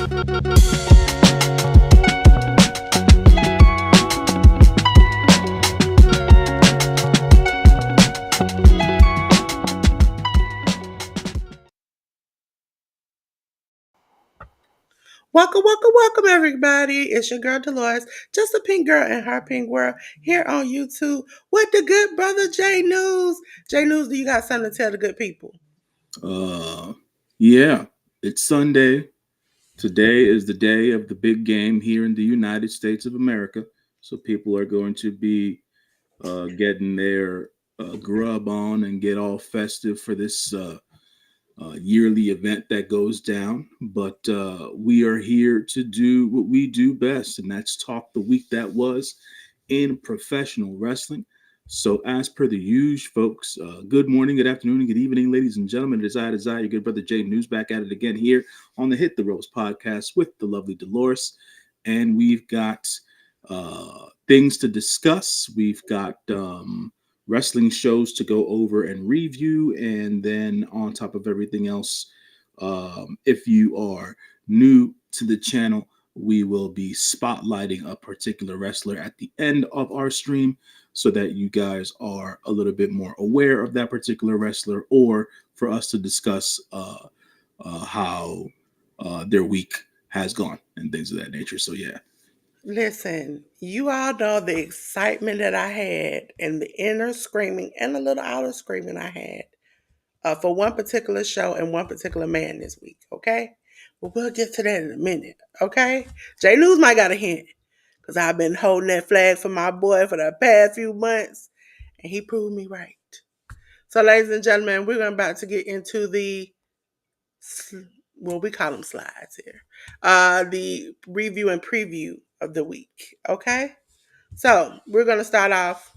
Welcome, welcome, welcome, everybody. It's your girl Delores, just a pink girl in her pink world, here on YouTube with the good brother J News. J News, do you got something to tell the good people? Uh, yeah, it's Sunday. Today is the day of the big game here in the United States of America. So people are going to be getting their grub on and get all festive for this yearly event that goes down. But we are here to do what we do best, and that's talk the week that was in professional wrestling. So, as per the usual, folks, good morning, good afternoon, and good evening, ladies and gentlemen. It is I, your good brother Jay News, back at it again here on the Hit the Ropes podcast with the lovely Dolores. And we've got things to discuss. We've got wrestling shows to go over and review. And then, on top of everything else, if you are new to the channel, we will be spotlighting a particular wrestler at the end of our stream so that you guys are a little bit more aware of that particular wrestler, or for us to discuss how their week has gone and things of that nature. So, yeah. Listen, you all know the excitement that I had and the inner screaming and the little outer screaming I had for one particular show and one particular man this week, okay? But we'll get to that in a minute, okay? J News might got a hint because I've been holding that flag for my boy for the past few months and he proved me right. So, ladies and gentlemen, we're about to get into well, we call them slides here. The review and preview of the week. Okay, so we're gonna start off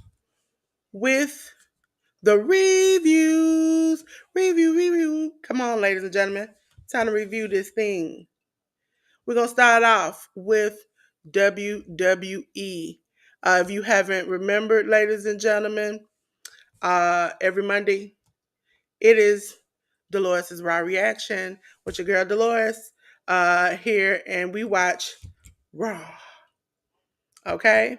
with the reviews. Review. Come on, ladies and gentlemen, time to review this thing. We're gonna start off with WWE. If you haven't remembered, ladies and gentlemen, every Monday it is Dolores' Raw Reaction with your girl Dolores here, and we watch Raw. Okay?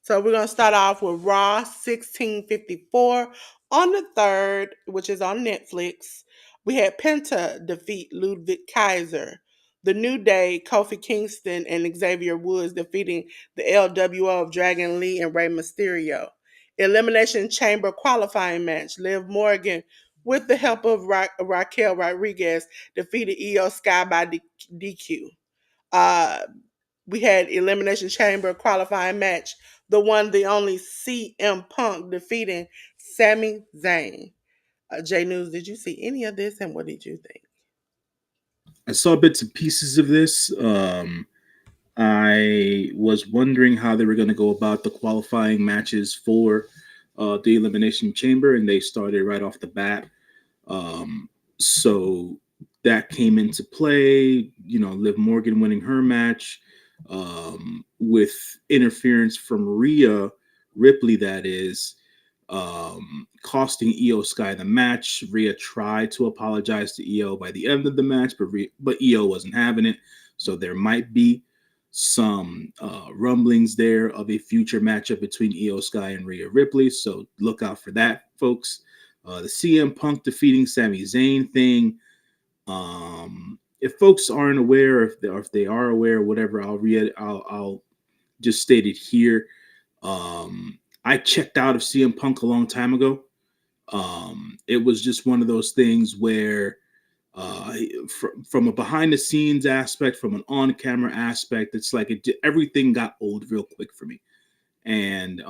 So we're going to start off with Raw 1654 on the 3rd, which is on Netflix. We had Penta defeat Ludwig Kaiser. The New Day, Kofi Kingston and Xavier Woods defeating the LWO of Dragon Lee and Rey Mysterio. Elimination Chamber qualifying match. Liv Morgan, with the help of Raquel Rodriguez, defeated Io Sky by DQ. Uh, we had Elimination Chamber qualifying match. The one, the only CM Punk defeating Sami Zayn. J News, did you see any of this and what did you think? I saw bits and pieces of this. I was wondering how they were going to go about the qualifying matches for the Elimination Chamber, and they started right off the bat. So that came into play. You know, Liv Morgan winning her match with interference from Rhea Ripley, that is, costing Io Sky the match. Rhea tried to apologize to Io by the end of the match, but Io wasn't having it. So there might be some rumblings there of a future matchup between Io Sky and Rhea Ripley. So look out for that, folks. The CM Punk defeating Sami Zayn thing. If folks aren't aware, if they are aware, whatever, I'll just state it here. I checked out of CM Punk a long time ago. It was just one of those things where, from a behind the scenes aspect, from an on camera aspect, it's like everything got old real quick for me. And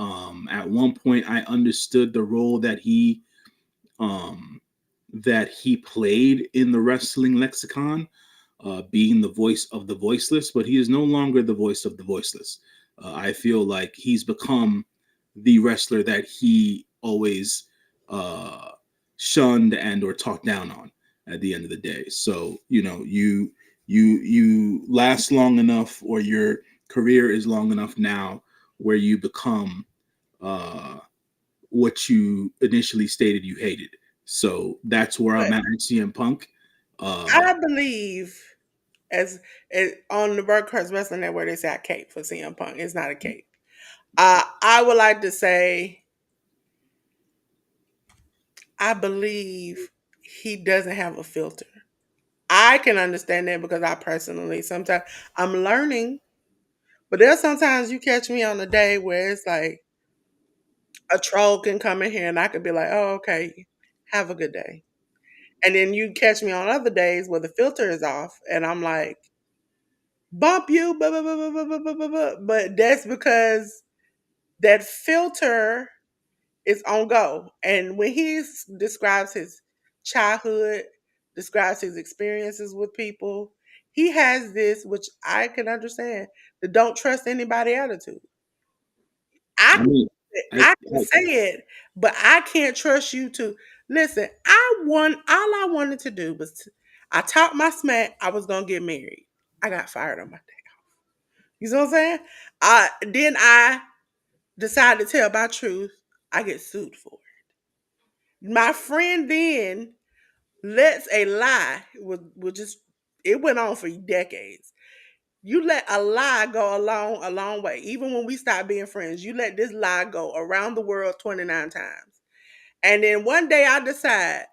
at one point, I understood the role that he played in the wrestling lexicon, being the voice of the voiceless, but he is no longer the voice of the voiceless. I feel like he's become the wrestler that he always shunned and or talked down on at the end of the day. So, you know, you last long enough, or your career is long enough now where you become what you initially stated you hated. So that's where I'm But at with CM Punk. I believe as on the Workhurst Wrestling Network, they say I cape for CM Punk. It's not a cape. I would like to say I believe he doesn't have a filter. I can understand that because I personally sometimes I'm learning, but there's sometimes you catch me on a day where it's like a troll can come in here and I could be like, oh, okay, have a good day. And then you catch me on other days where the filter is off and I'm like, bump you, blah, blah, blah, blah, blah, blah, blah, blah, blah. But that's because that filter is on go. And when describes his childhood, describes his experiences with people, he has this, which I can understand, the don't trust anybody attitude. I I mean, I can say it, but I can't trust you to listen. All I wanted to do was I talked my smack. I was gonna get married. I got fired on my day. You know what I'm saying? Then I decided to tell my truth. I get sued for it. My friend then lets a lie would just it went on for decades. You let a lie go a long way. Even when we stop being friends, you let this lie go around the world 29 times. And then one day I decide,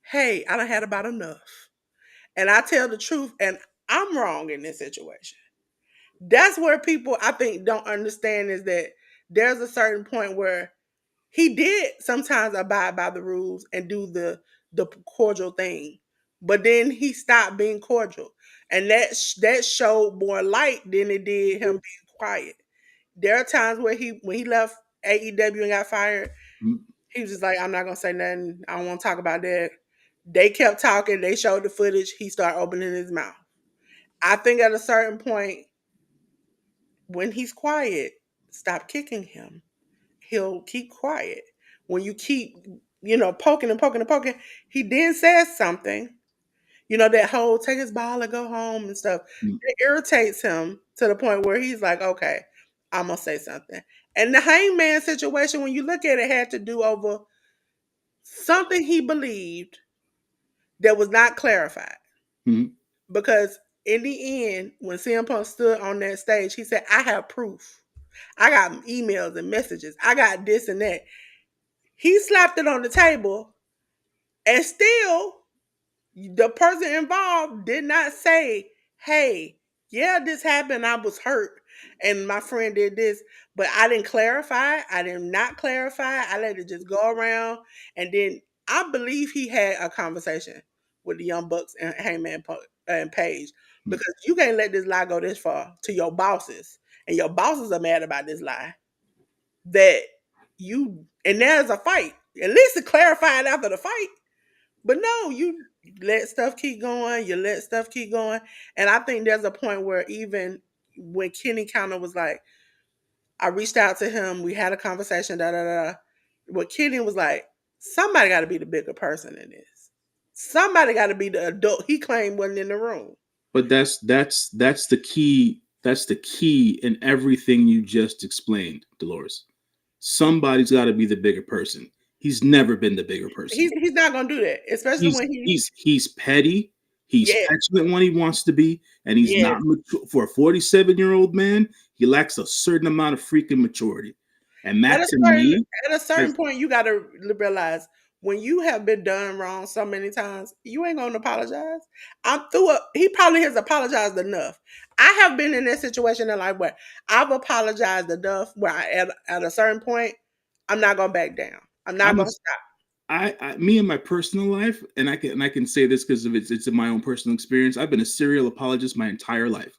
hey, I done had about enough. And I tell the truth and I'm wrong in this situation. That's where people I think don't understand is that there's a certain point where he did sometimes abide by the rules and do the cordial thing, but then he stopped being cordial, and that showed more light than it did him being quiet. There are times where when he left AEW and got fired, he was just like, "I'm not gonna say nothing. I don't want to talk about that." They kept talking. They showed the footage. He started opening his mouth. I think at a certain point, when he's quiet, stop kicking him. He'll keep quiet. When you keep, poking and poking and poking, he then says something, that whole take his ball and go home and stuff. It irritates him to the point where he's like, okay, I'm going to say something. And the hangman situation, when you look at it, had to do over something he believed that was not clarified. mm-hmm. Because in the end, when CM Punk stood on that stage, he said, I have proof. I got emails and messages. I got this and that. He slapped it on the table, and still the person involved did not say, hey, yeah, this happened. I was hurt and my friend did this, but I didn't clarify. I did not clarify. I let it just go around. And then I believe he had a conversation with the Young Bucks and Heyman and Page, because you can't let this lie go this far to your bosses. And your bosses are mad about this lie that and there's a fight. At least to clarify it after the fight. But no, you let stuff keep going, you let stuff keep going. And I think there's a point where even when Kenny kind of was like, I reached out to him, we had a conversation, da da da. What Kenny was like, somebody got to be the bigger person in this. Somebody got to be the adult he claimed wasn't in the room. But that's the key. That's the key in everything you just explained, Dolores. Somebody's got to be the bigger person. He's never been the bigger person. He's not gonna do that, especially He's when he's petty. He's yeah, petulant when he wants to be, and he's yes. not mature. For a 47-year-old man. He lacks a certain amount of freaking maturity, and At that a to certain me, at a certain has, point, you got to realize when you have been done wrong so many times, you ain't gonna apologize. I'm through. He probably has apologized enough. I have been in that situation in life where I've apologized enough where at a certain point, I'm not gonna back down. I'm not I'm a gonna stop. me in my personal life, and I can say this because of it's in my own personal experience. I've been a serial apologist my entire life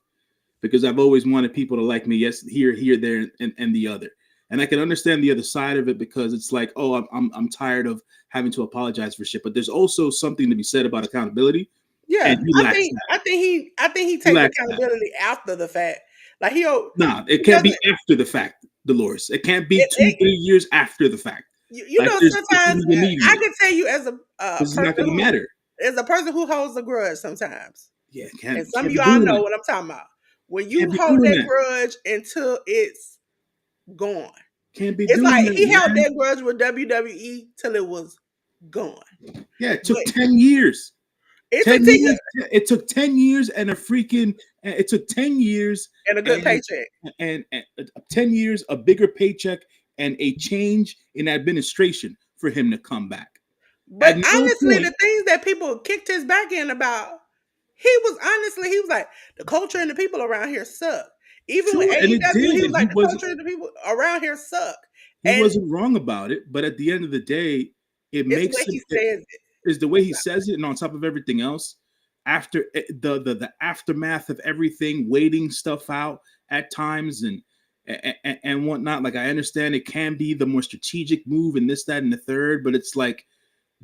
because I've always wanted people to like me. Yes, here, there, and the other. And I can understand the other side of it because it's like, oh, I'm tired of having to apologize for shit. But there's also something to be said about accountability, and Yeah, he lacks that. I think he He takes lacks that. accountability after the fact. Like Nah, it he can't doesn't. be after the fact, Dolores. It can't be two, It 3 years after the fact. Like it can sometimes be I immediate can tell you as a because it's person not going to matter. who holds a grudge sometimes. Yeah, And some of can't be y'all doing know that. what I'm talking about. When you Can't be hold doing that that. grudge until it's gone. Can't be It's doing like that, he held man. that grudge with WWE till it was gone. Yeah, it But took 10 years. It took 10 10 years. It took 10 years and a freaking. It took 10 years and a good and paycheck. and 10 years, a bigger paycheck, and a change in administration for him to come back. But At no honestly, point, the things that people kicked his back in about, he was like, the culture and the people around here suck. Even with sure, and it AEW, he did, was and he like, the wasn't culture and the people around here suck. he And wasn't wrong about it. But at the end of the day, it it's the way makes he him. It says it. is the way he says it, and on top of everything else, after the aftermath of everything, waiting stuff out at times and whatnot. Like I understand it can be the more strategic move and this, that, and the third, but it's like,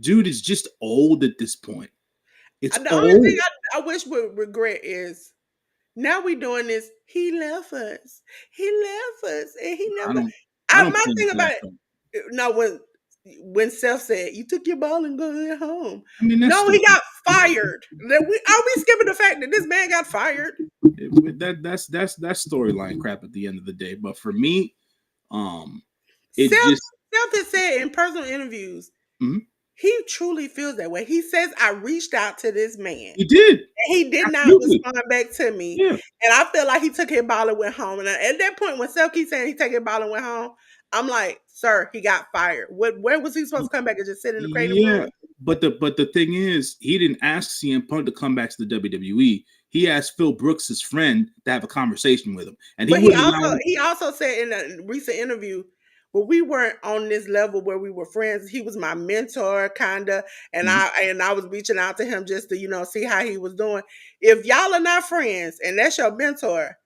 dude is just old at this point. It's The only thing old. I wish would regret is now we doing this. He left us. He left us, and he I never. don't I don't My think thing about that's. it. No, when Seth said you took your ball and go home. I mean, that's No, he stupid. got fired. Are we skipping the fact that this man got fired? That's storyline crap at the end of the day. But for me, um, it Seth just Seth has said in personal interviews mhm, he truly feels that way. He says I reached out to this man. he did He did not absolutely, respond back to me. yeah. And I feel like he took his ball and went home. And at that point, when Seth keeps saying he took his ball and went home, I'm like, sir, he got fired. Where was he supposed to come back and just sit in the creative Yeah, room? but the thing is, he didn't ask CM Punk to come back to the WWE. He asked Phil Brooks, his friend, to have a conversation with him, and he But he wouldn't also allow him. he also said in a recent interview, well, we weren't on this level where we were friends. He was my mentor, kinda, and Mhm. I was reaching out to him just to see how he was doing. If y'all are not friends and that's your mentor,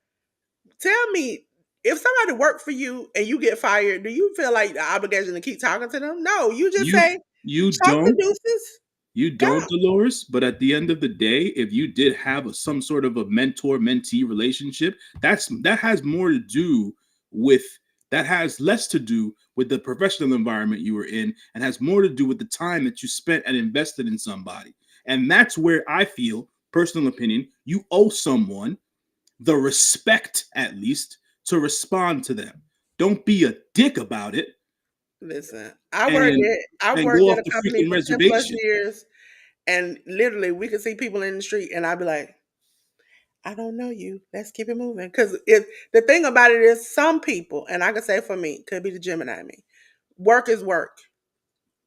tell me, if somebody worked for you and you get fired, do you feel like the obligation to keep talking to them? No, you just You say, you chalk the don't deuces, You go. don't, Dolores, but at the end of the day, if you did have some sort of a mentor-mentee relationship, that has more to do with that has less to do with the professional environment you were in and has more to do with the time that you spent and invested in somebody. And that's where I feel, personal opinion, you owe someone the respect at least to respond to them. Don't be a dick about it Listen, and I go worked at off a the company freaking for 10 plus reservation. years, and literally we could see people in the street and I'd be like, I don't know you. Let's keep it moving. Because the thing about it is some people, and I can say for me, could be the Gemini in me. Work is work.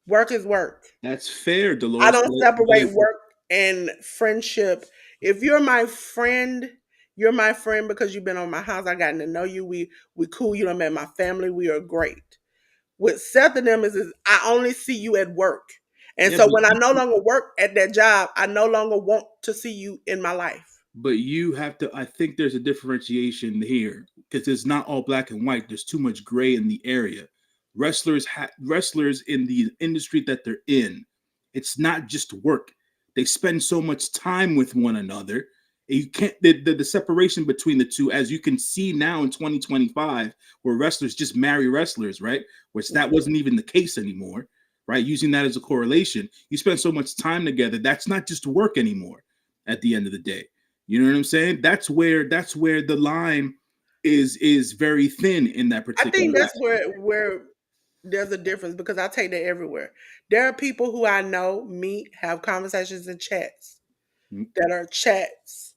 Work is work. That's fair, I Dolores. don't separate work and friendship. If you're my friend because you've been on my house. I gotten to know you. We cool. You done met my family. We are great. With Seth and them is I only see you at work. And Yeah, so when I no longer work at that job, I no longer want to see you in my life. but you have to. I think there's a differentiation here because it's not all black and white. There's too much gray in the area. Wrestlers in the industry that they're in, it's not just work. They spend so much time with one another. You can't the separation between the two, as you can see now in 2025, where wrestlers just marry wrestlers, right? Which that wasn't even the case anymore, right? Using that as a correlation, you spend so much time together. That's not just work anymore. At the end of the day, you know what I'm saying? That's where the line is very thin in that I particular think that's aspect. where there's a difference because I take that everywhere. There are people who I know, meet, have conversations in chats Mhm. that are chats.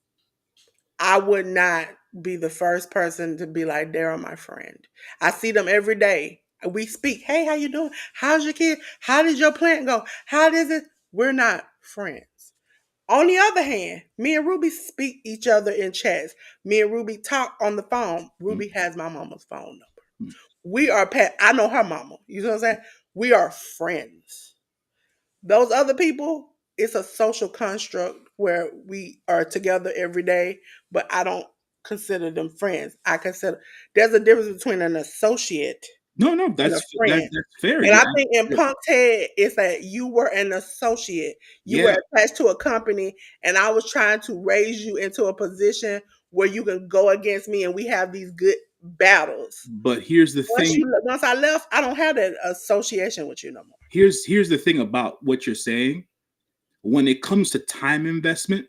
I would not be the first person to be like, they're my friend. I see them every day. We speak. Hey, how you doing? How's your kid? How did your plant go? How does it? We're not friends. On the other hand, me and Ruby speak each other in chats. Me and Ruby talk on the phone. Mhm. Ruby has my mama's phone number. Mhm. We are pet. I know her mama. You know what I'm saying? We are friends. Those other people, it's a social construct where we are together every day, but I don't consider them friends. I consider there's a difference between an associate No, and a that, friend. that's fair. And You're I think in you're- Punk's head, it's that you were an associate. You were yeah, attached to a company, and I was trying to raise you into a position where you can go against me and we have these good battles. but here's the thing. Once I left, I don't have that association with you no more. Here's the thing about what you're saying. When it comes to time investment,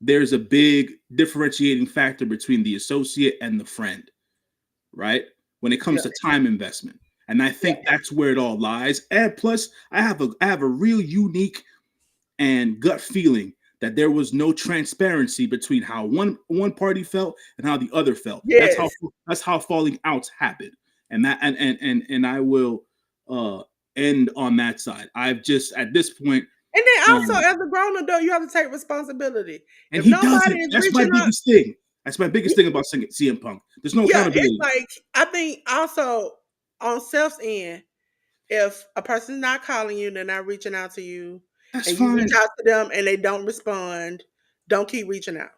there's a big differentiating factor between the associate and the friend, right? When it comes Yeah, to time investment. And I yeah. think that's where it all lies. And plus, I have a real unique and gut feeling that there was no transparency between how one party felt and how the other felt. Yes. That's how falling outs happen. And that and I will uh end on that side. I've just at this point And then also, um as a grown adult, you have to take responsibility. and If he nobody doesn't. is That's my reaching out, biggest thing. That's my biggest thing about CM Punk. There's no yeah, it's accountability. like I think also on self's end, if a person's not calling you, they're not reaching out to you, That's and you reach fine. out to them and they don't respond, don't keep reaching out.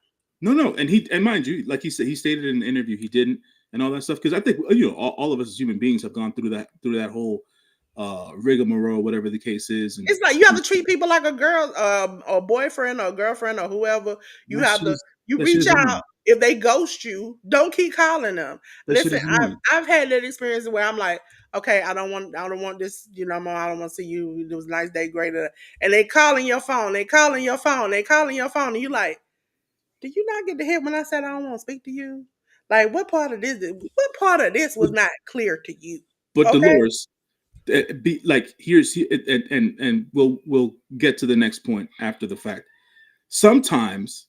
No, and mind you, like he said, he stated in an interview he didn't, and all that stuff. Because I think all of us as human beings have gone through that whole rigmarole, whatever the case is, and It's like you have to treat people like a girl, or boyfriend, or girlfriend, or whoever. You that have shit to. is You that shit reach is out. annoying. If they ghost you, don't keep calling them. That shit Listen, is I've annoying. I've had that experience where I'm like, okay, I don't want this. I don't want to see you. It was a nice day, great. And they calling your phone. They calling your phone. They calling your phone. And you like, did you not get to hear when I said I don't want to speak to you? Like, what part of this? What part of this But, was not clear to you? but Okay. Dolores, be like here's and we'll get to the next point after the fact. Sometimes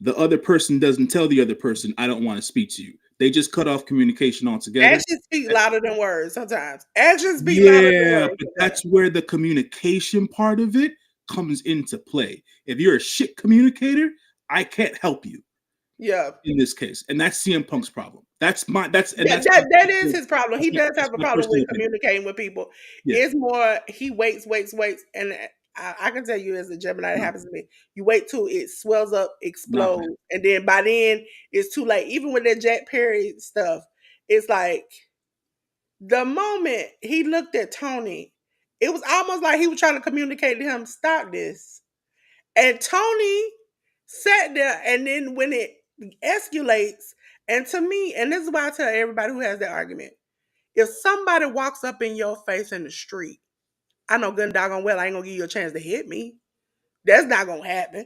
the other person doesn't tell the other person, I don't want to speak to you. They just cut off communication altogether. Actions speak louder than words sometimes. Actions speak louder than Yeah, words but sometimes. that's where the communication part of it comes into play. If you're a shit communicator, I can't help you Yeah. in this case, and that's CM Punk's problem. That's my That, that's that that is his problem. He does that's have a my problem personal with opinion. communicating with people. Yeah, It's more he waits, and I can tell you as a Gemini, it no, happens to me. You wait till it swells up, not that. explodes, and then by then it's too late. Even with that Jack Perry stuff, it's like the moment he looked at Tony, it was almost like he was trying to communicate to him, stop this. And Tony sat there, and then when it escalates, and to me, and this is why I tell everybody who has that argument, if somebody walks up in your face in the street, I know good and doggone well I ain't gonna give you a chance to hit me. That's not gonna happen.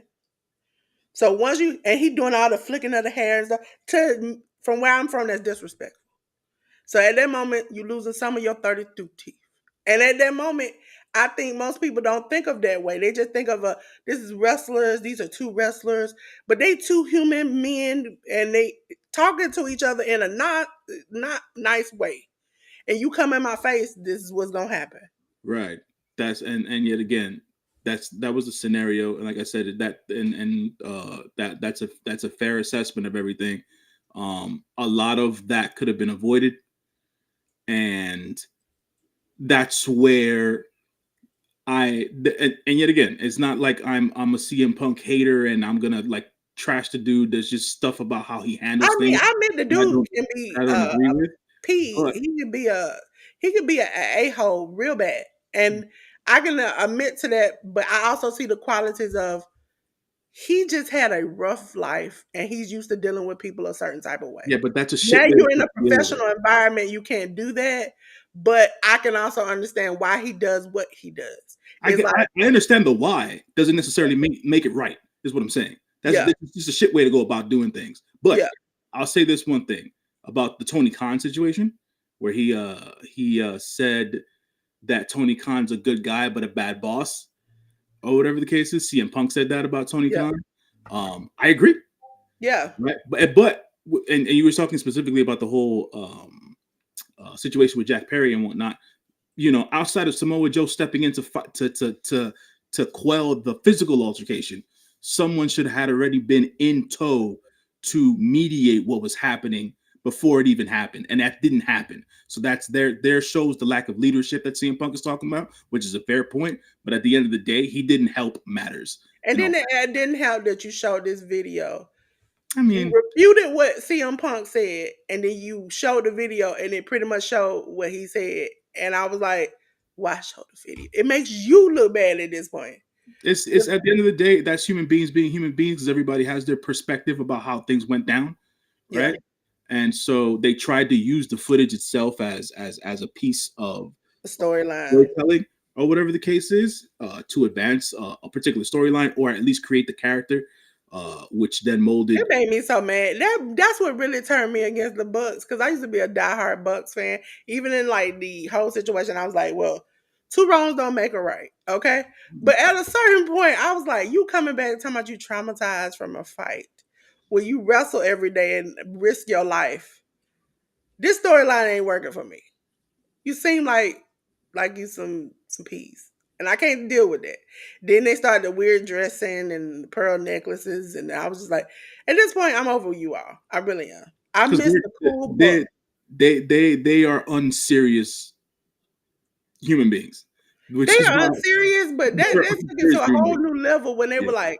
So once you and he doing all the flicking of the hair and stuff, to from where I'm from, that's disrespectful. So at that moment, you're losing some of your 32 teeth. And at that moment, I think most people don't think of that way. They just think of this is wrestlers, these are two wrestlers, but they two human men and they talking to each other in a not nice way. And you come in my face, this is what's gonna happen. Right. That's and yet again, that was a scenario, and like I said, that and that's a fair assessment of everything. A lot of that could have been avoided, and that's where and yet again, it's not like I'm a CM Punk hater and I'm gonna like trash the dude. There's just stuff about how he handles things I mean the that dude can be I don't agree a with. P. But He could be a hole real bad. And I can admit to that, but I also see the qualities of he just had a rough life and he's used to dealing with people a certain type of way. yeah, but that's a Now shit way you're in to a deal with it. professional environment, you can't do that. But I can also understand why he does what he does. It's like, I understand the why doesn't necessarily make it right. Is what I'm saying. yeah, That's just a shit way to go about doing things. But yeah. I'll say this one thing about the Tony Khan situation, where he said that Tony Khan's a good guy but a bad boss, or whatever the case is. CM Punk said that about Tony Yeah, Khan. I agree, yeah. right? But and you were talking specifically about the whole situation with Jack Perry and whatnot. Outside of Samoa Joe stepping in to quell the physical altercation, someone should have had already been in tow to mediate what was happening before it even happened, and that didn't happen. So that's there shows the lack of leadership that CM Punk is talking about, which is a fair point. But at the end of the day, he didn't help matters. And You know, then it didn't help that you showed this video. I You mean, refuted what CM Punk said, and then you showed the video, and it pretty much showed what he said. And I was like, why show the video? It makes you look bad at this point. it's at the end of the day, that's human beings being human beings because everybody has their perspective about how things went down, Yeah, right? And so they tried to use the footage itself as a piece of the storyline. storytelling or whatever the case is, to advance a particular storyline or at least create the character, which then It molded. made me so mad. That's what really turned me against the Bucks because I used to be a diehard Bucks fan. Even in like the whole situation, I was like, well, Two wrongs don't make a right, okay? But at a certain point, I was like, you coming back talking about you traumatized from a fight where you wrestle every day and risk your life. This storyline ain't working for me. You seem like you some peas. And I can't deal with that. Then they started the weird dressing and the pearl necklaces, and I was just like, at this point, I'm over you all. I really am. I because miss the cool book. they are unserious human beings, They which is are why unserious, but that they're took it unserious to a human whole beings. new level when they Yeah. were like,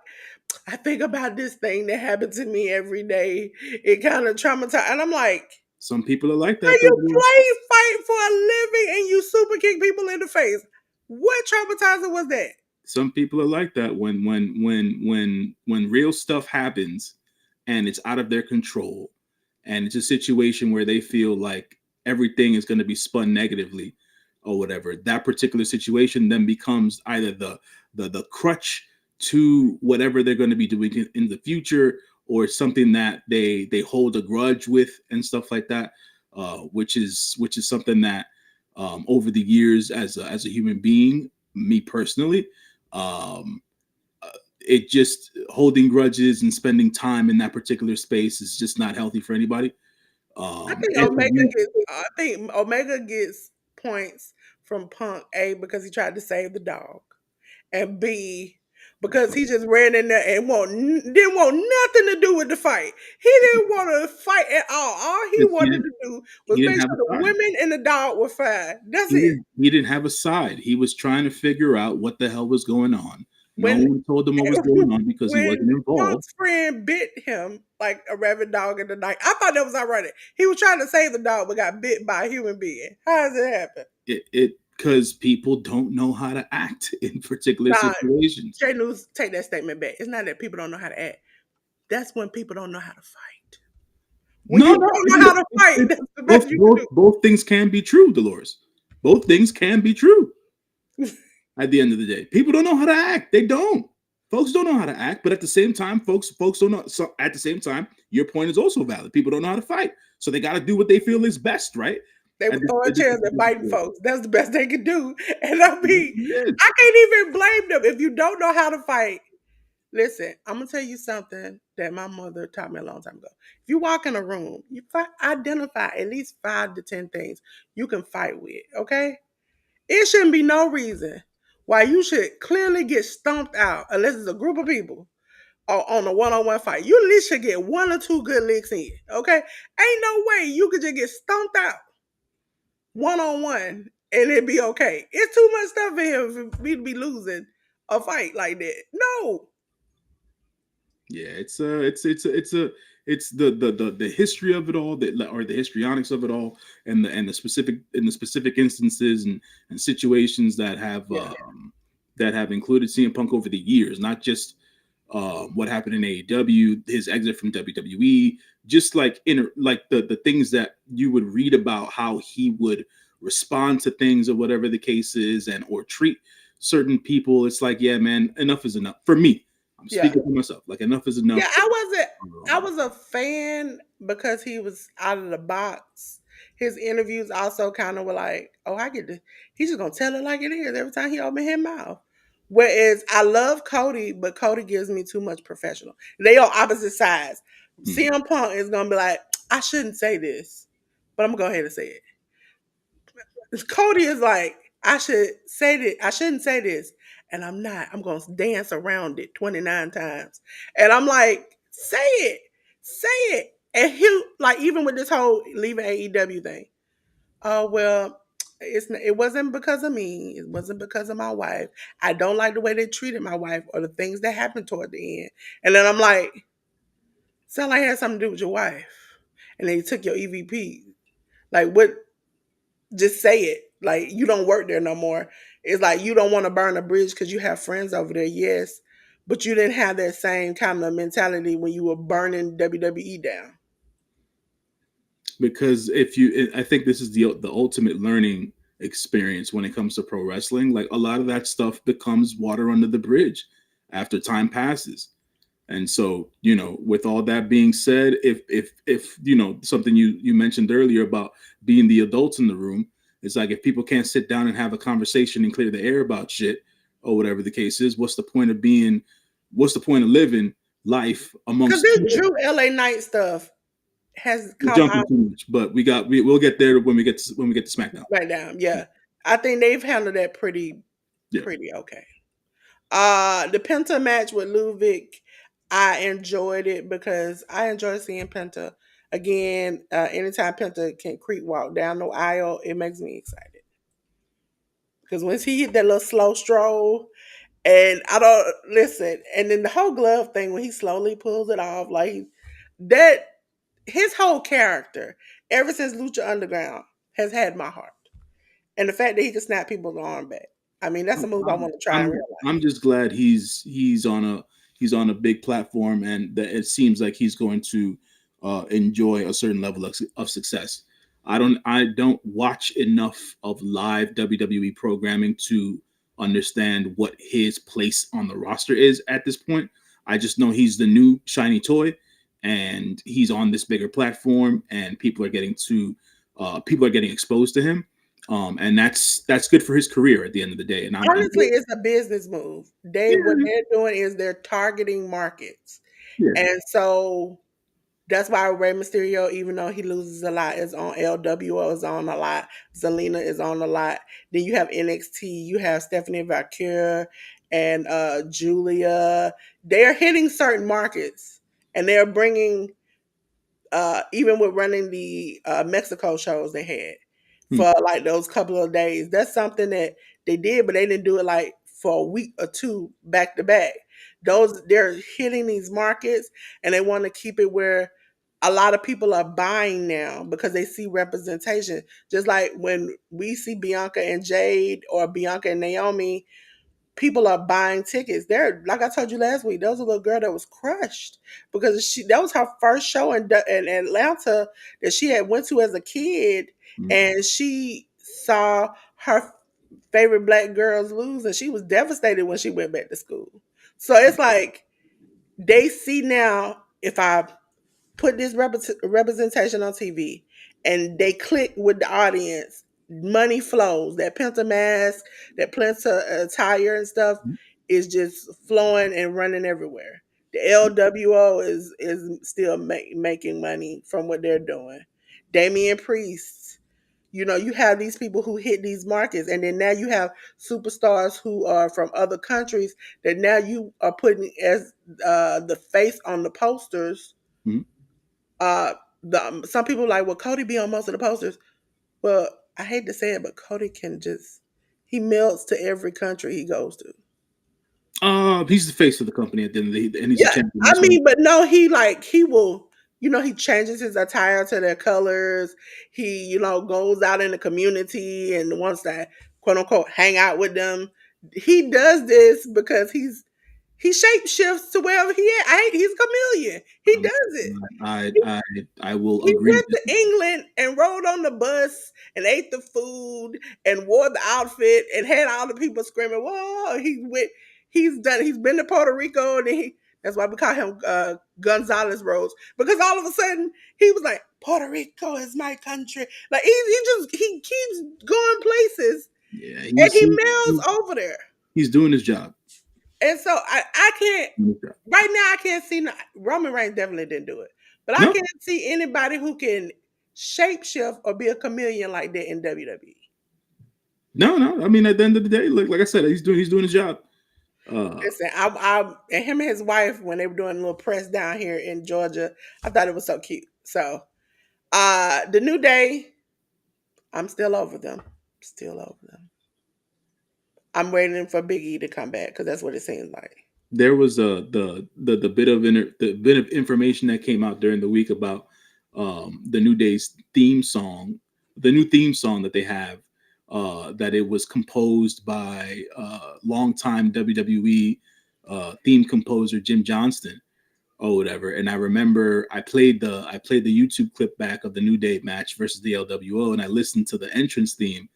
I think about this thing that happened to me every day. It kind of traumatized. And I'm like, Some people are like "Girl, that though. you play fight for a living and you super kick people in the face. What traumatizing was that? Some people are like that when real stuff happens and it's out of their control and it's a situation where they feel like everything is going to be spun negatively or whatever. That particular situation then becomes either the crutch to whatever they're going to be doing in the future, or something that they hold a grudge with and stuff like that, which is something that, over the years, as a human being, me personally, um, it just holding grudges and spending time in that particular space is just not healthy for anybody. And if you, I think Omega gets points from Punk A because he tried to save the dog, and B because he just ran in there and didn't want nothing to do with the fight. He didn't want to fight at all. All he because wanted to do was he make didn't have sure the a side. women and the dog were fine. That's He it. didn't have a side. He was trying to figure out what the hell was going on. No When one told him what was going on because he wasn't when involved. Punk's friend bit him like a rabid dog in the night, I thought that was ironic. He was trying to save the dog but got bit by a human being. How does it happen? It because people don't know how to act in particular Nah, situations. J News, take that statement back. It's not that people don't know how to act. That's when people don't know how to fight. When No, you no, don't know how to fight, that's the best you can both things can be true, Dolores. Both things can be true. do. At the end of the day, people don't know how to act. They don't. Folks don't know how to act, but at the same time, folks don't know. So at the same time, your point is also valid. People don't know how to fight, so they got to do what they feel is best, right? They were At this, throwing at this chairs and particular biting situation. folks. That's the best they could do. And I mean, It is. I can't even blame them if you don't know how to fight. Listen, I'm gonna tell you something that my mother taught me a long time ago. If you walk in a room, identify at least 5 to 10 things you can fight with. Okay, it shouldn't be no reason why you should clearly get stomped out unless it's a group of people or on a one-on-one fight. You at least should get 1 or 2 good licks in. Okay, ain't no way you could just get stomped out one-on-one and it'd be okay. It's too much stuff in here for me to be losing a fight like that. No. Yeah, it's the history of it all, or the histrionics of it all, and the specific instances and situations Yeah. that have included CM Punk over the years, not just what happened in AEW, his exit from WWE, just like the things that you would read about, how he would respond to things or whatever the case is, and or treat certain people. It's like, yeah, man, enough is enough for me. I'm Yeah. speaking for myself. Like, enough is enough. Yeah, I wasn't. I Um, was a fan because he was out of the box. His interviews also kind of were like, "Oh, I get this. He's just gonna tell it like it is every time he open his mouth." Whereas I love Cody, but Cody gives me too much professional. They on opposite sides. hmm. CM Punk is gonna be like, "I shouldn't say this, but I'm gonna go ahead and say it." Cody is like, I should say that I shouldn't say this, and I'm not. I'm gonna dance around it 29 times. And I'm like, say it, say it. And he like even with this whole leaving AEW thing. Oh well, it wasn't because of me. It wasn't because of my wife. I don't like the way they treated my wife or the things that happened toward the end. And then I'm like, sound like it had something to do with your wife. And then you took your EVP. Like what just say it. Like you don't work there no more. It's like you don't want to burn a bridge because you have friends over there, yes, but you didn't have that same kind of mentality when you were burning WWE down. Because if you, I think this is the ultimate learning experience when it comes to pro wrestling. Like, a lot of that stuff becomes water under the bridge after time passes. And so, with all that being said, if something you mentioned earlier about being the adults in the room, It's like if people can't sit down and have a conversation and clear the air about shit or whatever the case is, what's the point of being? What's the point of living life Because amongst? this Drew LA Knight stuff has We're come jumping out too much, but we'll get there when we get to SmackDown. right now. Yeah. I think they've handled that Yeah. pretty okay. The Penta match with Ludwig, I enjoyed it because I enjoy seeing Penta. Again, anytime Penta can creep walk down the aisle, it makes me excited. Because once he hit that little slow stroll, and I don't listen, and then the whole glove thing when he slowly pulls it off, like that, his whole character, ever since Lucha Underground, has had my heart. And the fact that he can snap people's arm back, I mean, that's a move I want to try in real I'm just glad he's on a big platform, and that it seems like he's going to enjoy a certain level of success. I don't watch enough of live WWE programming to understand what his place on the roster is at this point. I just know he's the new shiny toy, and he's on this bigger platform, and people are getting exposed to him, and that's good for his career at the end of the day. And I'm Honestly, it's a business move. What yeah, they're doing is they're targeting markets. yeah. And so that's why Rey Mysterio, even though he loses a lot, is on LWO is on a lot. Zelina is on a lot. Then you have NXT, you have Stephanie Valkyria and Julia. They're hitting certain markets and they're bringing even with running the Mexico shows they had Hmm. for like those couple of days. That's something that they did, but they didn't do it like for a week or two back to back. Those they're hitting these markets and they want to keep it where a lot of people are buying now because they see representation. Just like when we see Bianca and Jade or Bianca and Naomi, people are buying tickets. They're like I told you last week. There was a little girl that was crushed because that was her first show in Atlanta that she had went to as a kid, Hmm. and she saw her favorite black girls lose, and she was devastated when she went back to school. So it's like they see now if I put this representation on TV and they click with the audience, money flows. That Penta mask, that Penta attire and stuff is just flowing and running everywhere. The LWO is still making money from what they're doing. Damian Priest, you have these people who hit these markets, and then now you have superstars who are from other countries that now you are putting as the face on the posters. Hmm. Some people are like, well, Cody be on most of the posters. Well, I hate to say it, but Cody can just he melts to every country he goes to. He's the face of the company at the end of the day, and he's a Yeah, champion. I That's what. mean, but no, he will. He changes his attire to their colors. He, goes out in the community and wants to quote unquote hang out with them. He does this because he shape shifts to wherever he at. He's a chameleon. He Um, does it. I will He agree went with to you. England and rode on the bus and ate the food and wore the outfit and had all the people screaming, "Whoa!" He's been to Puerto Rico and that's why we call him Gonzalez Rose because all of a sudden he was like, "Puerto Rico is my country." Like he keeps going places Yeah, and he mails over there. he's doing his job. And so I can't right now I can't see Roman Reigns definitely didn't do it. But I No, can't see anybody who can shapeshift or be a chameleon like that in WWE. no, no. I mean, at the end of the day, like I said, he's doing his job. Uh, Listen, and him and his wife when they were doing a little press down here in Georgia, I thought it was so cute. So the New Day, I'm still over them. Still over them. I'm waiting for Big E to come back because that's what it seems like. there was the the bit of information that came out during the week about the New Day's theme song, the new theme song that they have, that it was composed by longtime WWE theme composer Jim Johnston or whatever. And I remember I played the YouTube clip back of the New Day match versus the LWO, and I listened to the entrance theme,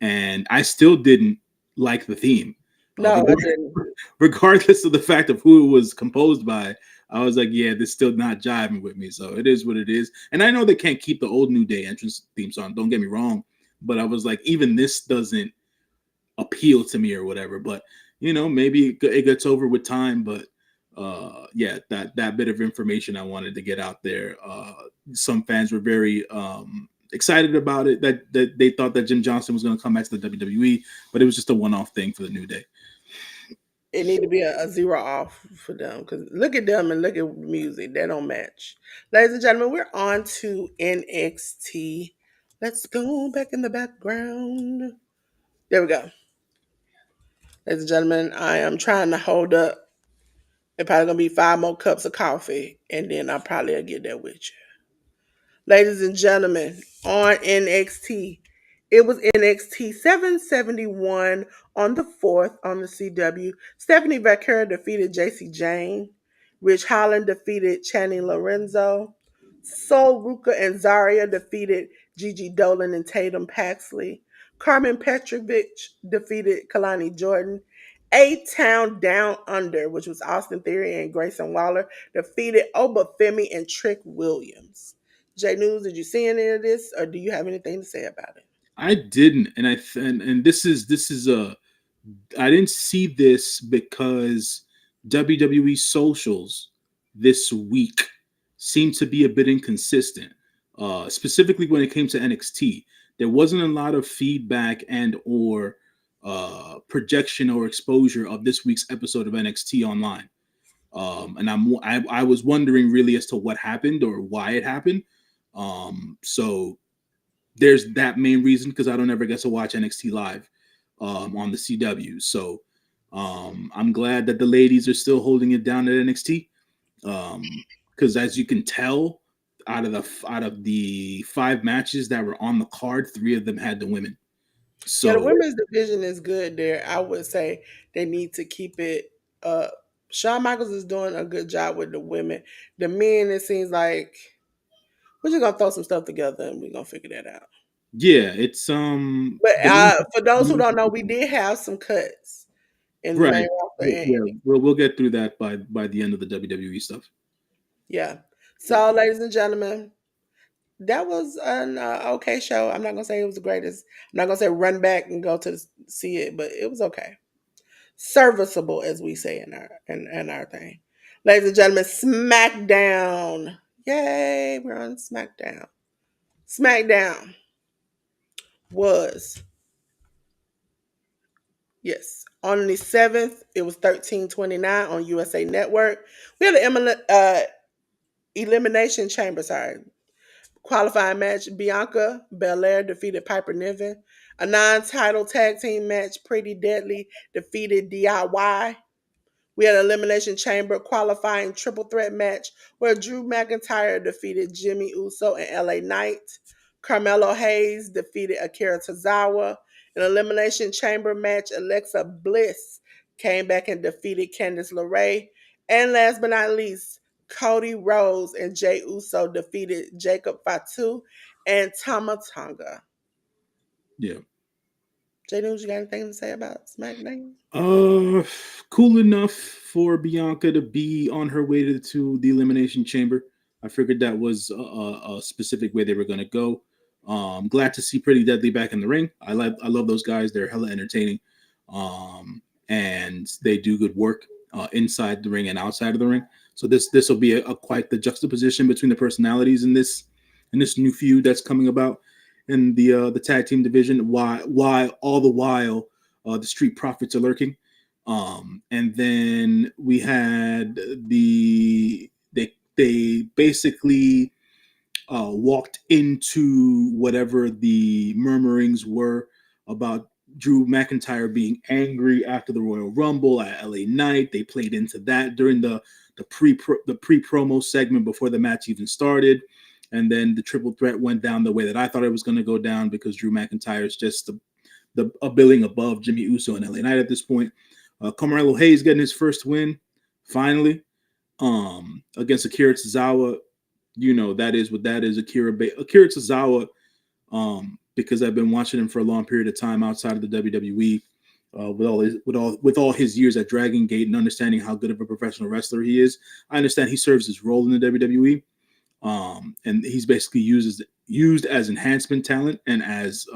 and I still didn't like the theme. No, I didn't. Regardless of the fact of who it was composed by, I was like, yeah, this still not jiving with me. So it is what it is. And I know they can't keep the old New Day entrance theme song. Don't get me wrong, but I was like, even this doesn't appeal to me or whatever. But maybe it gets over with time. But yeah, that bit of information I wanted to get out there. Some fans were very excited about it, that they thought that Jim Johnson was going to come back to the WWE, but it was just a one-off thing for the New Day. It need to be a zero off for them because look at them and look at music. They don't match. Ladies and gentlemen, we're on to NXT. Let's go back in the background. There we go. Ladies and gentlemen, I am trying to hold up. It's probably gonna be 5 more cups of coffee, and then I'll probably get there with you. Ladies and gentlemen, on NXT. It was NXT 771 on the 4th on the CW. Stephanie Vaquera defeated JC Jane. Rich Holland defeated Channing Lorenzo. Sol Ruka and Zarya defeated Gigi Dolan and Tatum Paxley. Carmen Petrovich defeated Kalani Jordan. A-Town Down Under, which was Austin Theory and Grayson Waller, defeated Obafemi and Trick Williams. J News, did you see any of this, or do you have anything to say about it? I didn't, and and this is a I didn't see this because WWE socials this week seemed to be a bit inconsistent. Specifically when it came to NXT, there wasn't a lot of feedback and or projection or exposure of this week's episode of NXT online. And I was wondering really as to what happened or why it happened. So there's that main reason, because I don't ever get to watch NXT live on the CW. So I'm glad that the ladies are still holding it down at NXT. Because as you can tell, out of the 5 matches that were on the card, 3 of them had the women. Yeah, the So women's division is good there. I would say they need to keep it up. Shawn Michaels is doing a good job with the women. The men, it seems like we're just gonna throw some stuff together and we're gonna figure that out. yeah, it's But the for those who don't know, we did have some cuts in the main right. roster, and Yeah, we'll get through that by the end of the WWE stuff. yeah. So, ladies and gentlemen, that was an okay show. I'm not gonna say it was the greatest. I'm not gonna say run back and go to see it, but it was okay, serviceable, as we say in our thing. Ladies and gentlemen, SmackDown. Yay, we're on SmackDown. SmackDown was, yes, on the 7th. It was 13:29 on USA Network. We had an elimination chamber. Sorry, qualifying match. Bianca Belair defeated Piper Niven. A non-title tag team match. Pretty Deadly defeated DIY. We had an Elimination Chamber qualifying triple threat match where Drew McIntyre defeated Jimmy Uso and LA Knight. Carmelo Hayes defeated Akira Tozawa. An Elimination Chamber match, Alexa Bliss came back and defeated Candice LeRae. And last but not least, Cody Rhodes and Jey Uso defeated Jacob Fatu and Tama Tonga. Yeah. Jay News, you got anything to say about SmackDown? Uh, cool enough for Bianca to be on her way to the Elimination Chamber. I figured that was a specific way they were going to go. Glad to see Pretty Deadly back in the ring. I love those guys. They're hella entertaining, and they do good work inside the ring and outside of the ring. So this will be a quite the juxtaposition between the personalities in this new feud that's coming about in the tag team division. Why all the while the Street Profits are lurking. And then we had they basically walked into whatever the murmurings were about Drew McIntyre being angry after the Royal Rumble at LA Knight. They played into that during the pre promo segment before the match even started. And then the triple threat went down the way that I thought it was going to go down, because Drew McIntyre is just a billing above Jimmy Uso and LA Knight at this point. Carmelo Hayes getting his first win, finally, against Akira Tozawa. You know, that is what that is. Akira Tozawa, because I've been watching him for a long period of time outside of the WWE, with all his years at Dragon Gate and understanding how good of a professional wrestler he is. I understand he serves his role in the WWE, And he's basically used as enhancement talent and as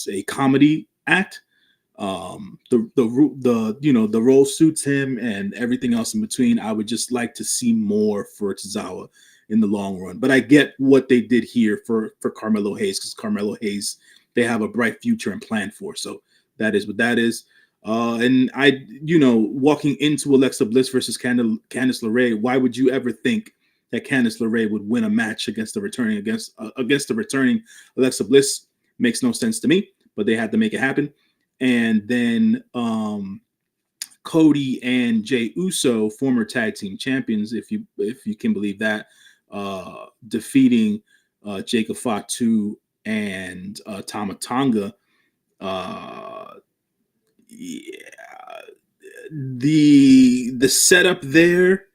a comedy act. The the role suits him and everything else in between. I would just like to see more for Tozawa in the long run. But I get what they did here for Carmelo Hayes, because Carmelo Hayes, they have a bright future and plan for. So that is what that is. And walking into Alexa Bliss versus Candice LeRae, why would you ever think that Candice LeRae would win a match against the returning Alexa Bliss? Makes no sense to me, but they had to make it happen. And then Cody and Jey Uso, former tag team champions, if you can believe that, defeating Jacob Fatu and Tama Tonga. Yeah, the setup there,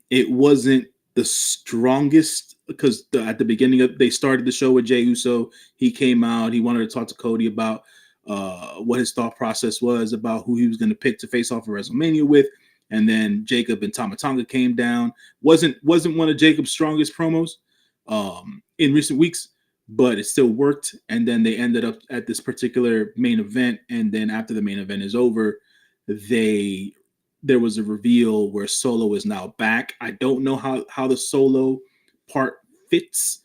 it wasn't the strongest, because at the beginning they started the show with Jey Uso. He came out, he wanted to talk to Cody about what his thought process was about who he was going to pick to face off at WrestleMania with. And then Jacob and Tama Tonga came down. Wasn't one of Jacob's strongest promos in recent weeks, but it still worked. And then they ended up at this particular main event. And then after the main event is over, there was a reveal where Solo is now back. I don't know how the Solo part fits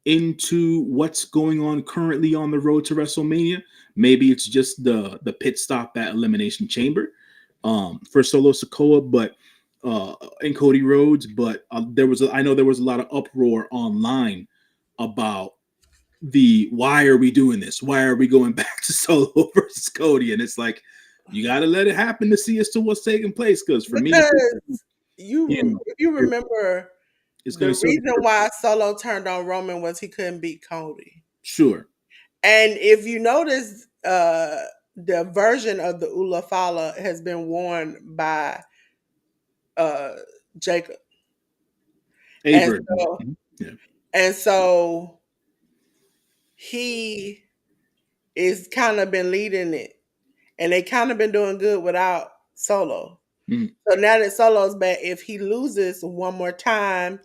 into what's going on currently on the road to WrestleMania. Maybe it's just the pit stop at Elimination Chamber for Solo Sikoa, but and Cody Rhodes. But I know there was a lot of uproar online about why are we doing this? Why are we going back to Solo versus Cody? And it's like, you got to let it happen to see as to what's taking place. Because for me, Because if you it's remember, going the to serve a reason purpose. why Solo turned on Roman was he couldn't beat Cody. Sure. And if you notice, the version of the Ula Fala has been worn by uh, Jacob, A and version. so Mhm. Yeah. and so he is kind of been leading it, and they kind of been doing good without Solo. Mhm. So now that Solo's back, if he loses one more time,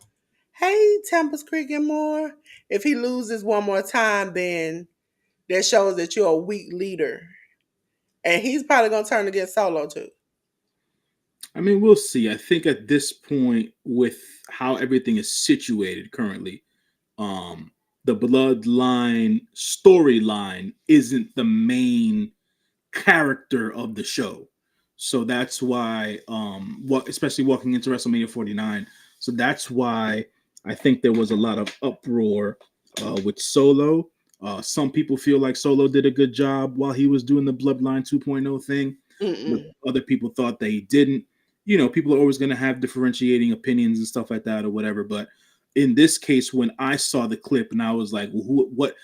hey, Tempest Creek and more. If he loses one more time, then that shows that you're a weak leader. And he's probably gonna turn against Solo too. I mean, we'll see. I think at this point, with how everything is situated currently, um, the bloodline storyline isn't the main character of the show. So that's why, especially walking into WrestleMania 49. So that's why I think there was a lot of uproar with Solo. Some people feel like Solo did a good job while he was doing the Bloodline 2.0 thing, but Mm-mm. other people thought that he didn't. People are always going to have differentiating opinions and stuff like that or whatever. But in this case, when I saw the clip and I was like, what?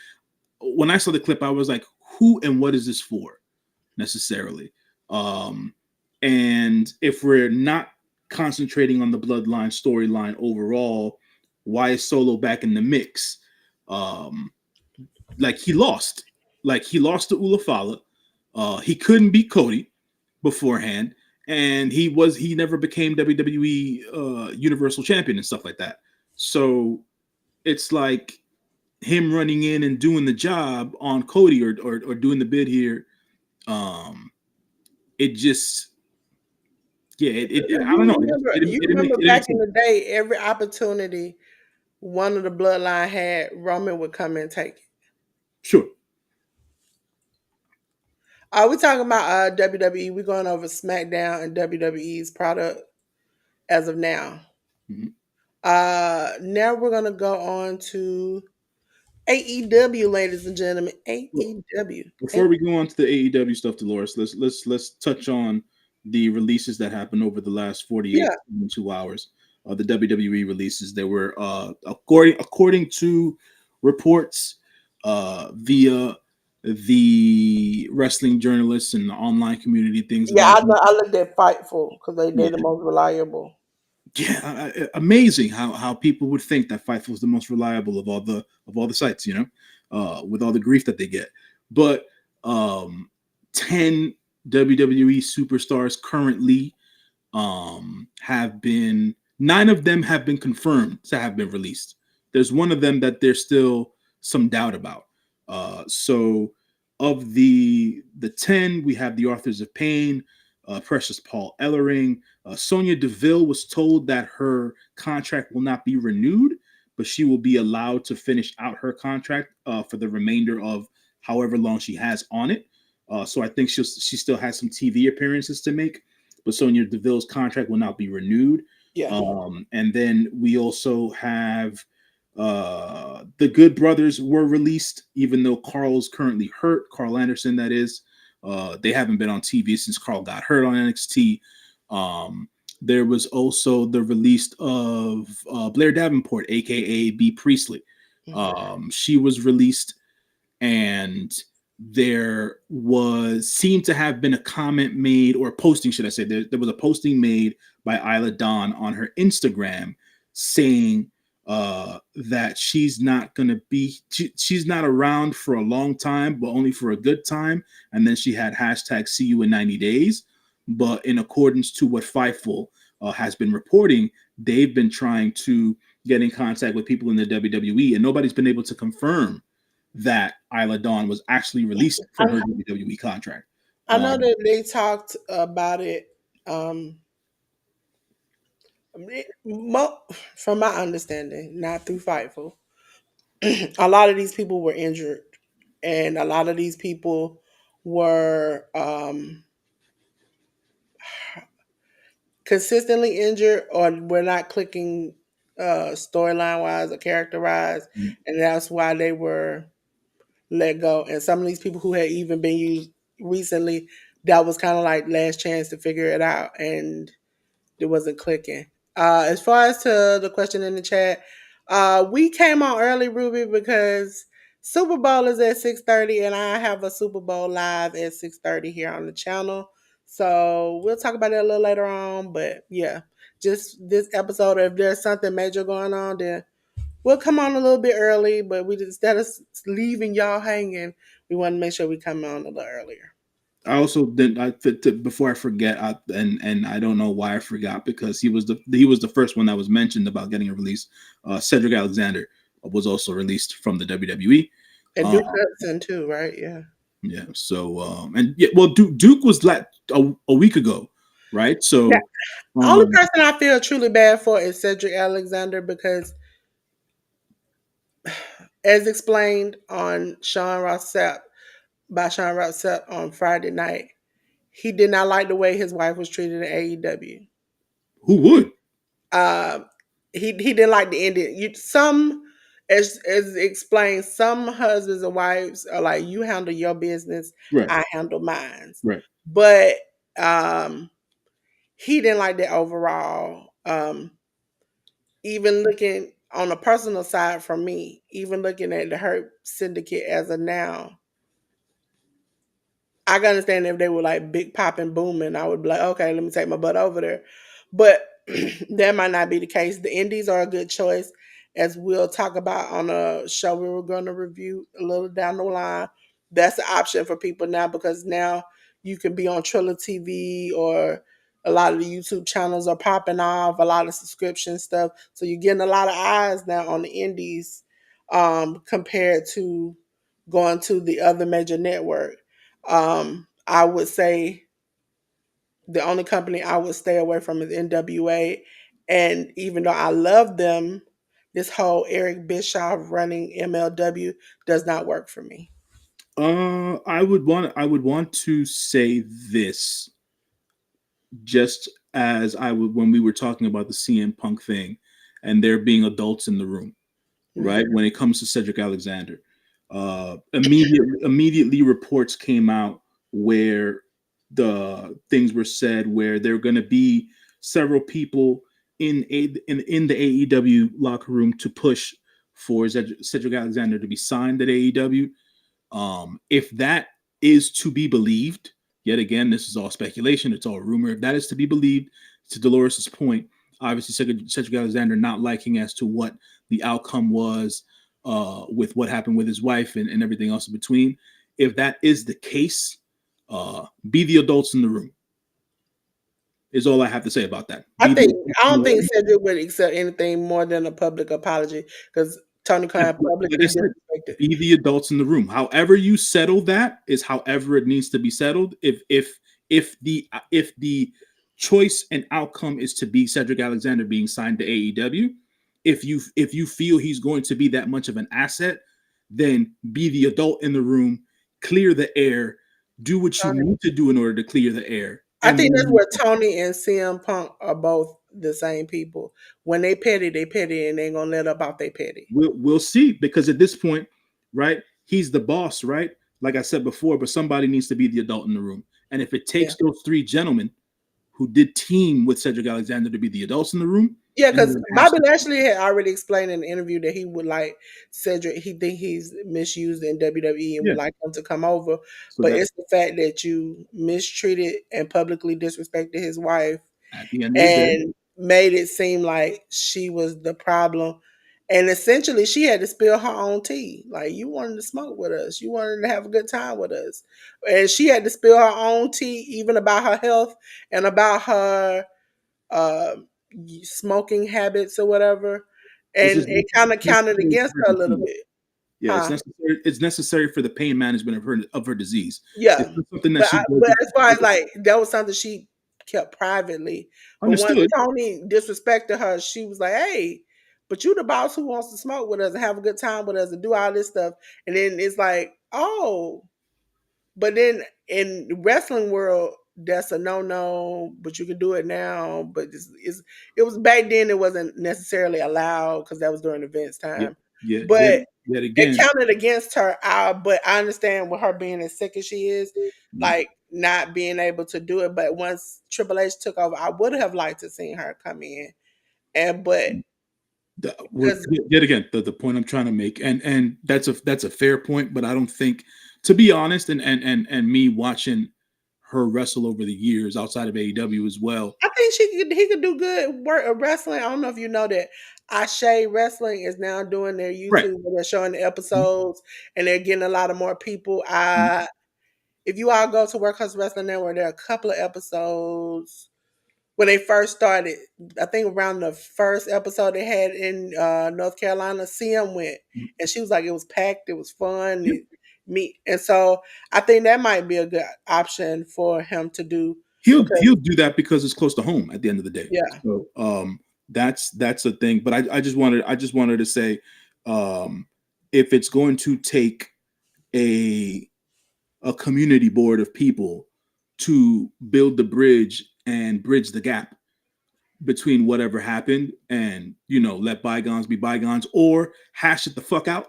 When I saw the clip, I was like, who and what is this for? Necessarily. Um, and if we're not concentrating on the bloodline storyline overall, why is Solo back in the mix? Um, like he lost, to Ulafala. He couldn't beat Cody beforehand, and he never became WWE Universal Champion and stuff like that. So it's like him running in and doing the job on Cody or doing the bid here. Um, it just I don't know. You remember It back makes in sense. the day, every opportunity one of the bloodline had, Roman would come and take it. Sure. Are we talking about WWE? We're going over SmackDown and WWE's product as of now. Mhm. Now we're gonna go on to AEW, ladies and gentlemen. Well, AEW. before we go on to the AEW stuff, Dolores, let's touch on the releases that happened over the last 48 Yeah, 2 hours. The WWE releases. There were according to reports via the wrestling journalists and the online community, things of yeah. that. I looked at Fightful because they the Yeah, most reliable. amazing how people would think that Fightful is the most reliable of all the sites, with all the grief that they get. But 10 WWE superstars currently have been 9 of them have been confirmed to have been released. There's one of them that there's still some doubt about. So of the 10, we have the authors of Pain, Precious Paul Ellering. Sonia Deville was told that her contract will not be renewed, but she will be allowed to finish out her contract for the remainder of however long she has on it. So I think she still has some TV appearances to make, but Sonia Deville's contract will not be renewed. Yeah. And then we also have the Good Brothers were released, even though Carl's currently hurt. Carl Anderson, that is. They haven't been on TV since Carl got hurt on NXT. There was also the release of Blair Davenport, aka B. Priestley. She was released, and there was seemed to have been a comment made, or a posting, should I say? There was a posting made by Isla Dawn on her Instagram saying that she's not going to be, she's not around for a long time, but only for a good time. And then she had hashtag see you in 90 days. But in accordance to what Fightful has been reporting, they've been trying to get in contact with people in the WWE, and nobody's been able to confirm that Isla Dawn was actually released from her WWE contract. I know that they talked about it. Um, from my understanding, not through Fightful, a lot of these people were injured, and a lot of these people were consistently injured, or were not clicking storyline wise or character wise, and that's why they were let go. And some of these people who had even been used recently, that was kind of like last chance to figure it out, and it wasn't clicking. As far as to the question in the chat, we came on early, Ruby, because Super Bowl is at 6:30, and I have a Super Bowl live at 6:30 here on the channel. So we'll talk about it a little later on. But yeah, just this episode, if there's something major going on, then we'll come on a little bit early. But we, instead of leaving y'all hanging, we want to make sure we come on a little earlier. I also didn't. Before I forget, and I don't know why I forgot, because he was the first one that was mentioned about getting a release. Cedric Alexander was also released from the WWE. And Um, Duke Hudson too, right? Yeah. yeah. So and yeah, well, Duke was a week ago, right? Yeah. So Only um, person I feel truly bad for is Cedric Alexander because, as explained on Sean Rossap by Sean Rossap on Friday night, he did not like the way his wife was treated in AEW. who would? Um, he didn't like the ending. As explained, some husbands and wives are like, you handle your business, Right. I handle mine. Right. But he didn't like that overall. Even looking on a personal side from me, even looking at the Hurt Syndicate as of now, I can understand if they were like big popping booming, I would be like, okay, let me take my butt over there. But that might not be the case. The indies are a good choice, as we'll talk about on a show we were going to review a little down the line. That's an option for people now, because now you can be on Triller TV, or a lot of the YouTube channels are popping off, a lot of subscription stuff. So you're getting a lot of eyes now on the indies, compared to going to the other major network. I would say the only company I would stay away from is NWA. And even though I love them, this whole Eric Bischoff running MLW does not work for me. I would want to say this, just as I would when we were talking about the CM Punk thing, and there being adults in the room, Yeah. right? When it comes to Cedric Alexander, immediately reports came out where the things were said where there are going to be several people in the AEW locker room to push for Cedric Alexander to be signed at AEW. If that is to be believed, yet again, this is all speculation, it's all rumor. If that is to be believed, to Dolores's point, obviously Cedric Alexander not liking as to what the outcome was with what happened with his wife and everything else in between. If that is the case, be the adults in the room. Is all I have to say about that. I Be the think adult I in the don't think room. Cedric would accept anything more than a public apology because Tony Yeah, Khan like I publicly said, disrespected. be the adults in the room. However you settle that is however it needs to be settled. If the choice and outcome is to be Cedric Alexander being signed to AEW, if you feel he's going to be that much of an asset, then be the adult in the room, clear the air, do what you Tony. need to do in order to clear the air, I and think then that's where Tony and CM Punk are both the same people. When they petty, and they ain't gonna let up off they petty. we'll see, because at this point, right, he's the boss, right? Like I said before, but somebody needs to be the adult in the room. And if it Yeah. takes those three gentlemen who did team with Cedric Alexander to be the adults in the room, Yeah, and because then it has Bobby to, Lashley had already explained in the interview that he would like Cedric. He think he's misused in WWE and yeah. would like him to come over. So But that it's the fact that you mistreated and publicly disrespected his wife at the end of the day, and made it seem like she was the problem. And essentially, she had to spill her own tea. Like, you wanted to smoke with us, you wanted to have a good time with us. And she had to spill her own tea, even about her health and about her uh, smoking habits or whatever. it's And just it kind of counted necessary against for her her a little disease. bit. Yeah, it's Huh? necessary. It's necessary for the pain management of her disease. Yeah. It's not something that But she does. but as far as like that was something she kept privately. But once Understood. Tony disrespected her, she was like, "Hey, but you the boss who wants to smoke with us and have a good time with us and do all this stuff." And then it's like, "Oh, but then in the wrestling world, that's a no. But you can do it now. But it was back then. It wasn't necessarily allowed because that was during the Vince Yeah, time. yeah. Yet, But yet it again, counted against her. But I understand with her being as sick as she is, like not being able to do it. But once Triple H took over, I would have liked to seen her come in. And but we're because yet again the point I'm trying to make, and that's a fair point, but I don't think, to be honest, and me watching her wrestle over the years outside of AEW as well. I think he could do good work of wrestling. I don't know if you know that Ashe Wrestling is now doing their Right. YouTube where they're showing the Mhm. episodes and they're getting a lot of more people. Mhm. If you all go to Workhouse Wrestling Network, there are a couple of episodes when they first started. I think around the first episode they had in North Carolina, CM went and she was like, it was packed, it was fun, Yeah. me, and so I think that might be a good option for him to do because He'll do that because it's close to home at the end of the day. yeah. So that's a thing. But I just wanted to say, um if it's going to take a a community board of people to build the bridge and bridge the gap between whatever happened, and let bygones be bygones, or hash it the fuck out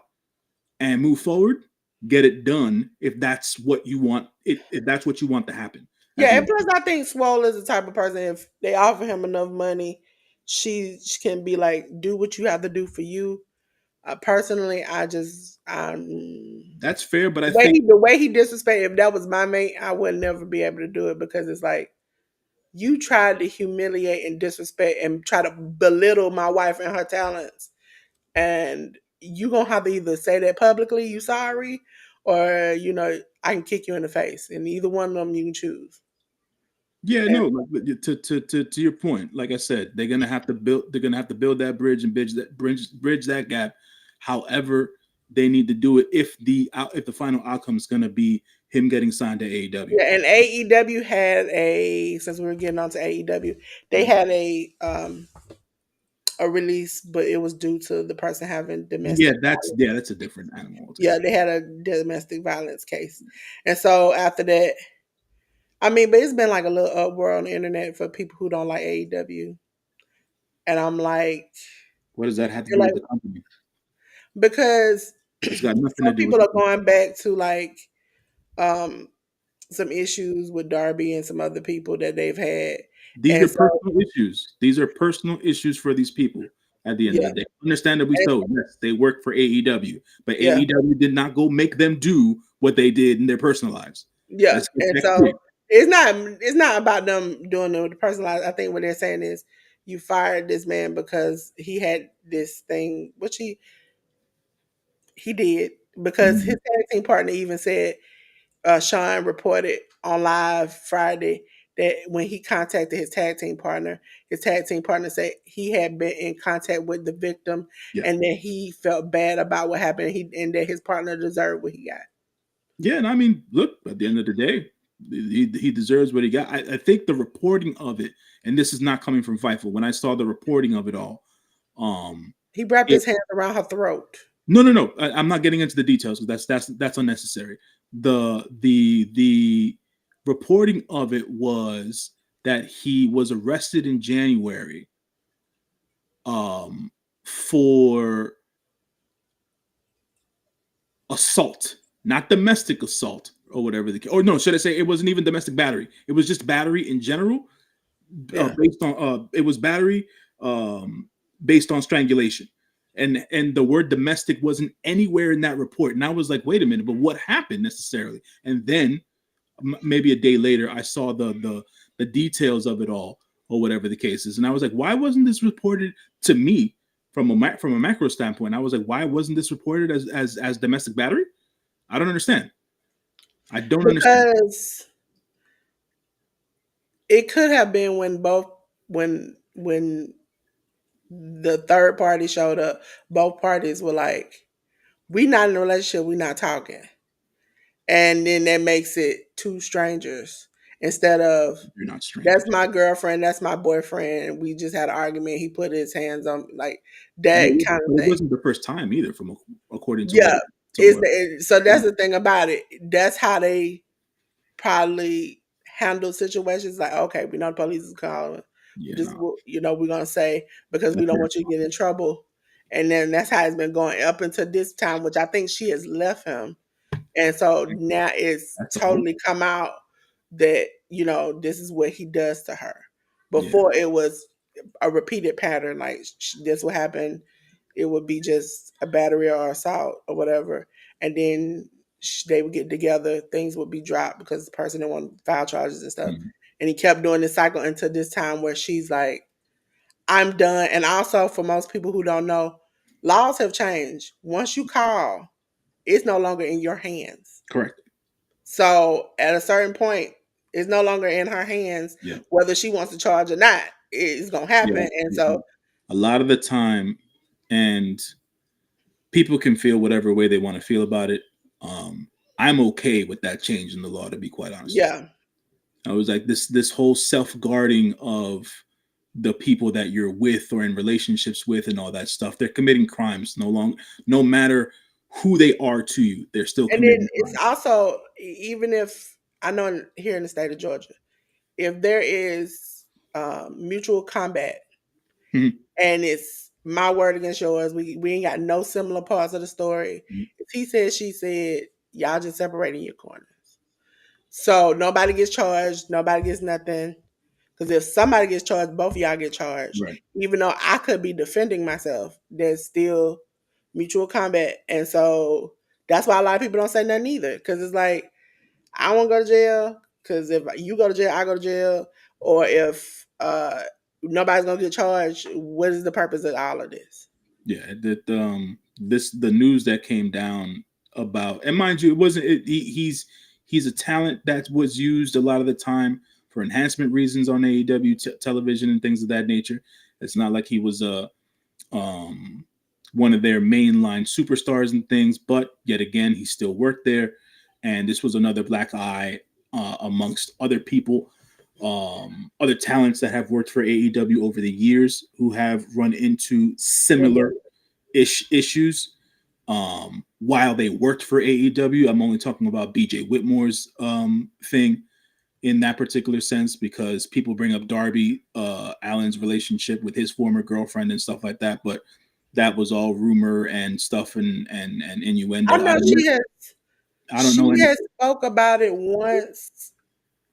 and move forward, get it done, if that's what you want, if that's what you want to happen at Yeah, the and end. plus I think Swole is the type of person if they offer him enough money, she can be like, do what you have to do for you. Personally, That's fair, but I the way think, he disrespected. If that was my mate, I would never be able to do it because it's like you tried to humiliate and disrespect and try to belittle my wife and her talents, and you gonna have to either say that publicly, you sorry, or I can kick you in the face, and either one of them you can choose. yeah, And no, like, to your point, like I said, they're gonna have to build that bridge and bridge that gap, however they need to do it, if the final outcome is gonna be him getting signed to AEW. yeah, and AEW had since we were getting on to AEW, they had a release, but it was due to the person having Yeah, domestic that's violence. yeah, that's a different animal Yeah, altogether. they had a domestic violence case. And so after that, I mean, but it's been like a little uproar on the internet for people who don't like AEW. And I'm like, What does that have to they're do with like the company? because It's got nothing to some do with people the are company. going back to like um some issues with Darby and some other people that they've had. These And are so personal issues. These are personal issues for these people at the end of yeah, the day. Understandably and, so. Yes, they work for AEW, but yeah. AEW did not go make them do what they did in their personal lives. Yeah, Let's get and that so clear. it's not about them doing the personalized. I think what they're saying is you fired this man because he had this thing, which he did because his Mhm. tag team partner even said Sean reported on live Friday that when he contacted his tag team partner said he had been in contact with the victim Yeah. and that he felt bad about what happened. And that his partner deserved what he got. Yeah, and I mean, look, at the end of the day, he deserves what he got. I think the reporting of it, and this is not coming from Fightful. When I saw the reporting of it all, um, He wrapped it his hands around her throat. no. I'm not getting into the details because that's unnecessary. The reporting of it was that he was arrested in January, for assault, not domestic assault or whatever the case. Or no, should I say it wasn't even domestic battery? It was just battery in general, Yeah. based on it was battery, based on strangulation, and the word domestic wasn't anywhere in that report. And I was like, wait a minute, but what happened necessarily? And then maybe a day later, I saw the details of it all or whatever the case is, and I was like, why wasn't this reported to me? From a macro standpoint, I was like, why wasn't this reported as domestic battery? I don't understand. I don't understand. Because it could have been when the third party showed up, both parties were like, we not in a relationship, we not talking. And then that makes it two strangers instead of You're not that's strangers. my girlfriend, that's my boyfriend. We just had an argument. He put his hands on like And that kind of it thing. wasn't the first time either, from according to Yeah, what. so that's the thing about it. That's how they probably handle situations. Like, okay, we know the police is calling. Yeah, This is no, what we're gonna say because we that's don't their want you to fault. get in trouble. And then that's how it's been going up until this time, which I think she has left him. And so now it's That's the hope. totally come out that, this is what he does to her. Yeah. Before it was a repeated pattern, like this would happen, it would be just a battery or assault or whatever. And then they would get together, things would be dropped because the person didn't want to file charges and stuff. Mhm. And he kept doing this cycle until this time where she's like, I'm done. And also, for most people who don't know, laws have changed. Once you call, it's no longer in your hands. Correct. So at a certain point, it's no longer in her hands Yeah. whether she wants to charge or not. It's gonna Yeah. happen. And Yeah. so A lot of the time, and people can feel whatever way they want to feel about it. I'm okay with that change in the law, to be quite honest with yeah. you. I was like, this whole self guarding of the people that you're with or in relationships with and all that stuff. They're committing crimes no matter who they are to you, they're still And then committing it's crimes. also, even if I know here in the state of Georgia, if there is mutual combat Mhm. and it's my word against yours, we ain't got no similar parts of the story. Mhm. If he said, she said, y'all just separating your corners. So nobody gets charged, nobody gets nothing. Because if somebody gets charged, both of y'all get charged. Right. Even though I could be defending myself, there's still mutual combat. And so that's why a lot of people don't say nothing either. Because it's like, I won't go to jail. Because if you go to jail, I go to jail. Or if nobody's going to get charged, what is the purpose of all of this? Yeah. That the news that came down about, and mind you, it wasn't. He's a talent that was used a lot of the time for enhancement reasons on AEW television and things of that nature. It's not like he was a um, one of their mainline superstars and things. But yet again, he still worked there, and this was another black eye amongst other people, other talents that have worked for AEW over the years who have run into similar issues while they worked for AEW. I'm only talking about BJ Whitmore's thing in that particular sense because people bring up Darby Allen's relationship with his former girlfriend and stuff like that, but that was all rumor and stuff and I innuendo. know I don't she know any. has spoke about it once,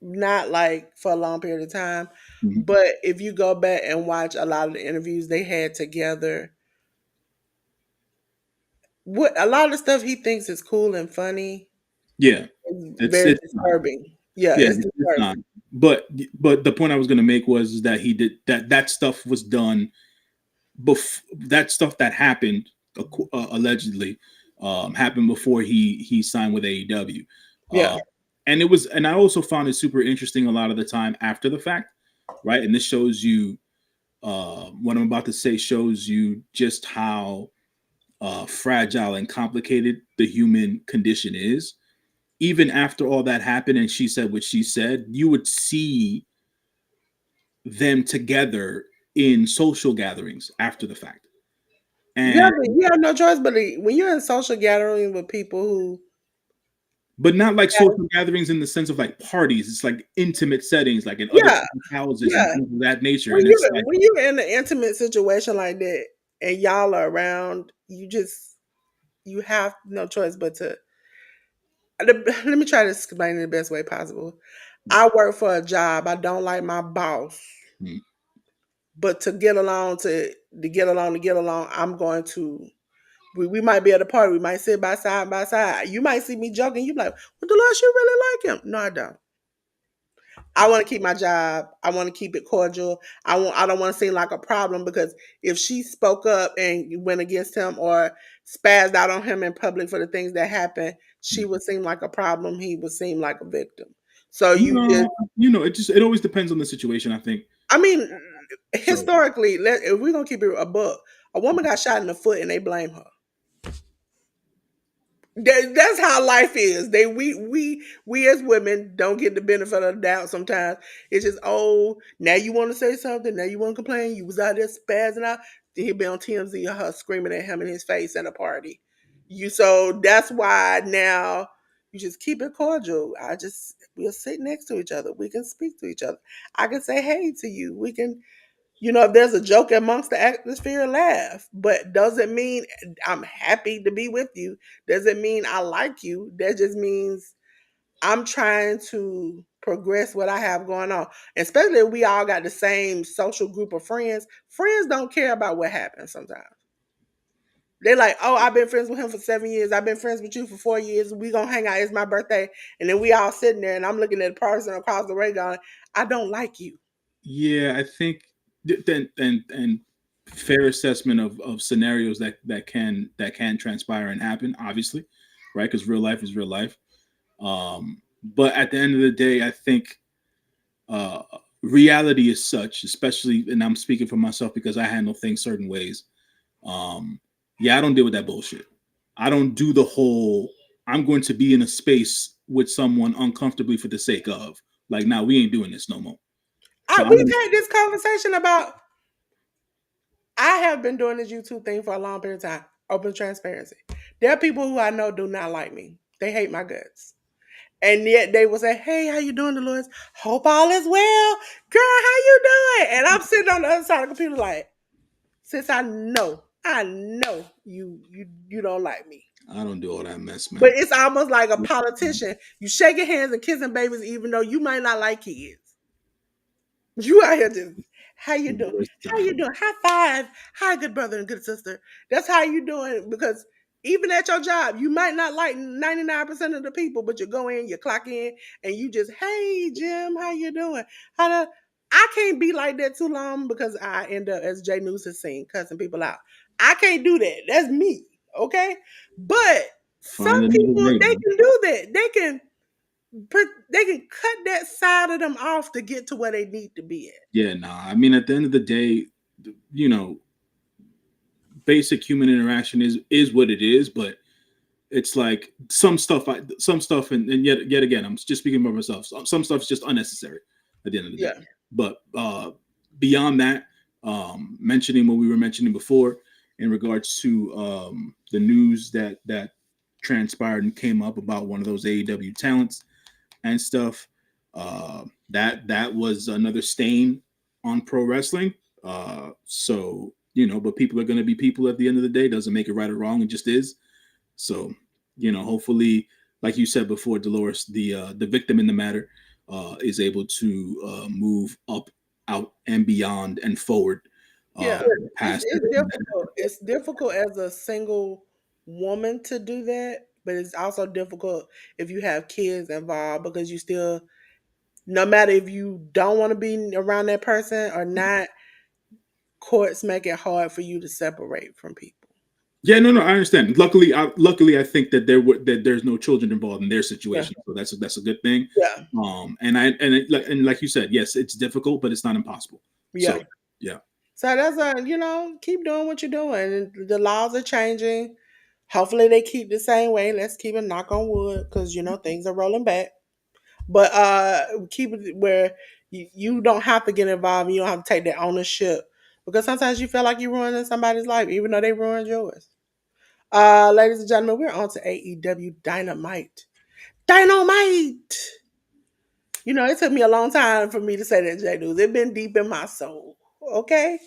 not like for a long period of time. Mhm. But if you go back and watch a lot of the interviews they had together, what a lot of the stuff he thinks is cool and funny Yeah, is very it's not. disturbing. Yeah, Yeah, it's it's not. disturbing. But the point I was going to make was that he did that stuff was done that stuff that happened allegedly happened before he signed with AEW. Uh, Yeah. and it was, and I also found it super interesting a lot of the time after the fact, right? And this shows you, what I'm about to say shows you just how fragile and complicated the human condition is. Even after all that happened and she said what she said, you would see them together in social gatherings after the fact. And You have no choice but when you're in social gathering with people who but not like have, social gatherings in the sense of like parties. It's like intimate settings, like in other yeah, people's houses and yeah. things of that nature. And it's like, When you're in an intimate situation like that and y'all are around, you have no choice but to let me try to explain it the best way possible. I work for a job. I don't like my boss, hmm, but to get along, I'm going to. We might be at a party. We might sit by side. You might see me joking. You be like, "Well, Dolores, you really like him?" No, I don't. I want to keep my job. I want to keep it cordial. I don't want to seem like a problem because if she spoke up and went against him or spazzed out on him in public for the things that happened, she would seem like a problem. He would seem like a victim. So you just, no, it just, it always depends on the situation, I think. I mean, So historically, if we're gonna keep it a book, a woman got shot in the foot and they blame her. That's how life is. We as women don't get the benefit of the doubt sometimes. It's just, oh, now you want to say something, now you want to complain. You was out there spazzing out. Then he'd be on TMZ or her screaming at him in his face at a party. So that's why now you just keep it cordial. We'll sit next to each other. We can speak to each other. I can say hey to you. We can, if there's a joke amongst the atmosphere, laugh. But doesn't mean I'm happy to be with you. Doesn't mean I like you. That just means I'm trying to progress what I have going on. Especially if we all got the same social group of friends. Friends don't care about what happens sometimes. They're like, oh, I've been friends with him for 7 years. I've been friends with you for 4 years. We gonna hang out. It's my birthday. And then we all sitting there and I'm looking at the person across the way going, I don't like you. yeah, I think and fair assessment of scenarios that can transpire and happen, obviously, right? Because real life is real life. But at the end of the day, I think uh, reality is such, especially, and I'm speaking for myself because I handle things certain ways. Um, yeah, I don't deal with that bullshit. I don't do the whole. I'm going to be in a space with someone uncomfortably for the sake of. Like, now we ain't doing this no more. So I'm We've gonna. had this conversation about I have been doing this YouTube thing for a long period of time. Open transparency. There are people who I know do not like me. They hate my guts. And yet they will say, hey, how you doing, Dolores? Hope all is well. Girl, how you doing? And I'm sitting on the other side of the computer like, since I know you don't like me. I don't do all that mess, But man. it's almost like a politician. You shaking hands and kissing babies even though you might not like kids. You out here just how you The doing? worst How you time. doing? High five. Hi, good brother and good sister. That's how you doing because even at your job, you might not like 99% of the people, but you go in, you clock in, and you just, hey Jim, how you doing? I can't be like that too long because I end up, as Jay News has seen, cussing people out. I can't do that. That's me. Okay. But Find some another people way, they man. can do that. They can cut that side of them off to get to where they need to be at. Yeah, nah. I mean, at the end of the day, you know, basic human interaction is what it is, but it's like some stuff, and yet again, I'm just speaking about myself. Some stuff is just unnecessary at the end of the day. Yeah. But beyond that, mentioning what we were mentioning before in regards to the news that transpired and came up about one of those AEW talents and stuff. That was another stain on pro wrestling. So but people are going to be people at the end of the day. Doesn't make it right or wrong. It just is. So hopefully, like you said before, Dolores, the victim in the matter is able to move up, out, and beyond and forward Yeah. past It's everything that difficult. It's difficult as a single woman to do that, but it's also difficult if you have kids involved because you still, no matter if you don't want to be around that person or not, courts make it hard for you to separate from people. Yeah, no, no, I understand. Luckily, I think that there's no children involved in their Yeah, situation, so that's a good thing. yeah, And like you said, yes, it's difficult, but it's not impossible. So yeah. yeah, So that's keep doing what you're doing. The laws are changing. Hopefully they keep the same way. Let's keep a knock on wood because things are rolling back. But keep it where you don't have to get involved. You don't have to take that ownership because sometimes you feel like you're ruining somebody's life, even though they ruined yours. Ladies and gentlemen, we're on to AEW Dynamite. Dynamite. It took me a long time for me to say that, J News. It's been deep in my soul. Okay?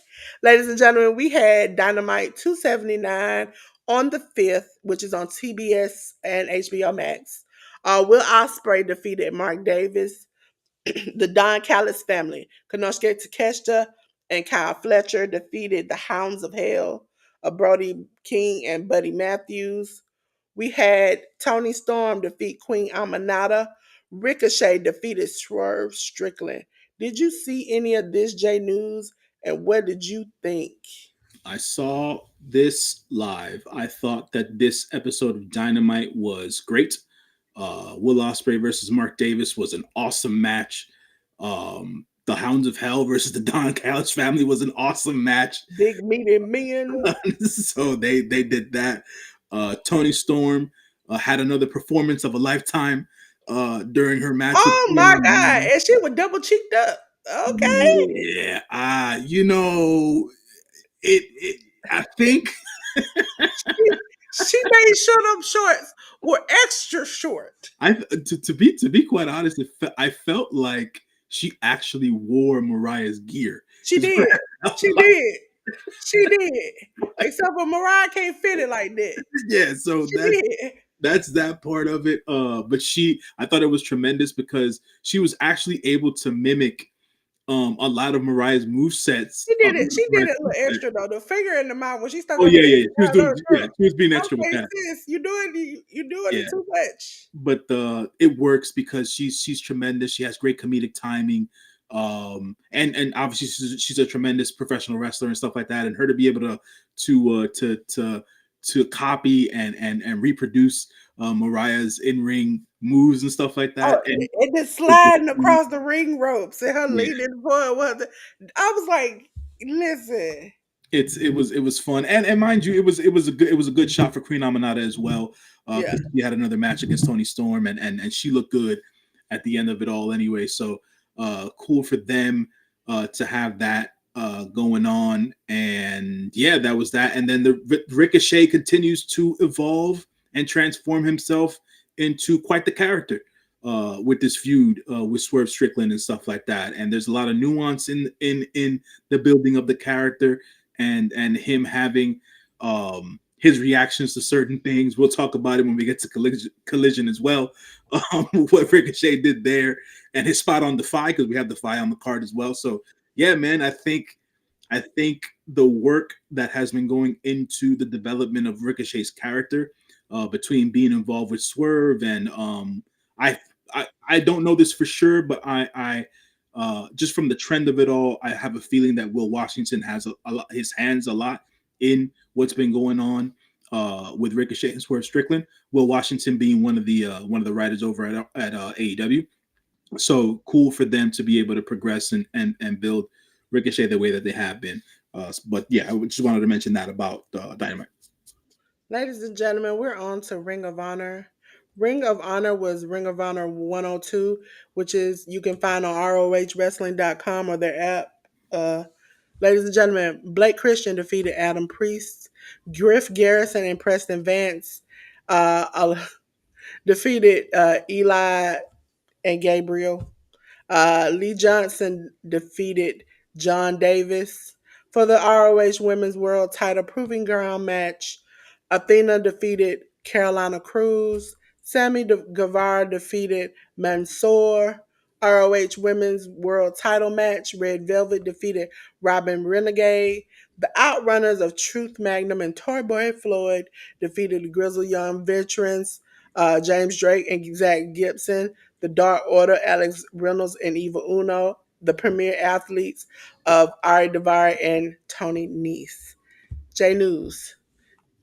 Ladies and gentlemen, we had Dynamite 279 on the 5th, which is on TBS and HBO Max. Will Ospreay defeated Mark Davis. The Don Callis family, Konosuke Takeshita and Kyle Fletcher, defeated the Hounds of Hell of Brody King and Buddy Matthews. We had Tony Storm defeat Queen Amanada. Ricochet defeated Swerve Strickland. Did you see any of this, J News? And what did you think? I saw this live. I thought that this episode of Dynamite was great. Will Ospreay versus Mark Davis was an awesome match. The Hounds of Hell versus the Don Callis family was an awesome match. Big meaty men. So they did that. Tony Storm had another performance of a lifetime during her match with Oh Queen my God. Amanda. And she was double cheeked up. Okay. Yeah, it. I think She made sure them shorts were extra short. to be quite honest, I felt like she actually wore Mariah's gear. She Is what did. I felt She did. She did. like. Except for Mariah can't fit it like that. Yeah, so She did. that's that part of it. But I thought it was tremendous because she was actually able to mimic a lot of Mariah's move sets. She did it. She did it a little extra though. The finger in the mouth when she stuck Oh her yeah, finger. yeah, yeah. Girl. She was being extra with Okay, that. sis, you doing Yeah, it too much. but it works because she's tremendous. She has great comedic timing, and obviously she's a tremendous professional wrestler and stuff like that. And her to be able to copy and reproduce Mariah's in ring moves and stuff like Oh, that, and and then with the sliding across the ring ropes and her yeah, leaning forward. I was like, listen, it was fun, and mind you, it was a good shot for Queen Aminata as well, yeah. because she had another match against Tony Storm, and she looked good at the end of it all anyway. So cool for them to have that going on, and yeah, that was that. And then the Ricochet continues to evolve and transform himself into quite the character. With this feud with Swerve Strickland and stuff like that, and there's a lot of nuance in the building of the character, and him having his reactions to certain things. We'll talk about it when we get to collision as well. What Ricochet did there and his spot on Defy, because we have Defy on the card as well. So yeah, man, I think the work that has been going into the development of Ricochet's character, between being involved with Swerve and I, I don't know this for sure, but I just from the trend of it all, I have a feeling that Will Washington has his hands a lot in what's been going on with Ricochet and Swerve Strickland. Will Washington being one of the writers over at AEW. So cool for them to be able to progress and build Ricochet the way that they have been. But yeah, I just wanted to mention that about Dynamite. Ladies and gentlemen, we're on to Ring of Honor. Ring of Honor was Ring of Honor 102, which is you can find on ROHWrestling.com or their app. Ladies and gentlemen, Blake Christian defeated Adam Priest. Griff Garrison and Preston Vance defeated Eli and Gabriel. Lee Johnson defeated John Davis for the ROH Women's World Title Proving Ground match. Athena defeated Carolina Cruz. Sammy Guevara defeated Mansoor. ROH Women's World Title match. Red Velvet defeated Robin Renegade. The Outrunners of Truth Magnum and Toy Boy Floyd defeated the Grizzle Young Veterans, James Drake and Zach Gibson. The Dark Order, Alex Reynolds and Eva Uno, the premier athletes of Ari Davari and Tony Nese. J News.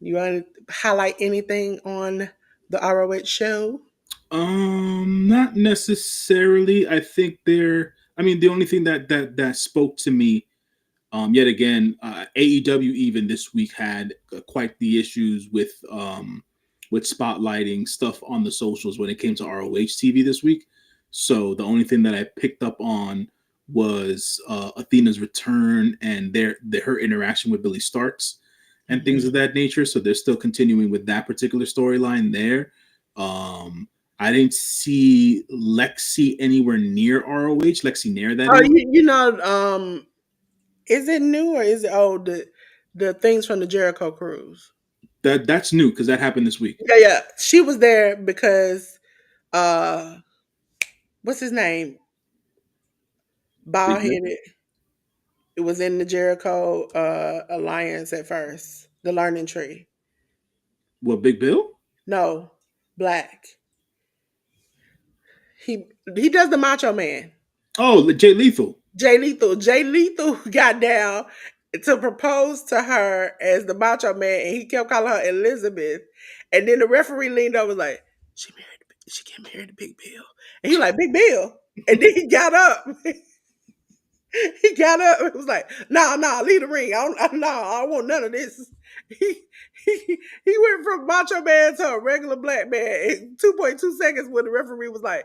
You want to highlight anything on the ROH show? Not necessarily. I think they're. I mean, the only thing that spoke to me, yet again, AEW even this week had quite the issues with spotlighting stuff on the socials when it came to ROH TV this week. So the only thing that I picked up on was Athena's return and her interaction with Billy Starks and things of that nature. So they're still continuing with that particular storyline there. Um, I didn't see Lexi anywhere near ROH. Lexi Nair, that Oh, is. is it new or is it old? The things from the Jericho cruise. That's new because that happened this week. Yeah, yeah. She was there because uh what's his name? Bald Big Bill. headed. It was in the Jericho alliance at first. The learning tree. What, Big Bill? No, black. He he does the Macho Man. Oh, Jay Lethal. Jay Lethal. Jay Lethal got down to propose to her as the Macho Man, and he kept calling her Elizabeth. And then the referee leaned over, like, she get married to Big Bill, and he was like, Big Bill. And then he got up. He got up and was like, "Nah, nah, leave the ring. I don't want none of this." He he went from Macho Man to a regular black man in 2.2 seconds when the referee was like,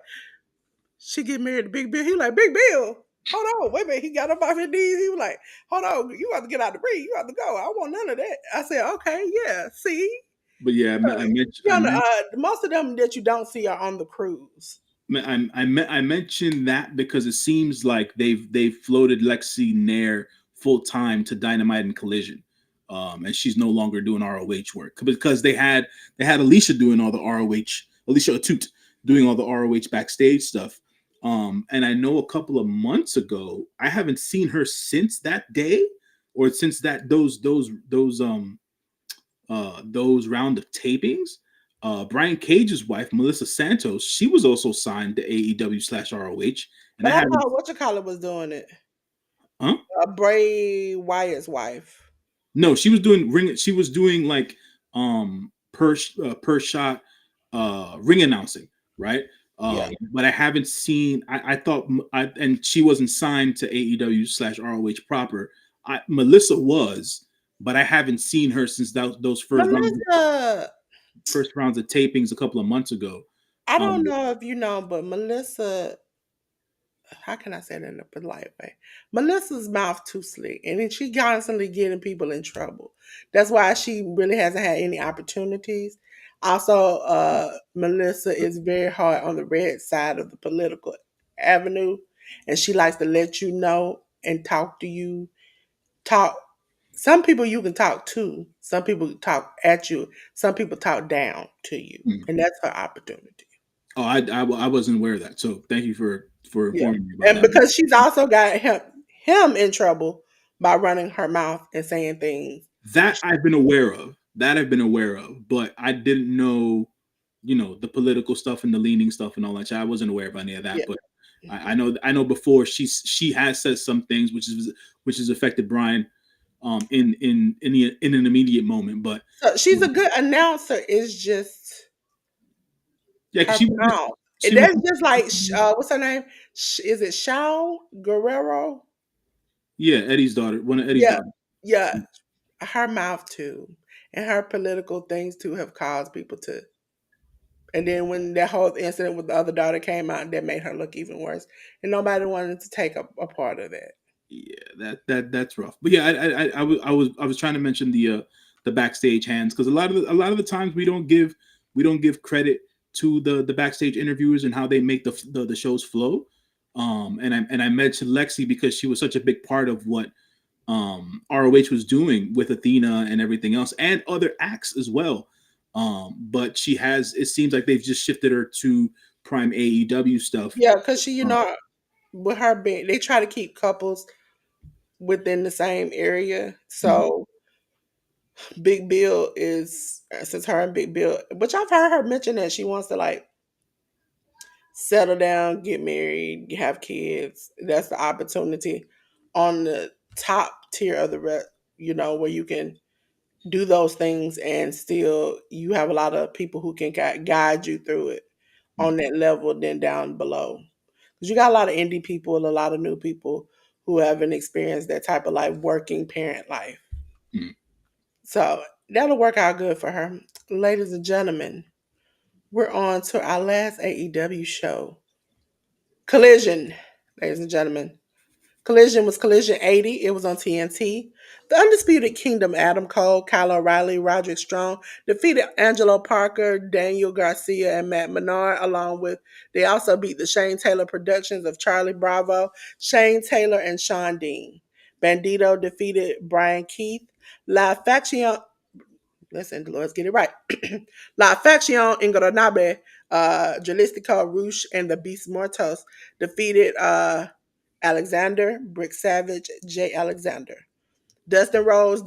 "She get married to Big Bill." He was like, "Big Bill, hold on, wait a minute." He got up off his knees. He was like, "Hold on, you have to get out the ring. You have to go. I don't want none of that." I said, "Okay, yeah. See, But yeah, most of them that you don't see are on the cruise." I mentioned that because it seems like they've floated Lexi Nair full time to Dynamite and Collision, and she's no longer doing ROH work because they had Alicia doing all the ROH, Alicia Atut doing all the ROH backstage stuff. And I know a couple of months ago, I haven't seen her since that day or since that those round of tapings. Brian Cage's wife, Melissa Santos, she was also signed to AEW/ROH, and But I I haven't. thought what you call it was doing it. Huh? Bray Wyatt's wife. No, she was doing ring. She was doing like per shot ring announcing, right? Yeah. But I haven't seen. I thought, and she wasn't signed to AEW/ROH proper. Melissa was, but I haven't seen her since those Melissa, first rounds of tapings a couple of months ago. I don't Um, know if you know, but Melissa, how can I say that in a polite way? Melissa's mouth too slick, and then she constantly getting people in trouble. That's why she really hasn't had any opportunities. Also, Melissa is very hard on the red side of the political avenue, and she likes to let you know and talk to you. Talk. Some people you can talk to. Some people talk at you. Some people talk down to you, mm. and that's her opportunity. Oh, I wasn't aware of that. So thank you for Yeah, informing me about and that. because she's also got him in trouble by running her mouth and saying things. That I've been aware of. That I've been aware of, but I didn't know, the political stuff and the leaning stuff and all that. I wasn't aware of any of that. Yeah, But I know before she has said some things which has affected Brian in an immediate moment. But so she's a good announcer. It's just yeah, because her mouth. And she was that's just like what's her name? Is it Shao Guerrero? yeah, Eddie's daughter, one of Eddie's Yeah, daughters. yeah. Her mouth too, and her political things too have caused people to. And then when that whole incident with the other daughter came out, that made her look even worse, and nobody wanted to take a part of that. Yeah, that's rough. But yeah, I was trying to mention the backstage hands because a lot of the times we don't give credit to the backstage interviewers and how they make the shows flow. And I mentioned Lexi because she was such a big part of what ROH was doing with Athena and everything else and other acts as well. But it seems like they've just shifted her to prime AEW stuff. Yeah, because she, Um, with her being, they try to keep couples within the same area. mhm, So Big Bill is since her and Big Bill, which I've heard her mention that she wants to like settle down, get married, have kids. That's the opportunity on the top tier of the where you can do those things and still you have a lot of people who can guide you through it on that level than down below. Because you got a lot of indie people, a lot of new people who haven't experienced that type of like working parent life. Mm. So that'll work out good for her. Ladies and gentlemen, we're on to our last AEW show. Collision, ladies and gentlemen. Collision was Collision 80. It was on TNT. The Undisputed Kingdom, Adam Cole, Kyle O'Reilly, Roderick Strong, defeated Angelo Parker, Daniel Garcia, and Matt Menard, along with, they also beat the Shane Taylor Productions of Charlie Bravo, Shane Taylor, and Sean Dean. Bandito defeated Brian Keith. La Faction, listen, let's get it right. La Faction Ingoranabe, Jalistico Rouge, and the Beast Mortos defeated Alexander, Brick Savage, Jay Alexander. Dustin Rose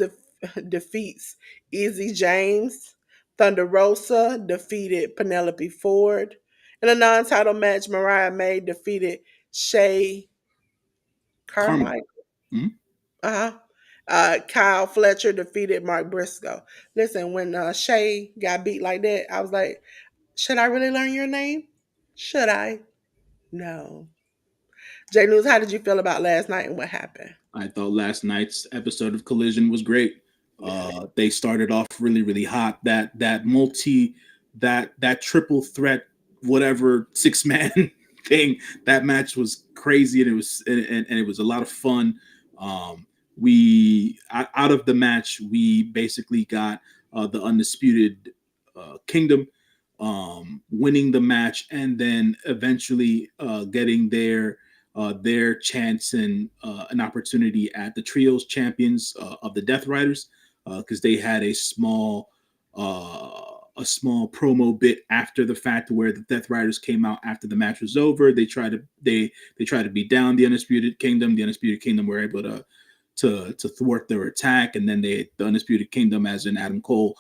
defeats Easy James. Thunder Rosa defeated Penelope Ford. In a non-title match, Mariah May defeated Shay Carmel. Carmichael. Mm. Uh-huh. Kyle Fletcher defeated Mark Briscoe. Listen, when Shay got beat like that, I was like, should I really learn your name? Should I? No. Jay News, how did you feel about last night and what happened? I thought last night's episode of Collision was great. Yeah. They started off really, really hot. That triple threat, whatever 6-man thing. That match was crazy, and it was a lot of fun. We out of the match, we basically got the Undisputed Kingdom winning the match, and then eventually getting their chance and an opportunity at the trios champions of the Death Riders, because they had a small promo bit after the fact where the Death Riders came out after the match was over. They tried to beat down the Undisputed Kingdom. The Undisputed Kingdom were able to thwart their attack, and then the Undisputed Kingdom, as in Adam Cole,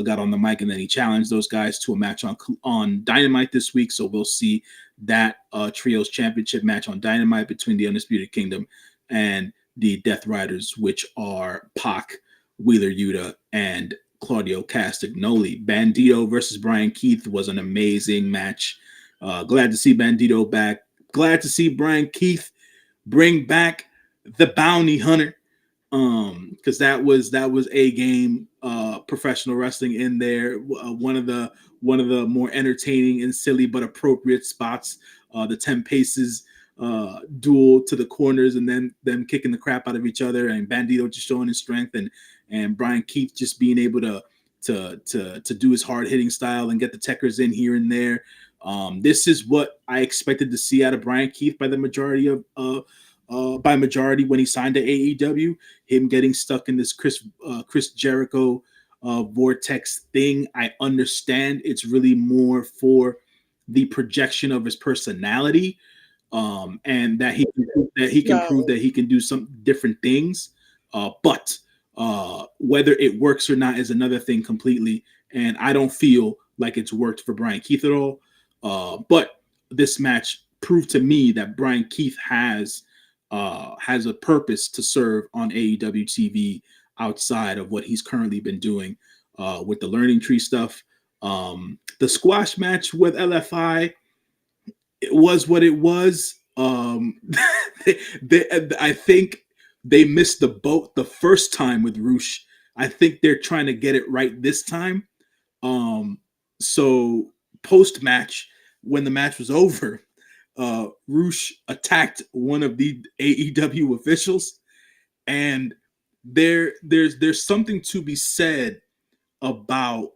got on the mic, and then he challenged those guys to a match on Dynamite this week. So we'll see that trios championship match on Dynamite between the Undisputed Kingdom and the Death Riders, which are Pac, Wheeler Yuta, and Claudio Castagnoli. Bandito versus Brian Keith was an amazing match. Glad to see Bandito back. Glad to see Brian Keith bring back the bounty hunter, because that was a game professional wrestling in there. One of the more entertaining and silly but appropriate spots, the 10 paces duel to the corners, and then them kicking the crap out of each other, and Bandito just showing his strength, and Brian Keith just being able to do his hard hitting style and get the techers in here and there. This is what I expected to see out of Brian Keith by majority when he signed to AEW. Him getting stuck in this Chris Jericho vortex thing. I understand it's really more for the projection of his personality, and that he can No. prove that he can do some different things. But whether it works or not is another thing completely. And I don't feel like it's worked for Brian Keith at all. But this match proved to me that Brian Keith has a purpose to serve on AEW TV outside of what he's currently been doing with the Learning Tree stuff. The squash match with LFI, it was what it was. I think they missed the boat the first time with Roosh. I think they're trying to get it right this time. So post match, when the match was over, Roosh attacked one of the AEW officials, and there's something to be said about,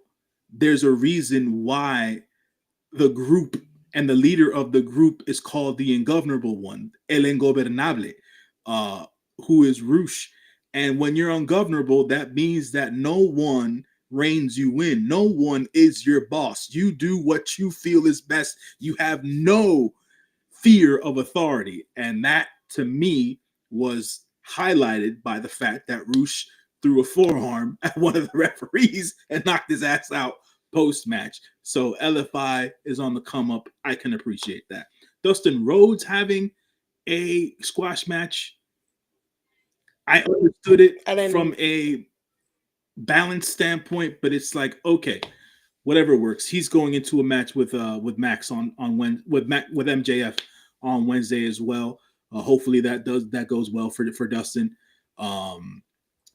there's a reason why the group and the leader of the group is called the Ungovernable One, El Ingobernable, uh, who is Roosh. And when you're ungovernable, that means that no one reins you in. No one is your boss. You do what you feel is best. You have no fear of authority. And that, to me, was highlighted by the fact that Roosh threw a forearm at one of the referees and knocked his ass out post match. So LFI is on the come up. I can appreciate that. Dustin Rhodes having a squash match, I understood it I didn't from even. a balance standpoint, but it's like, okay, whatever works. He's going into a match with Max on with MJF on Wednesday as well. Hopefully that goes well for Dustin, um,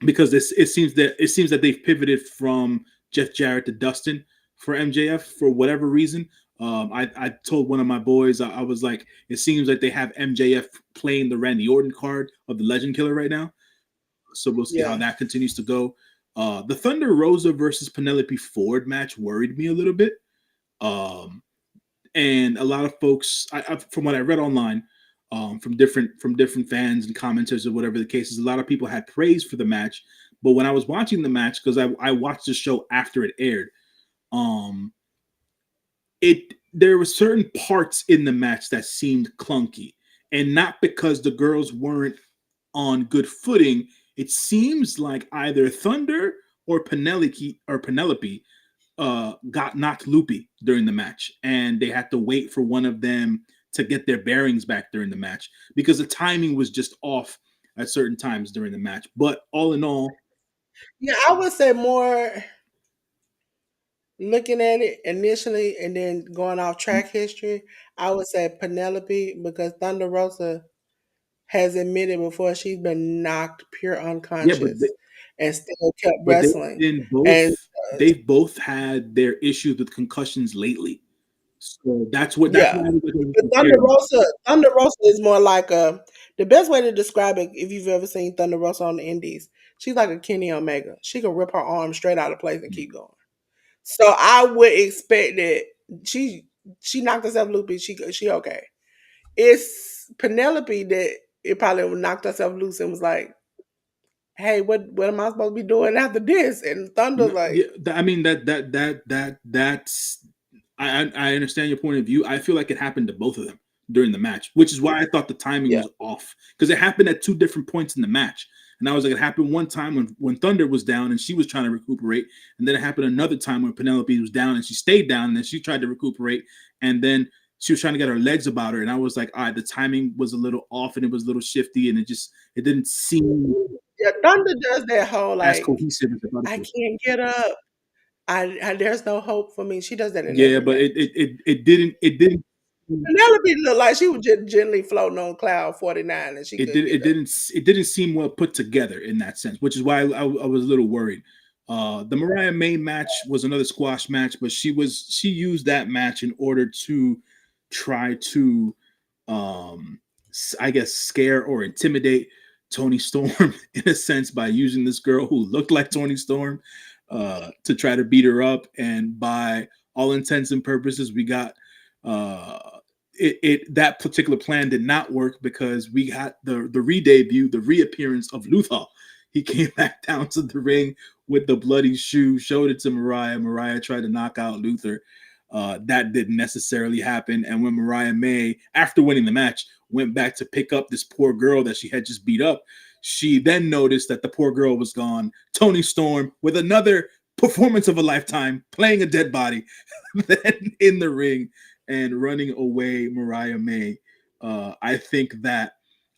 because it seems that they've pivoted from Jeff Jarrett to Dustin for MJF for whatever reason. I told one of my boys, I was like, it seems like they have MJF playing the Randy Orton card of the Legend Killer right now. So we'll see how Yeah. that continues to go. The Thunder Rosa versus Penelope Ford match worried me a little bit. Um, and a lot of folks, from what I read online, from different fans and commenters or whatever the case is, a lot of people had praise for the match. But when I was watching the match, because I watched the show after it aired, um, there were certain parts in the match that seemed clunky, and not because the girls weren't on good footing. It seems like either Thunder or Penelope got knocked loopy during the match, and they had to wait for one of them to get their bearings back during the match because the timing was just off at certain times during the match. But all in all, Yeah, I would say more looking at it initially and then going off track history, I would say Penelope because Thunder Rosa has admitted before she's been knocked pure yeah, unconscious and still kept but wrestling. both And they've both had their issues with concussions lately. So that's yeah, why I was like a but little scared. Thunder Rosa is more like a. The best way to describe it, if you've ever seen Thunder Rosa on the Indies, she's like a Kenny Omega. She can rip her arm straight out of place and keep going. So I would expect that she she knocked herself loopy. She okay. It's Penelope that it probably knocked herself loose and was like, "Hey, what am I supposed to be doing after this?" And Thunder's like, Yeah, I mean that's I understand your point of view. I feel like it happened to both of them during the match, which is why I thought the timing "Yeah, was off because it happened at two different points in the match. And I was like, it happened one time when Thunder was down and she was trying to recuperate, and then it happened another time when Penelope was down and she stayed down and then she tried to recuperate, and then she was trying to get her legs about her, and I was like, all right, the timing was a little off and it was a little shifty, and it didn't seem yeah." Thunder does that whole as like, cohesive as I thought it "I was. can't get up. I there's no hope for me." She does that in Yeah, every but match. it didn't Penelope looked like she was just gently floating on cloud 49 and she couldn't get up. it didn't seem well put together in that sense, which is why I was a little worried. The Mariah May match was another squash match, but she used that match in order to try to I guess scare or intimidate Tony Storm in a sense by using this girl who looked like Tony Storm to try to beat her up, and by all intents and purposes, we got uh, that particular plan did not work because we got the re-debut, the reappearance of Luther. He came back down to the ring with the bloody shoe, showed it to Mariah. Mariah tried to knock out Luther. That didn't necessarily happen. And when Mariah May, after winning the match, went back to pick up this poor girl that she had just beat up, she then noticed that the poor girl was gone. Tony Storm, with another performance of a lifetime, playing a dead body, then in the ring and running away Mariah May. I think that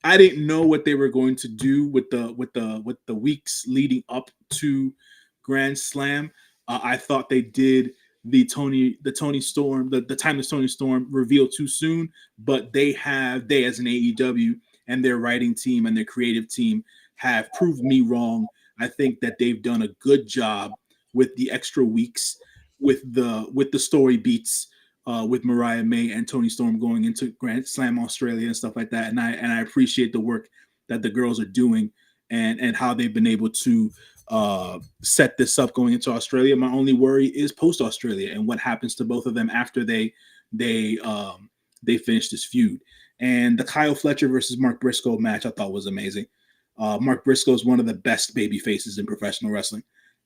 I didn't know what they were going to do with the weeks leading up to Grand Slam. I thought they did the Tony Storm the timeless Tony Storm reveal too soon, but they as an AEW and their writing team and their creative team have proved me wrong. I think that they've done a good job with the extra weeks with the story beats with Mariah May and Tony Storm going into Grand Slam Australia and stuff like that. And I appreciate the work that the girls are doing and how they've been able to set this up going into Australia. My only worry is post Australia and what happens to both of them after they they finish this feud. And the Kyle Fletcher versus Mark Briscoe match I thought was amazing. Mark Briscoe is one of the best baby faces in professional wrestling,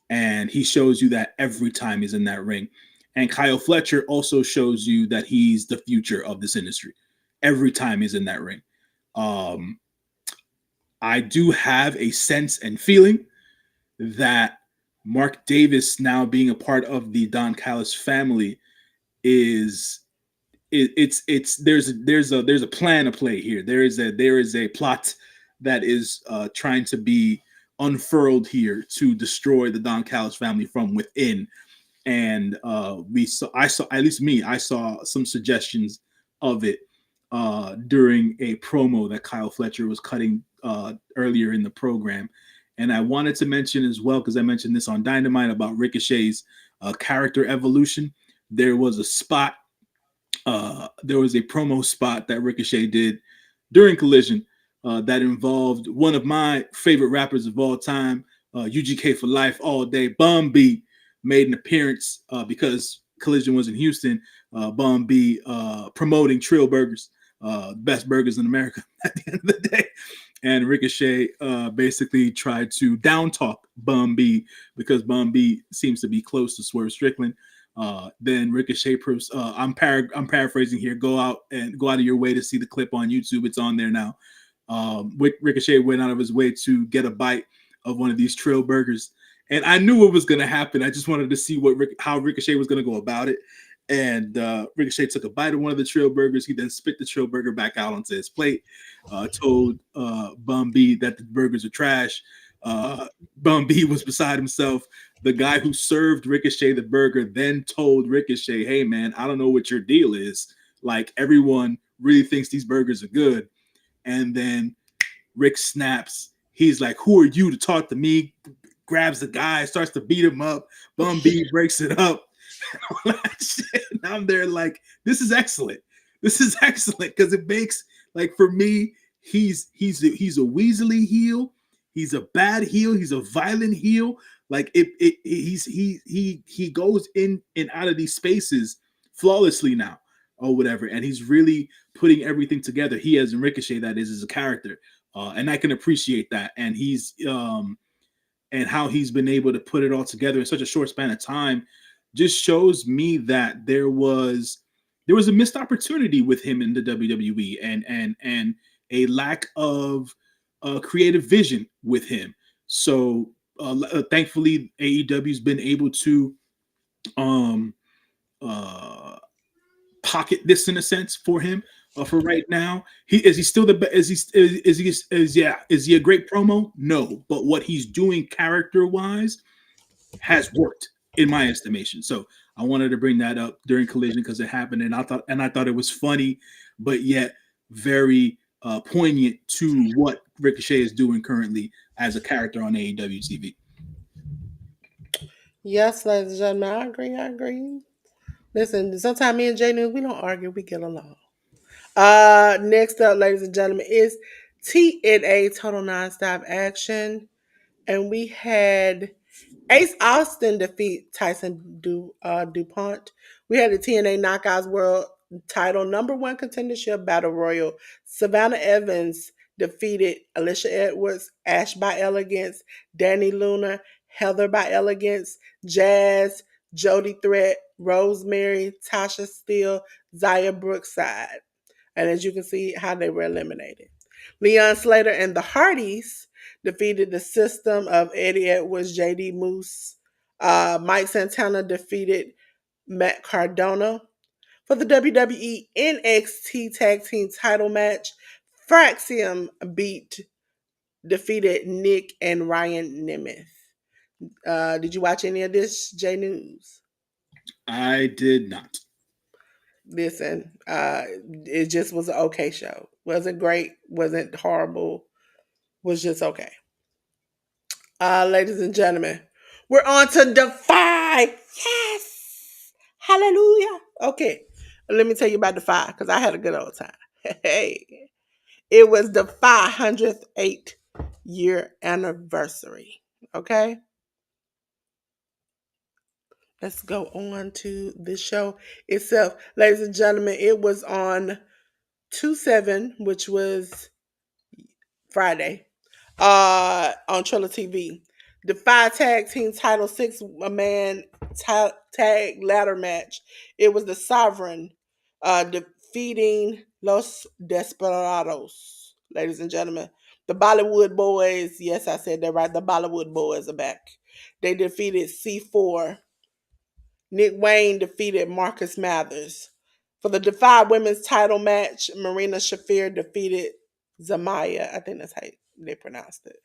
and he shows you that every time he's in that ring. And Kyle Fletcher also shows you that he's the future of this industry every time he's in that ring. Um, I do have a sense and feeling that Mark Davis now being a part of the Don Callis family is it's there's a plan to play here. There is a plot that is trying to be unfurled here to destroy the Don Callis family from within. And I saw, at least me, I saw some suggestions of it during a promo that Kyle Fletcher was cutting earlier in the program. And I wanted to mention as well, because I mentioned this on Dynamite about Ricochet's character evolution. There was a spot, there was a promo spot that Ricochet did during Collision that involved one of my favorite rappers of all time, UGK for life, all day. Bum B made an appearance because Collision was in Houston. Bum B promoting Trill Burgers, best burgers in America at the end of the day. And Ricochet basically tried to down talk Bum B because Bum B seems to be close to Swerve Strickland. Then Ricochet, I'm paraphrasing here. Go out of your way to see the clip on YouTube. It's on there now. Ricochet went out of his way to get a bite of one of these Trill burgers, and I knew what was going to happen. I just wanted to see how Ricochet was going to go about it. And Ricochet took a bite of one of the Trill burgers. He then spit the Trill burger back out onto his plate. Told Bum B that the burgers are trash. Bum B was beside himself. The guy who served Ricochet the burger then told Ricochet, "Hey man, I don't know what your deal is. Like everyone really thinks these burgers are good." And then Rick snaps. He's like, "Who are you to talk to me?" Grabs the guy, starts to beat him up. Bum B breaks it up. And I'm there like, this is excellent. This is excellent because it makes, like, for me, he's a Weasley heel. He's a bad heel. He's a violent heel. Like he goes in and out of these spaces flawlessly now or whatever, and he's really putting everything together. He as in Ricochet, that is, as a character, and I can appreciate that. And he's and how he's been able to put it all together in such a short span of time just shows me that there was a missed opportunity with him in the WWE, and a lack of creative vision with him. So thankfully AEW's been able to um uh pocket this in a sense for him for right now. He still the is he is he a great promo? No, but what he's doing character wise has worked in my estimation. So I wanted to bring that up during Collision because it happened, and I thought it was funny, but yet very poignant to what Ricochet is doing currently as a character on AEW TV. Yes, ladies and gentlemen, I agree. I agree. Listen, sometimes me and Jay News, we don't argue, we get along. Next up, ladies and gentlemen, is TNA Total Nonstop Action. And we had Ace Austin defeat DuPont. We had the TNA Knockouts World Title #1 contendership battle royal. Savannah Evans defeated Alicia Edwards, Ash by Elegance, Danny Luna, Heather by Elegance, Jazz, Jody Threat, Rosemary, Tasha Steele, Zaya Brookside. And as you can see, how they were eliminated. Leon Slater and the Hardys defeated the System of Eddie Edwards, JD Moose. Mike Santana defeated Matt Cardona. For the WWE NXT Tag Team title match, Fraxium defeated Nick and Ryan Nemeth. Did you watch any of this, J News? I did not. Listen, it just was an okay show. Wasn't great, wasn't horrible, was just okay. Ladies and gentlemen, we're on to Defy. Yes, hallelujah. Okay, let me tell you about Defy because I had a good old time. Hey, it was the 508-year anniversary. Okay, let's go on to the show itself, ladies and gentlemen. It was on 2/7, which was Friday, on Triller TV. The five tag team title 6-man tag ladder match. It was the Sovereign defeating Los Desperados, ladies and gentlemen. The Bollywood Boys, yes, I said that right. The Bollywood Boys are back. They defeated C4. Nick Wayne defeated Marcus Mathers. For the Defy Women's title match, Marina Shafir defeated Zamaya. I think that's how they pronounced it.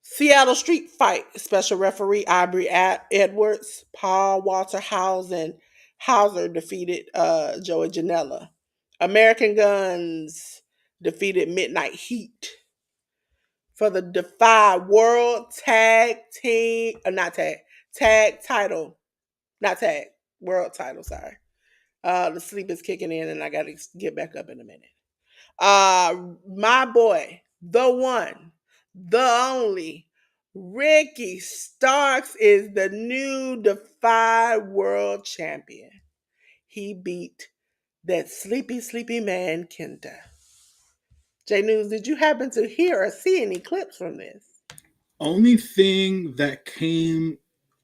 Seattle Street Fight special referee Aubrey Edwards, Paul Walter Hauser defeated Joey Janela. American Guns defeated Midnight Heat for the Defy World Tag Team, not tag, tag title, not tag, world title. Sorry, the sleep is kicking in, and I got to get back up in a minute. My boy, the one, the only, Ricky Starks is the new Defy World Champion. He beat that sleepy man Kenta. J News, did you happen to hear or see any clips from this? Only thing that came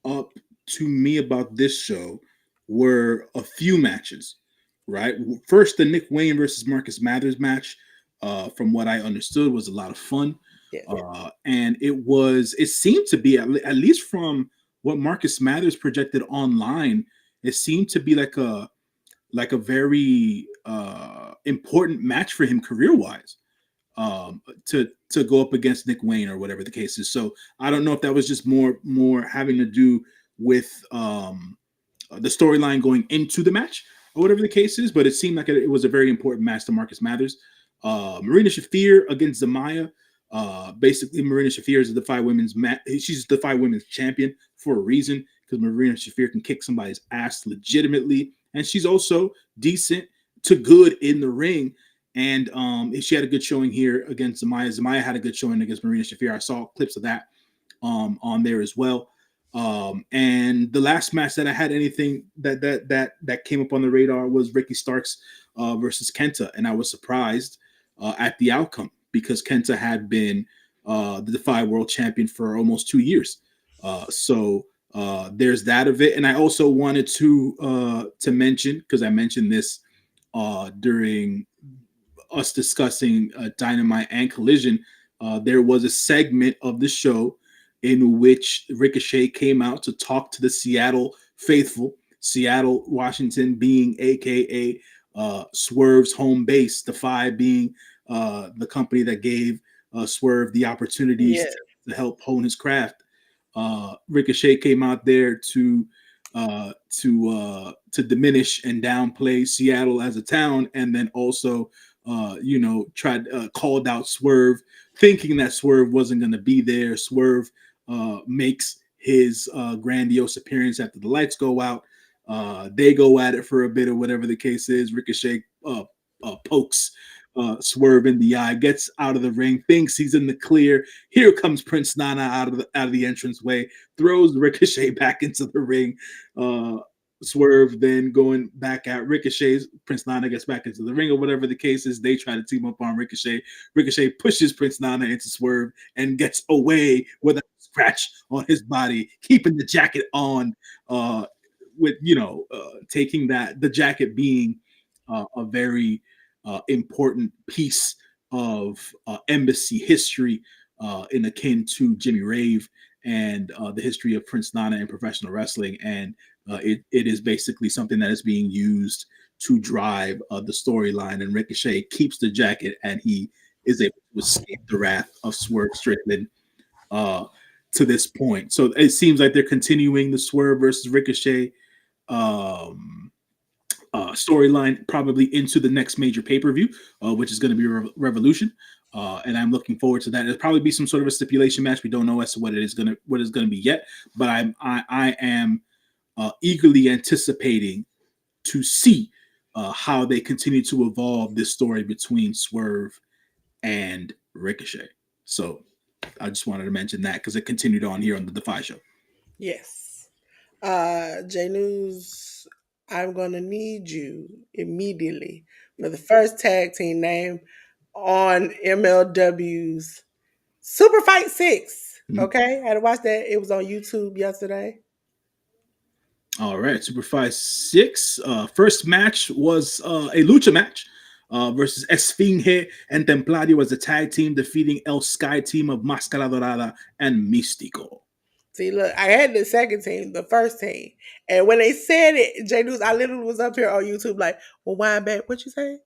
up to me about this show were a few matches, right? First, the Nick Wayne versus Marcus Mathers match, from what I understood, was a lot of fun. Yes. And it seemed to be, at least from what Marcus Mathers projected online, it seemed to be like a very important match for him career wise, to go up against Nick Wayne or whatever the case is. So I don't know if that was just more having to do with the storyline going into the match or whatever the case is, but it seemed like it was a very important match to Marcus Mathers. Marina Shafir against Zamaya. Basically, Marina Shafir is the Defy Women's she's the Defy Women's champion for a reason, because Marina Shafir can kick somebody's ass legitimately, and she's also decent to good in the ring. And she had a good showing here against Zamaya. Zamaya had a good showing against Marina Shafir. I saw clips of that on there as well. And the last match that I had anything that came up on the radar was Ricky Starks versus Kenta, and I was surprised at the outcome, because Kenta had been the Defy World Champion for almost 2 years. So there's that of it. And I also wanted to mention, because I mentioned this during us discussing Dynamite and Collision, there was a segment of the show in which Ricochet came out to talk to the Seattle faithful, Seattle, Washington being AKA Swerve's home base, Defy being the company that gave Swerve the opportunities Yes. to help hone his craft. Ricochet came out there to diminish and downplay Seattle as a town, and then also tried called out Swerve, thinking that Swerve wasn't going to be there. Swerve makes his grandiose appearance after the lights go out. They go at it for a bit, or whatever the case is. Ricochet pokes Swerve in the eye, gets out of the ring, thinks he's in the clear. Here comes Prince Nana out of the entranceway, throws Ricochet back into the ring. Swerve then going back at Ricochet. Prince Nana gets back into the ring, or whatever the case is. They try to team up on Ricochet. Ricochet pushes Prince Nana into Swerve and gets away with a scratch on his body, keeping the jacket on, with taking the jacket being a very important piece of embassy history, in akin to Jimmy Rave and the history of Prince Nana in professional wrestling. And it is basically something that is being used to drive the storyline. And Ricochet keeps the jacket, and he is able to escape the wrath of Swerve Strickland to this point. So it seems like they're continuing the Swerve versus Ricochet storyline probably into the next major pay-per-view, which is going to be Revolution. And I'm looking forward to that. It'll probably be some sort of a stipulation match. We don't know as to what it's going to be yet, but I am eagerly anticipating to see how they continue to evolve this story between Swerve and Ricochet. So I just wanted to mention that, because it continued on here on the Defy Show. Yes. J News, I'm gonna need you immediately for the first tag team name on MLW's Super Fight 6. Mhm. Okay, I had to watch that. It was on YouTube yesterday. All right, Superfly 6. First match was a lucha match versus Esfinge and Templario as a tag team, defeating El Sky team of Máscara Dorada and Místico. See, look, I had the second team, the first team. And when they said it, J News, I literally was up here on YouTube like, well, wind back. What you say?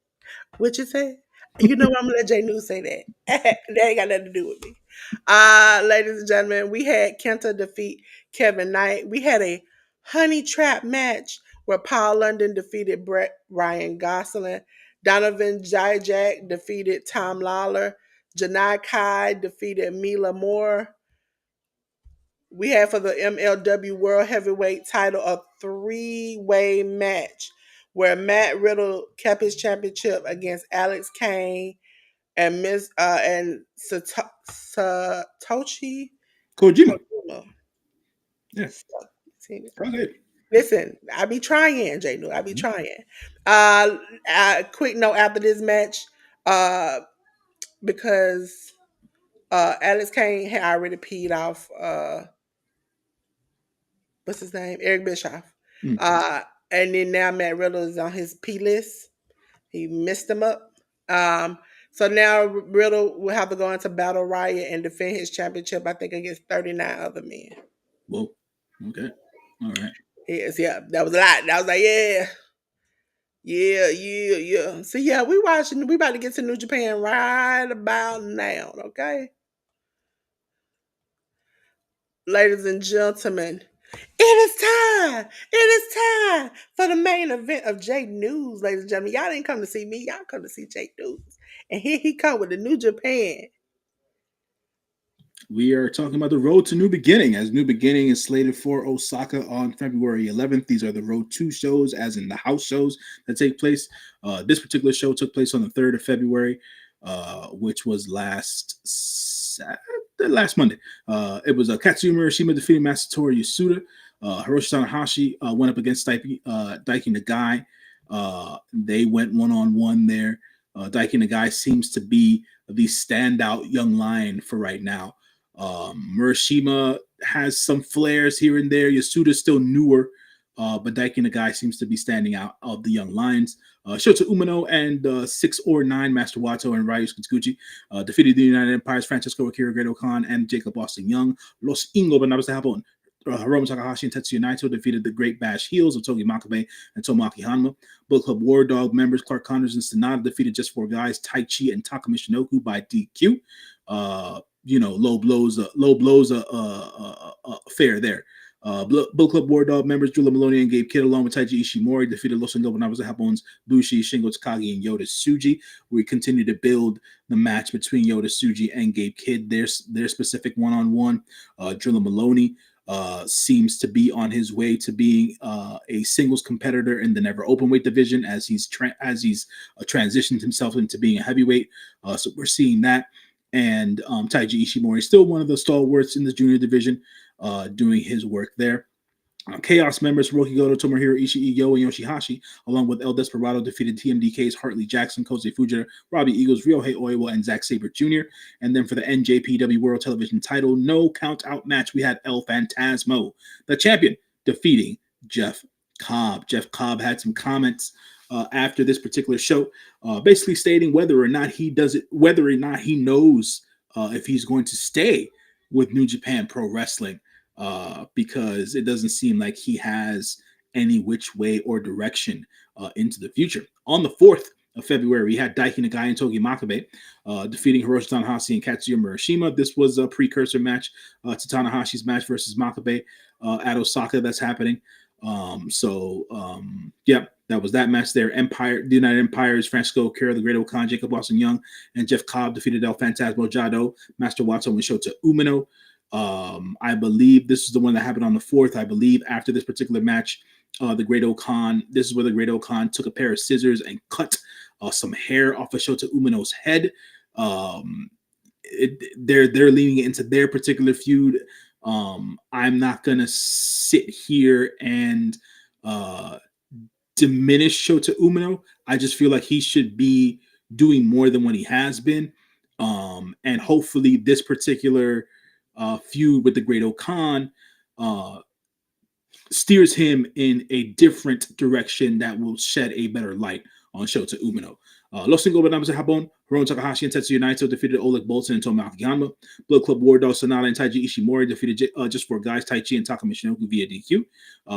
What you say? You know I'm gonna let J News say that. That ain't got nothing to do with me. Ladies and gentlemen, we had Kenta defeat Kevin Knight. We had a honey trap match where Paul London defeated Brett Ryan Gosselin. Donovan Dijak defeated Tom Lawler. Janai Kai defeated Mila Moore. We had for the MLW World Heavyweight title a three-way match where Matt Riddle kept his championship against Alex Kane and Satoshi Kojima. Kojima. Yeah. Go ahead. Listen, I be trying, J. I be Mhm. trying. Quick note after this match, uh, because Alex Kane had already peed off what's his name? Eric Bischoff. Mm. Uh, and then now Matt Riddle is on his P list. He missed him up. Um, so now Riddle will have to go into Battle Riot and defend his championship, I think, against 39 other men. Whoa. Okay. All right. Yes, yeah. That was a lot. That was like, yeah. Yeah. So yeah, we about to get to New Japan right about now, okay? Ladies and gentlemen, it is time. It is time for the main event of J News, ladies and gentlemen. Y'all didn't come to see me, y'all come to see J News. And here he come with the New Japan. We are talking about the road to New Beginning, as New Beginning is slated for Osaka on February 11th. These are the Road 2 shows, as in the house shows that take place. This particular show took place on the 3rd of February, which was last Monday. It was Katsuyori Murashima defeating Masatori Yasuda. Hiroshi Tanahashi went up against Daiki Nagai. They went one-on-one there. Daiki Nagai seems to be the standout young lion for right now. Murashima has some flares here and there. Yasuda's still newer, but Daiki Nagai seems to be standing out of the young lions. Shota Umino and 6 or 9 Master Wato and Ryu Kikuchi defeated the United Empire's Francesco Akira Great Khan and Jacob Austin Young. Los Ingobernables de Japón. Hiromu Takahashi and Tetsuya Naito defeated the Great Bash Heels of Togi Makabe and Tomoaki Hanma. Bullet Club War Dog members Clark Connors and Sonata defeated Just Four Guys, Tai Chi and Taka Michinoku by DQ. Low blows fair there. Bullet Club War Dog members Julia Maloney and Gabe Kidd, along with Taiji Ishimori, defeated Los Ingobernables Japon's Bushi, Shingo Takagi, and Yota Tsuji. We continue to build the match between Yota Tsuji and Gabe Kidd. Their specific one-on-one. Julia Maloney seems to be on his way to being a singles competitor in the never openweight division as he's transitioned himself into being a heavyweight. So we're seeing that. And Taiji Ishimori is still one of the stalwarts in the junior division, doing his work there. Chaos members Hiroki Goto, Tomohiro Ishii, Yo, and Yoshihashi, along with El Desperado, defeated TMDK's Hartley Jackson, Kosei Fujita, Robbie Eagles, Ryohei Oiwa, and Zack Sabre Jr. And then for the NJPW World Television title, no count-out match, we had El Phantasmo, the champion, defeating Jeff Cobb. Jeff Cobb had some comments after this particular show, basically stating whether or not he knows if he's going to stay with New Japan Pro Wrestling. Because it doesn't seem like he has any which way or direction into the future. On the 4th of February, we had Daiki Nagai and Togi Makabe defeating Hiroshi Tanahashi and Katsuyori Murashima. This was a precursor match to Tanahashi's match versus Makabe at Osaka that's happening. That was that match there. The United Empire's Francesco Akira, the Great Okan, Jacob Austin Young, and Jeff Cobb defeated El Phantasmo Jado, Master Wato, and Shota Umino. I believe this is the one that happened on the 4th. I believe after this particular match, the Great Okan, this is where the Great Okan took a pair of scissors and cut some hair off of Shota Umino's head. They're leaning into their particular feud. I'm not gonna sit here and diminish Shota Umino. I just feel like he should be doing more than what he has been. And hopefully this particular feud with the Great Okan steers him in a different direction that will shed a better light on Shota Umino. Los Cinco Bananas Japón, Hiromu Takahashi and Tetsuya Naito defeated Oleg Boltin and Tomoaki Hanma. Bullet Club War Dog Sonata and Taiji Ishimori defeated Just Four Guys, Taichi and Taka Michinoku via DQ.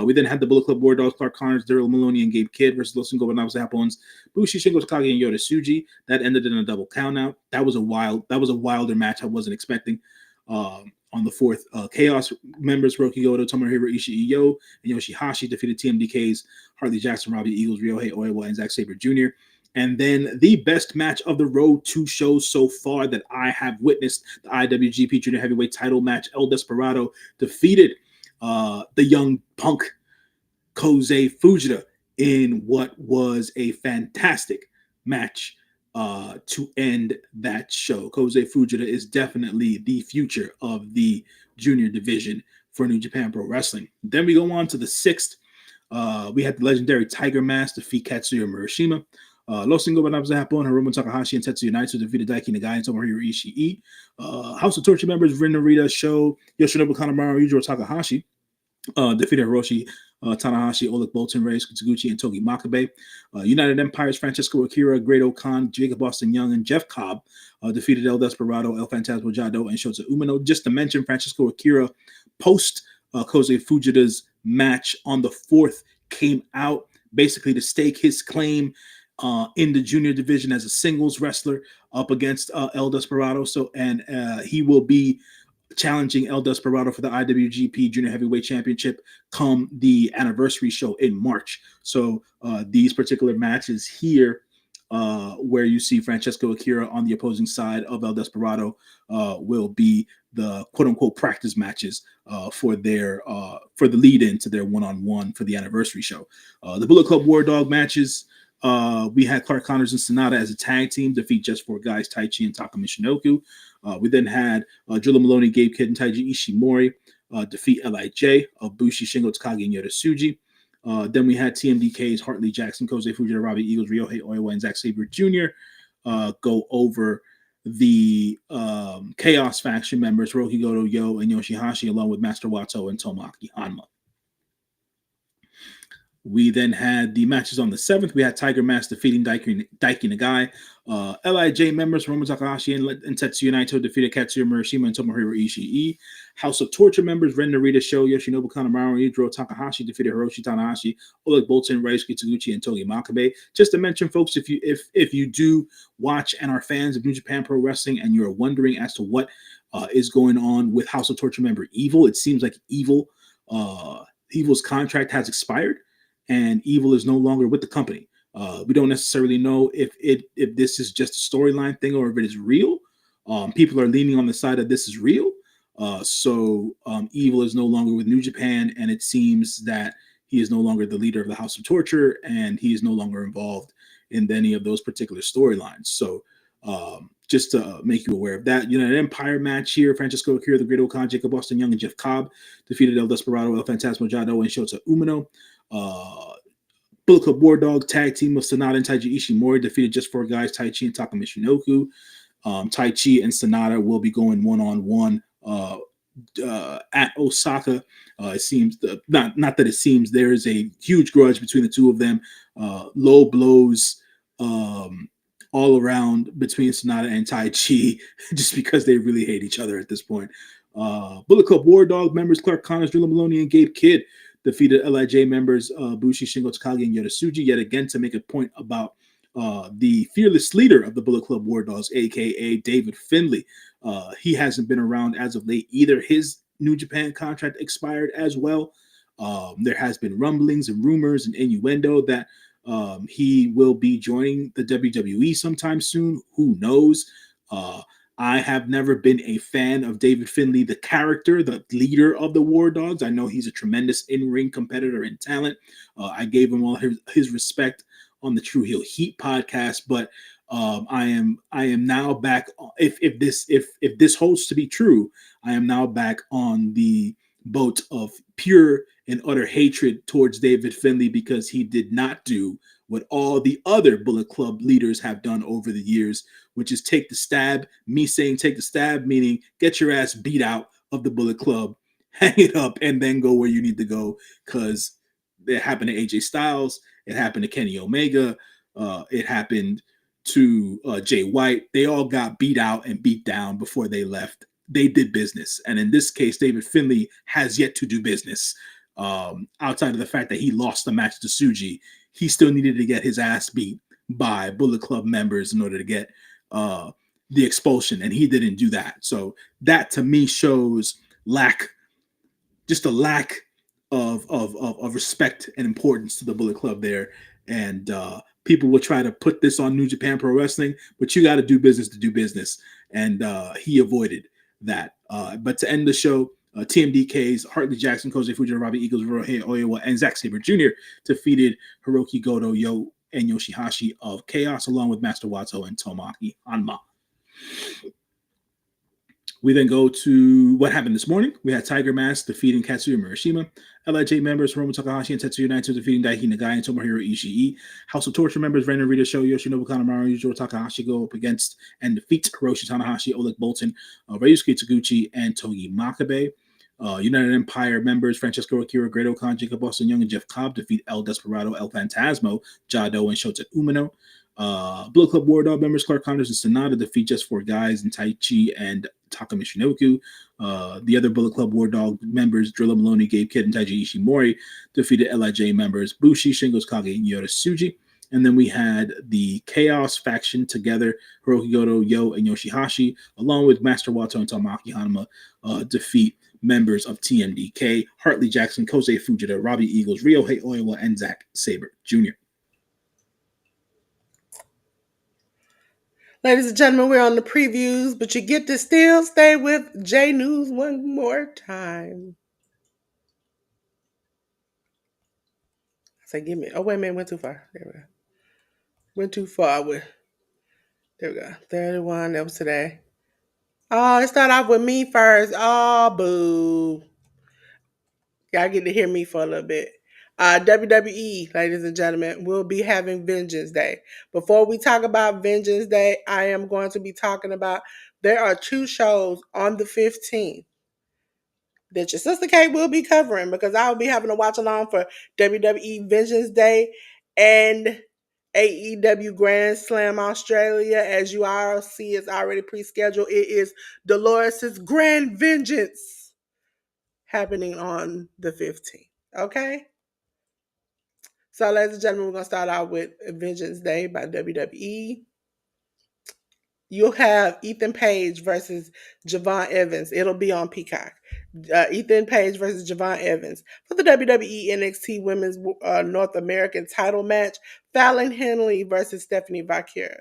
We then had the Bullet Club War Dogs, Clark Connors, Daryl Maloney, and Gabe Kidd versus Los Cinco Bananas Japon's Bushi, Shingo Takagi, and Yota Tsuji. That ended in a double countout. That was a wilder match I wasn't expecting. On the fourth, Chaos members Roki Goto, Tomohiro Ishii, and Yoshihashi defeated TMDK's Harley Jackson, Robbie Eagles, Ryohei Oiwa, and Zack Sabre Jr. And then the best match of the Road 2 shows so far that I have witnessed, the IWGP Junior Heavyweight title match. El Desperado defeated the young punk Kosei Fujita in what was a fantastic match to end that show. Kosei Fujita is definitely the future of the junior division for New Japan Pro Wrestling. Then we go on to the sixth. We had the legendary Tiger Mask defeat Katsuya Murashima. Los Cinco Bananas Japón, Hiromu Takahashi, and Tetsuya Naito defeated Daiki Nagai and Tomohiro Ishii. House of Torture members Rin Narita, Sho, Yoshinobu Kanemaru, Yujiro Takahashi defeated Hiroshi Tanahashi, Oleg Boltin, Rei Taguchi, and Togi Makabe. United Empire's Francisco Akira, Great Khan, Jacob Austin Young, and Jeff Cobb defeated El Desperado, El Fantasma Jado, and Shota Umino. Just to mention, Francisco Akira post Kosei Fujita's match on the 4th came out basically to stake his claim in the junior division as a singles wrestler up against El Desperado. And he will be challenging El Desperado for the IWGP Junior Heavyweight Championship come the anniversary show in March. So these particular matches here, where you see Francesco Akira on the opposing side of El Desperado, will be the quote-unquote practice matches for the lead in to their one-on-one for the anniversary show. The Bullet Club War Dog matches. We had Clark Connors and Sonata as a tag team defeat Just Four Guys, Taichi and Taka Michinoku. We then had Drilla Maloney, Gabe Kidd, and Taiji Ishimori defeat LIJ of Bushi, Shingo Takagi, and Yota Tsuji. Then we had TMDK's Hartley Jackson, Kosei Fujita, Robbie Eagles, Ryohei Oiwa, and Zack Sabre Jr. Go over the Chaos faction members, Roki Goto, Yo, and Yoshihashi, along with Master Wato and Tomoaki Hanma. We then had the matches on the 7th. We had Tiger Mask defeating Daiki Nagai. LIJ members Hiromu Takahashi and Tetsuya Naito defeated Katsuya Murashima and Tomohiro Ishii. House of Torture members Ren Narita, Sho, Yoshinobu Kanemaru, and Yujiro Takahashi defeated Hiroshi Tanahashi, Oleg Boltin, Reisuke Taguchi, and Togi Makabe. Just to mention, folks, if you do watch and are fans of New Japan Pro Wrestling and you're wondering as to what is going on with House of Torture member Evil, it seems like Evil's contract has expired and Evil is no longer with the company. We don't necessarily know if this is just a storyline thing or if it is real. People are leaning on the side that this is real. So Evil is no longer with New Japan, and it seems that he is no longer the leader of the House of Torture, and he is no longer involved in any of those particular storylines. So just to make you aware of that. United Empire match here, Francesco Akira, the Great Khan, Jacob Austin Young, and Jeff Cobb defeated El Desperado, El Fantasma Jado, and Shota Umino. Bullet Club War Dog tag team of Sonata and Taiji Ishimori defeated Just Four Guys, Taichi and Taka Michinoku. Taichi and Sonata will be going one-on-one at Osaka. It seems not that it seems there is a huge grudge between the two of them. Low blows all around between Sonata and Taichi just because they really hate each other at this point. Bullet Club War Dog members Clark Connors, Drilla Maloney, and Gabe Kidd defeated LIJ members Bushi, Shingo Takagi, and Yota Tsuji yet again to make a point about the fearless leader of the Bullet Club War Dogs, a.k.a. David Finlay. He hasn't been around as of late either. His New Japan contract expired as well. There has been rumblings and rumors and innuendo that he will be joining the WWE sometime soon. Who knows? I have never been a fan of David Finlay, the character, the leader of the War Dogs. I know he's a tremendous in-ring competitor and talent. I gave him all his respect on the True Heel Heat podcast, but I am now back. If this holds to be true, I am now back on the boat of pure and utter hatred towards David Finlay because he did not do what all the other Bullet Club leaders have done over the years, which is take the stab. Me saying take the stab, meaning get your ass beat out of the Bullet Club, hang it up, and then go where you need to go, because it happened to AJ Styles. It happened to Kenny Omega. It happened to Jay White. They all got beat out and beat down before they left. They did business. And in this case, David Finlay has yet to do business. Outside of the fact that he lost the match to Suji, he still needed to get his ass beat by Bullet Club members in order to get the expulsion, and he didn't do that. So that to me shows just a lack of respect and importance to the Bullet Club there. And people will try to put this on New Japan Pro Wrestling, but you got to do business to do business. And he avoided that. But to end the show, TMDK's Hartley Jackson, Kosei Fujita, Robbie Eagles, Rohei Oiwa, and Zack Sabre Jr. defeated Hiroki Goto, Yo, and Yoshihashi of Chaos, along with Master Wato and Tomoaki Hanma. We then go to what happened this morning. We had Tiger Mask defeating Katsuya Murashima. LIJ members Hiromu Takahashi and Tetsuya Naito defeating Daiki Nagai and Tomohiro Ishii. House of Torture members Ren Narita Show, Yoshinobu Kanemaru, Yujiro Takahashi go up against and defeat Hiroshi Tanahashi, Oleg Boltin, Ryusuke Taguchi, and Togi Makabe. United Empire members Francesco Akira, Great Khan, Jacob Austin Young, and Jeff Cobb defeat El Desperado, El Fantasmo, Jado, and Shota Umino. Bullet Club War Dog members Clark Connors and Sonata defeat Just Four Guys and Taichi and Taka Michinoku. The other Bullet Club War Dog members Drilla Maloney, Gabe Kidd, and Taiji Ishimori defeated LIJ members Bushi, Shingo's Kage, and Yota Tsuji. And then we had the Chaos faction together, Hiroki Goto, Yo, and Yoshihashi, along with Master Wato and Tomoaki Hanma, defeat members of TMDK, Hartley Jackson, Kosei Fujita, Robbie Eagles, Ryohei Oiwa, and Zack Sabre Jr. Ladies and gentlemen, we're on the previews, but you get to still stay with J News one more time. I say, give me. Oh, wait a minute, went too far. There we go. Went too far with. There we go. 31. That was today. Oh, let's start off with me first. Oh, boo. Y'all get to hear me for a little bit. WWE, ladies and gentlemen, will be having Vengeance Day. Before we talk about Vengeance Day, I am going to be talking about there are 2 shows on the 15th that your sister Kate will be covering because I will be having to watch along for WWE Vengeance Day and AEW Grand Slam Australia. As you all see, it's already pre-scheduled. It is Dolores' Grand Vengeance happening on the 15th. Okay? So, ladies and gentlemen, we're going to start out with Vengeance Day by WWE. You'll have Ethan Page versus Javon Evans. It'll be on Peacock. Ethan Page versus Javon Evans. For the WWE NXT Women's North American title match, Fallon Henley versus Stephanie Vaquer.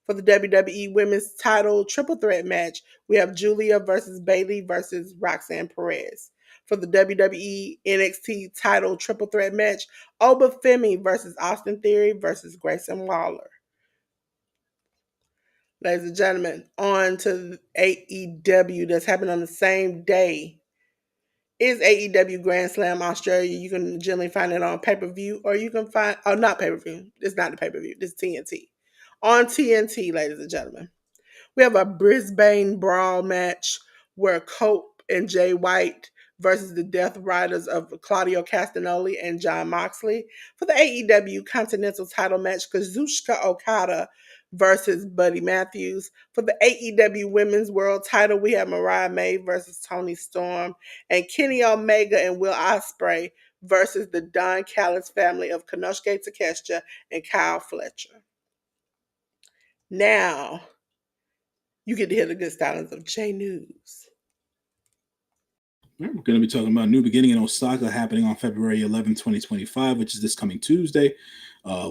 For the WWE Women's title triple threat match, we have Julia versus Bayley versus Roxanne Perez. For the WWE NXT title triple threat match, Oba Femi versus Austin Theory versus Grayson Waller. Ladies and gentlemen, on to AEW that's happening on the same day is AEW Grand Slam Australia. You can generally find it on pay-per-view, or you can find, oh, not pay-per-view. It's not the pay-per-view. It's TNT. On TNT, ladies and gentlemen, we have a Brisbane Brawl match where Cope and Jay White versus the Death Riders of Claudio Castagnoli and John Moxley. For the AEW Continental title match, Kazuchika Okada versus Buddy Matthews. For the AEW Women's World title, we have Mariah May versus Toni Storm, and Kenny Omega and Will Ospreay versus the Don Callis family of Konosuke Takeshita and Kyle Fletcher. Now, you get to hear the good stylings of J News. We're going to be talking about New Beginning in Osaka happening on February 11, 2025, which is this coming Tuesday.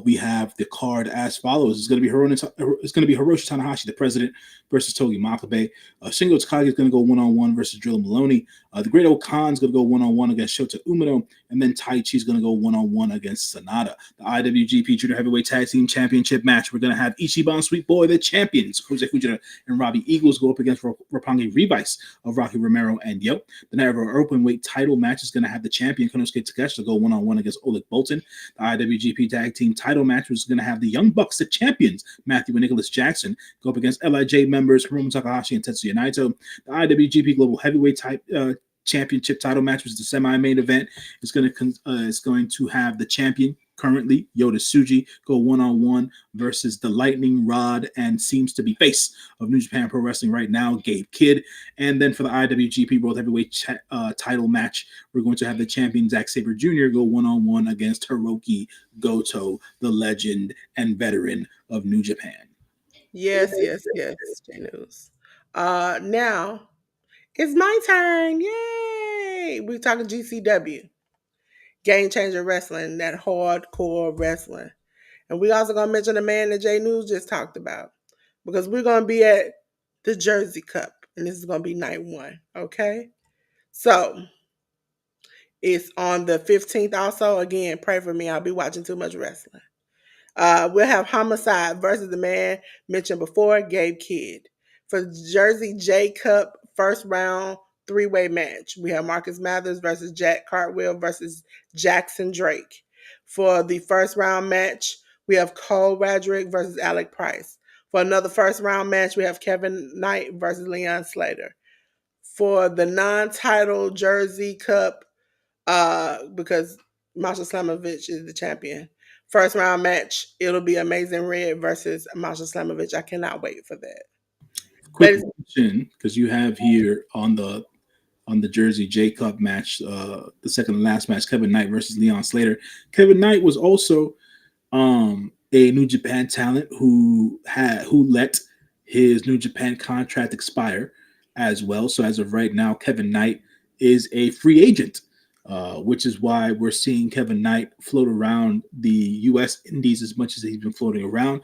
We have the card as follows. It's going to be Hiroshi Tanahashi, the president, versus Togi Makabe. Shingo Takagi is going to go one-on-one versus Drilla Maloney. The Great Khan is going to go one-on-one against Shota Umino. And then Taichi is going to go one-on-one against Sonata. The IWGP Junior Heavyweight Tag Team Championship match. We're going to have Ichiban Sweet Boy, the champions, Kosei Fujita and Robbie Eagles, go up against Roppongi Revice of Rocky Romero and Yo. The Night of our Openweight title match is going to have the champion, Konosuke Takeshita, go one-on-one against Oleg Boltin. The IWGP Tag Team title match was going to have the Young Bucks, the champions, Matthew and Nicholas Jackson, go up against LIJ members Hiromu Takahashi and Tetsuya Naito. The IWGP Global Heavyweight Championship title match was the semi-main event. It's going to have the champion currently. Yota Tsuji go one-on-one versus the Lightning Rod and seems to be face of New Japan Pro Wrestling right now, Gabe Kidd. And then for the IWGP World Heavyweight title match, we're going to have the champion Zack Sabre Jr. go one-on-one against Hiroki Goto, the legend and veteran of New Japan. Yes, yes, yes, J News. Now it's my turn. Yay! We're talking GCW, Game Changer Wrestling, that hardcore wrestling. And we also gonna mention the man that J News just talked about. Because we're gonna be at the Jersey Cup. And this is gonna be night one. Okay? So it's on the 15th also. Again, pray for me. I'll be watching too much wrestling. We'll have Homicide versus the man mentioned before, Gabe Kidd. For Jersey J Cup first round three-way match, we have Marcus Mathers versus Jack Cartwheel versus Jackson Drake. For the first round match, we have Cole Radrick versus Alec Price. For another first round match, we have Kevin Knight versus Leon Slater. For the non-title Jersey Cup, because Masha Slamovich is the champion. First round match, it'll be Amazing Red versus Masha Slamovich. I cannot wait for that. Quick Ladies, mention, because you have here on the Jersey J Cup match, the second and last match, Kevin Knight versus Leon Slater. Kevin Knight was also a New Japan talent who let his New Japan contract expire as well. So as of right now, Kevin Knight is a free agent, which is why we're seeing Kevin Knight float around the U.S. Indies as much as he's been floating around.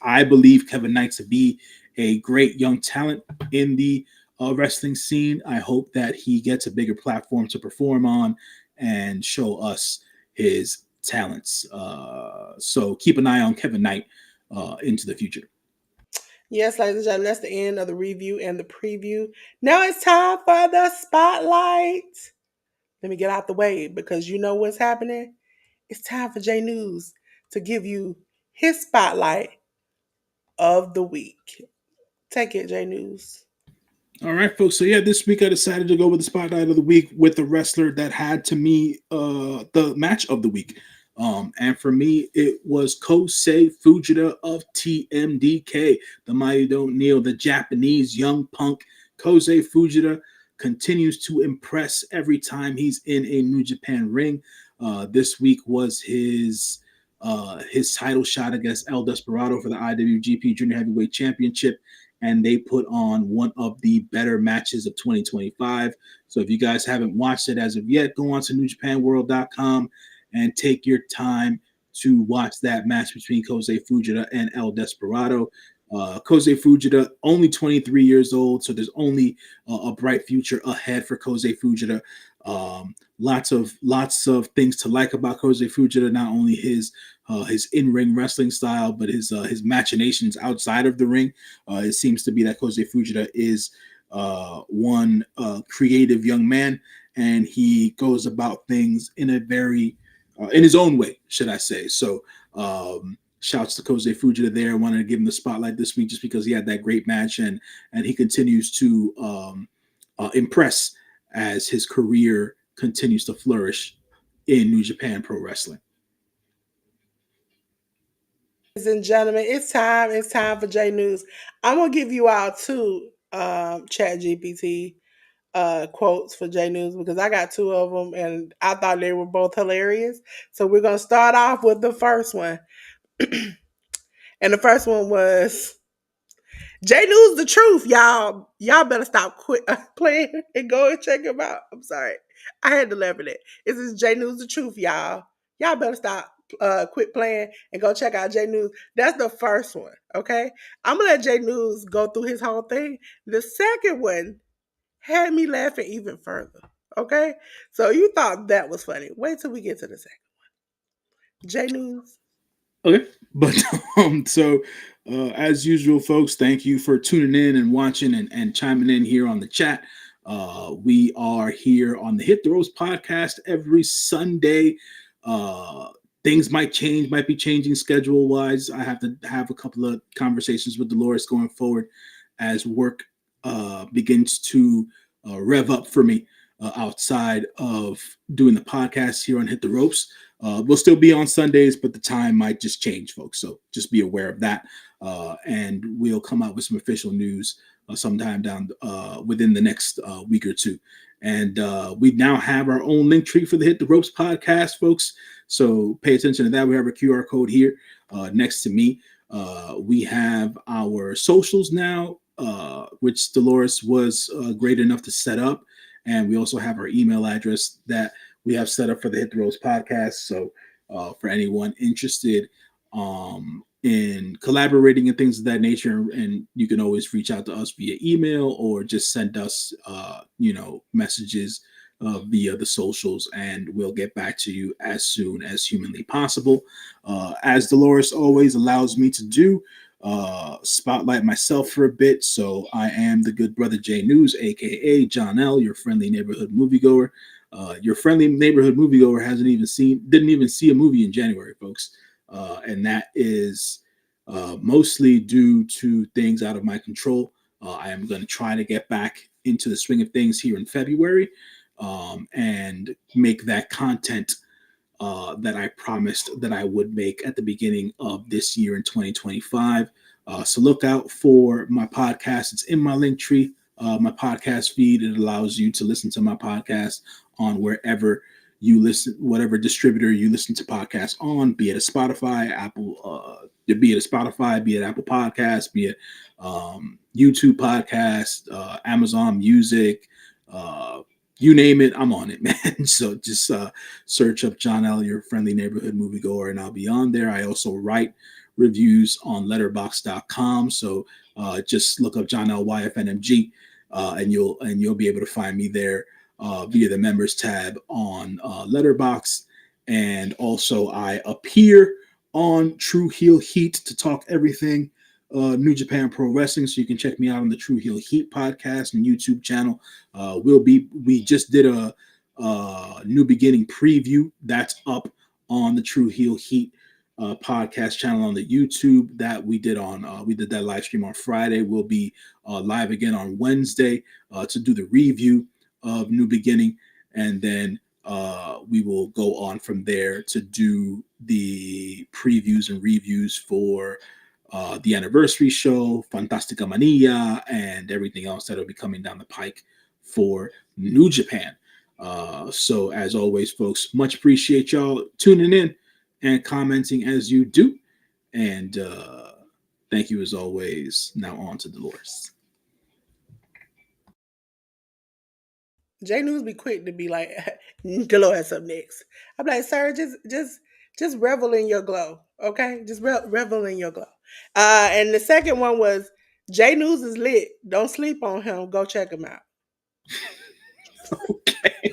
I believe Kevin Knight to be a great young talent in the wrestling scene. I hope that he gets a bigger platform to perform on and show us his talents. So keep an eye on Kevin Knight into the future. yes, ladies and gentlemen, that's the end of the review and the preview. Now it's time for the spotlight. Let me get out the way because you know what's happening. It's time for J News to give you his spotlight of the week. Take it, J News. All right, folks. So yeah, this week I decided to go with the spotlight of the week with the wrestler that had to me the match of the week. And for me, it was Kosei Fujita of TMDK, the Mighty Don't Kneel, the Japanese young punk. Kosei Fujita continues to impress every time he's in a New Japan ring. This week was his title shot against El Desperado for the IWGP Junior Heavyweight Championship, and they put on one of the better matches of 2025. So if you guys haven't watched it as of yet, go on to NewJapanWorld.com and take your time to watch that match between Kosei Fujita and El Desperado. Kosei Fujita, only 23 years old, so there's only a bright future ahead for Kosei Fujita. Lots of things to like about Kosei Fujita. Not only his in-ring wrestling style, but his machinations outside of the ring. It seems to be that Kosei Fujita is one creative young man, and he goes about things in a very in his own way, should I say? So. Shouts to Kosei Fujita there. I wanted to give him the spotlight this week just because he had that great match, and he continues to impress as his career continues to flourish in New Japan Pro Wrestling. Ladies and gentlemen, it's time. It's time for J News. I'm gonna give you all two Chat GPT quotes for J News because I got two of them and I thought they were both hilarious. So we're gonna start off with the first one, and the first one was J News the truth, y'all. Y'all better stop playing and go and check him out. I'm sorry, I had to laugh at it. This is J News the truth, y'all. Y'all better stop quit playing and go check out J News. That's the first one. Okay, I'm gonna let J News go through his whole thing. The second one had me laughing even further. Okay, so you thought that was funny. Wait till we get to the second. J News. Okay, but so as usual, folks, thank you for tuning in and watching and chiming in here on the chat. We are here on the Hit the Ropes podcast every Sunday. Things might change, might be changing schedule wise. I have to have a couple of conversations with Dolores going forward as work begins to rev up for me. outside of doing the podcast here on Hit the Ropes. We'll still be on Sundays, but the time might just change, folks. So just be aware of that. And we'll come out with some official news sometime down within the next week or two. And we now have our own link tree for the Hit the Ropes podcast, folks. So pay attention to that. We have a QR code here next to me. We have our socials now, which Dolores was great enough to set up. And we also have our email address that we have set up for the Hit the Ropes podcast. So for anyone interested in collaborating and things of that nature, and you can always reach out to us via email or just send us, messages via the socials, and we'll get back to you as soon as humanly possible. As Dolores always allows me to do, spotlight myself for a bit. So I am the good brother J News, aka John L, your friendly neighborhood moviegoer. Your friendly neighborhood moviegoer didn't even see a movie in January, folks, and that is mostly due to things out of my control. I am going to try to get back into the swing of things here in February, and make that content that I promised that I would make at the beginning of this year in 2025. So look out for my podcast. It's in my link tree, my podcast feed. It allows you to listen to my podcast on wherever you listen, whatever distributor you listen to podcasts on, be it a Spotify, be it a Spotify, be it Apple Podcasts, be it YouTube Podcast, Amazon Music, you name it, I'm on it, man. So just search up John L, your friendly neighborhood moviegoer, and I'll be on there. I also write reviews on letterbox.com. So just look up John L YFNMG, and you'll be able to find me there via the members tab on Letterbox. And also I appear on True Heel Heat to talk everything New Japan Pro Wrestling. So you can check me out on the True Heel Heat podcast and YouTube channel. We just did a New Beginning preview that's up on the True Heel Heat podcast channel on the YouTube that we did that live stream on Friday. We'll be live again on Wednesday to do the review of New Beginning, and then we will go on from there to do the previews and reviews for the anniversary show, Fantastica Mania, and everything else that'll be coming down the pike for New Japan. So as always, folks, much appreciate y'all tuning in and commenting as you do. And thank you as always. Now on to Dolores. J News be quick to be like, Delores up next. I'm like, sir, just revel in your glow, okay? Just revel in your glow. And the second one was J News is lit. Don't sleep on him. Go check him out. Okay.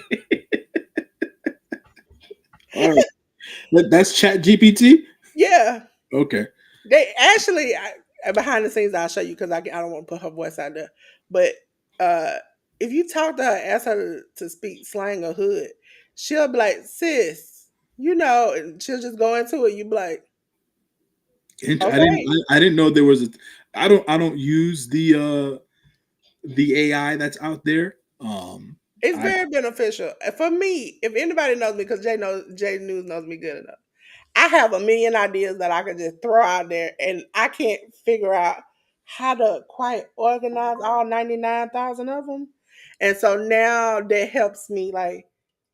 All right. That's Chat GPT? Yeah, Okay. they actually behind the scenes. I'll show you because I don't want to put her voice out there. But uh, if you talk to her, ask her to speak slang or hood, she'll be like, sis, and she'll just go into it. You be like, okay. I didn't know there was a. I don't use the AI that's out there. It's I very beneficial for me. If anybody knows me, because Jay News knows me good enough. I have a million ideas that I could just throw out there, and I can't figure out how to quite organize all 99,000 of them. And so now that helps me, like,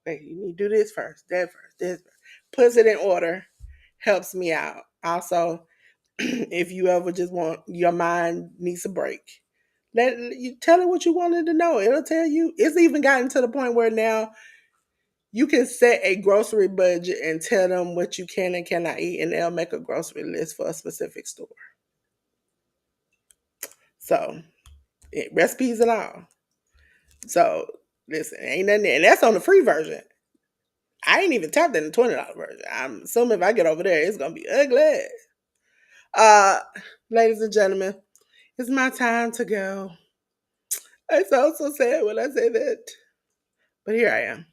wait, you need to do this first, that first, this first. Puts it in order, helps me out. Also, if you ever just want your mind needs a break, let you tell it what you wanted to know. It'll tell you. It's even gotten to the point where now you can set a grocery budget and tell them what you can and cannot eat, and they'll make a grocery list for a specific store. So, recipes and all. So, listen, ain't nothing there. And that's on the free version. I ain't even tapped in the $20 version. I'm assuming if I get over there, it's going to be ugly. Uh, Ladies and gentlemen, it's my time to go. I sound so sad when I say that. But here I am.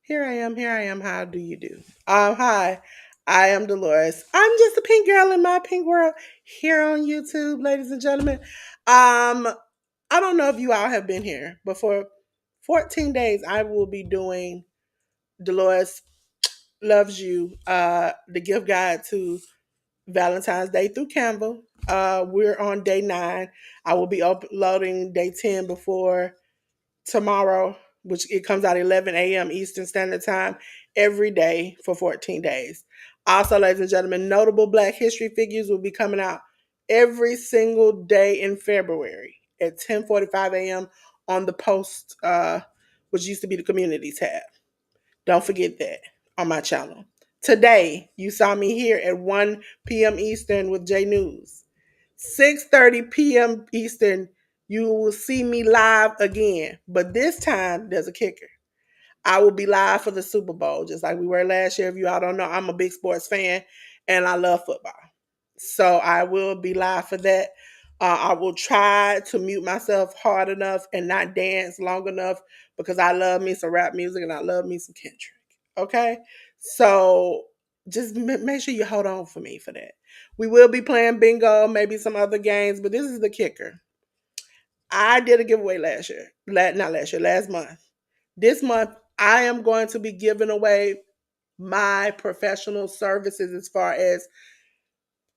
Here I am. Here I am. How do you do? Hi. I am Dolores. I'm just a pink girl in my pink world here on YouTube, ladies and gentlemen. I don't know if you all have been here before. 14 days, I will be doing Dolores Loves You, the gift guide to Valentine's Day through Canva. We're on day 9. I will be uploading day 10 before tomorrow, which it comes out 11 a.m. Eastern Standard Time every day for 14 days. Also, ladies and gentlemen, notable Black History figures will be coming out every single day in February at 10:45 a.m. on the post, which used to be the community tab. Don't forget that on my channel. Today, you saw me here at 1 p.m. Eastern with J News. 6:30 p.m. Eastern, you will see me live again. But this time, there's a kicker. I will be live for the Super Bowl, just like we were last year. If you all don't know, I'm a big sports fan and I love football. So I will be live for that. I will try to mute myself hard enough and not dance long enough because I love me some rap music and I love me some Kendrick. Okay? So just make sure you hold on for me for that. We will be playing bingo, maybe some other games, but this is the kicker. I did a giveaway last year. Not last year, last month. This month, I am going to be giving away my professional services as far as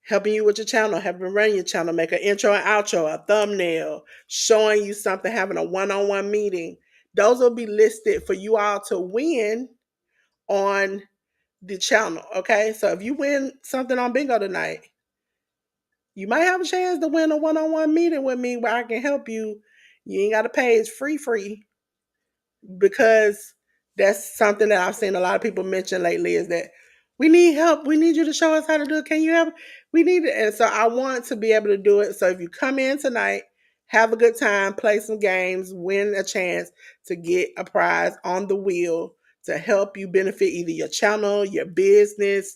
helping you with your channel, helping run your channel, make an intro and outro, a thumbnail, showing you something, having a one-on-one meeting. Those will be listed for you all to win on the channel. Okay, so if you win something on bingo tonight, you might have a chance to win a one-on-one meeting with me where I can help you. You ain't got to pay. It's free because that's something that I've seen a lot of people mention lately is that we need help. We need you to show us how to do it. Can you help? We need it. And so I want to be able to do it. So if you come in tonight, have a good time, play some games, win a chance to get a prize on the wheel to help you benefit either your channel, your business.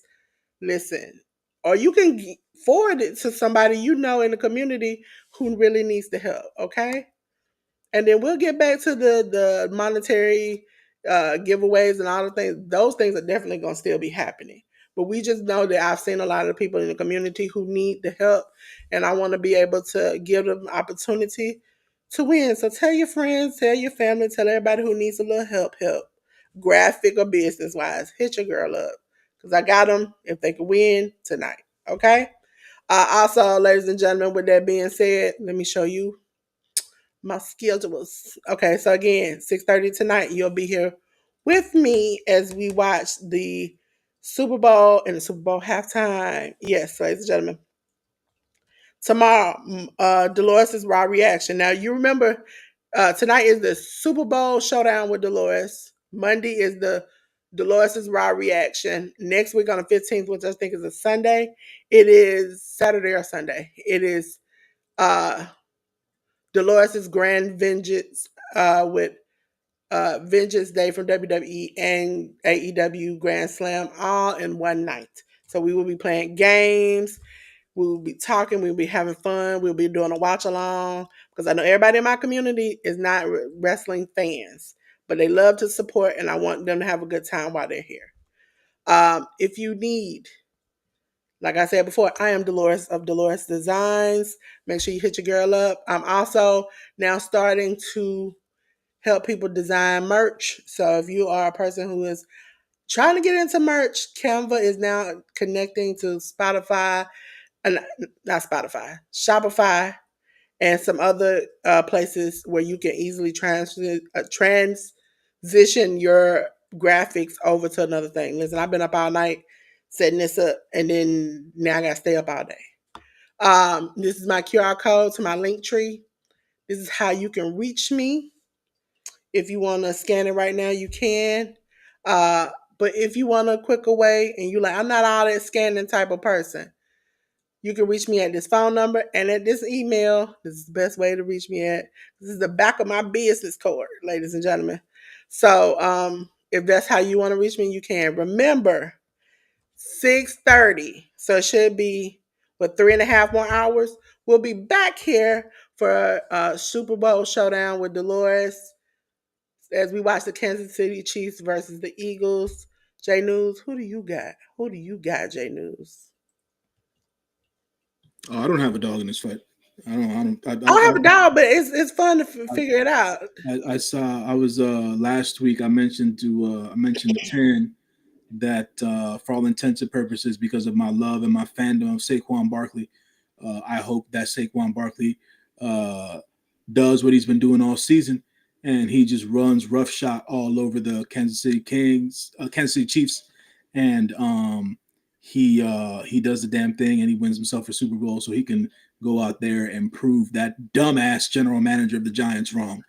Listen, or you can forward it to somebody you know in the community who really needs the help. Okay. And then we'll get back to the monetary giveaways and all the things. Those things are definitely going to still be happening. But we just know that I've seen a lot of people in the community who need the help, and I want to be able to give them opportunity to win. So tell your friends, tell your family, tell everybody who needs a little help, graphic or business wise. Hit your girl up because I got them if they can win tonight. Okay. Also, ladies and gentlemen, with that being said, let me show you my schedules. Okay, so again, 6:30 tonight, you'll be here with me as we watch the Super Bowl and the Super Bowl halftime. Yes, ladies and gentlemen. Tomorrow, Dolores' Raw Reaction. Now, you remember tonight is the Super Bowl showdown with Dolores. Monday is the Dolores' Raw Reaction. Next week on the 15th, which I think is a Sunday, it is Saturday or Sunday. It is uh, Dolores' Grand Vengeance with Vengeance Day from WWE and AEW Grand Slam all in one night. So we will be playing games. We will be talking. We'll be having fun. We'll be doing a watch along because I know everybody in my community is not wrestling fans, but they love to support, and I want them to have a good time while they're here. If you need, like I said before, I am Dolores of Dolores Designs. Make sure you hit your girl up. I'm also now starting to help people design merch. So if you are a person who is trying to get into merch, Canva is now connecting to Spotify, not Spotify, Shopify, and some other places where you can easily transition your graphics over to another thing. Listen, I've been up all night setting this up, and then now I got to stay up all day. This is my QR code to my link tree. This is how you can reach me. If you want to scan it right now, you can. Uh, but if you want a quicker way and you like, I'm not all that scanning type of person, you can reach me at this phone number and at this email. This is the best way to reach me at. This is the back of my business card, ladies and gentlemen. So if that's how you want to reach me, you can. Remember, 6:30. So it should be with 3.5 more hours. We'll be back here for Super Bowl showdown with Dolores as we watch the Kansas City Chiefs versus the Eagles. J News, who do you got? Who do you got, J News? Oh, I don't have a dog in this fight. I I don't have a dog, but it's fun to I, figure it out. I saw. I was last week. I mentioned to Ten that for all intents and purposes, because of my love and my fandom of Saquon Barkley, I hope that Saquon Barkley uh, does what he's been doing all season, and he just runs roughshod all over the Kansas City Chiefs, and he does the damn thing, and he wins himself a Super Bowl, so he can go out there and prove that dumbass general manager of the Giants wrong.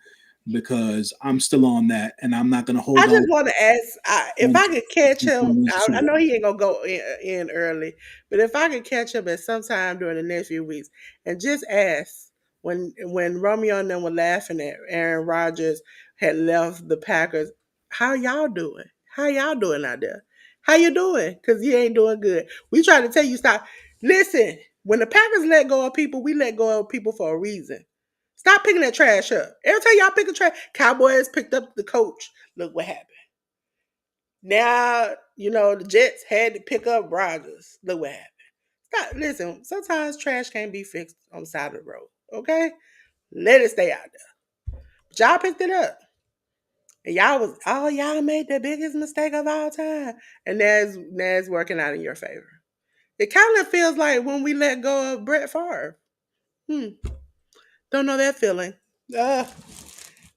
Because I'm still on that, and I'm not going to I hold on just want to ask if I could catch until him. he wins the I Super know Bowl. he ain't gonna go in early, but if I could catch him at some time during the next few weeks and just ask when Romeo and them were laughing at Aaron Rodgers had left the Packers, how y'all doing? How y'all doing out there? How you doing? Because you ain't doing good. We try to tell you stop. Listen, when the Packers let go of people, we let go of people for a reason. Stop picking that trash up. Every time y'all pick a trash, Cowboys picked up the coach. Look what happened. Now, the Jets had to pick up Rodgers. Look what happened. Stop. Listen, sometimes trash can't be fixed on the side of the road. Okay? Let it stay out there. But y'all picked it up. And y'all made the biggest mistake of all time. And now it's working out in your favor. It kind of feels like when we let go of Brett Favre. Hmm. Don't know that feeling. Uh,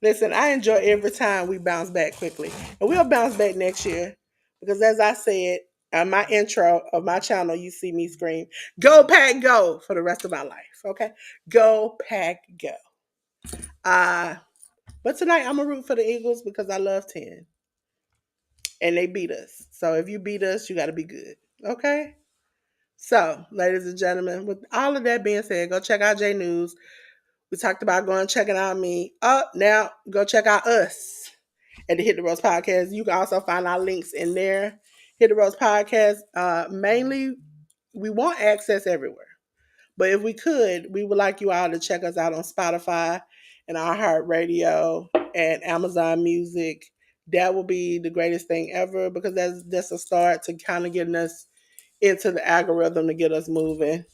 Listen, I enjoy every time we bounce back quickly. And we'll bounce back next year. Because as I said, on my intro of my channel, you see me scream, "Go Pack Go" for the rest of my life. Okay? Go Pack Go. Uh, but tonight I'm gonna root for the Eagles because I love 10. And they beat us. So if you beat us, you gotta be good. Okay? So, ladies and gentlemen, with all of that being said, go check out J News. We talked about going checking out me. Now go check out us at the Hit the Roast Podcast. You can also find our links in there. Hit the Roast Podcast. Mainly, we want access everywhere. But if we could, we would like you all to check us out on Spotify and iHeartRadio and Amazon Music. That will be the greatest thing ever because that's a start to kind of getting us into the algorithm to get us moving.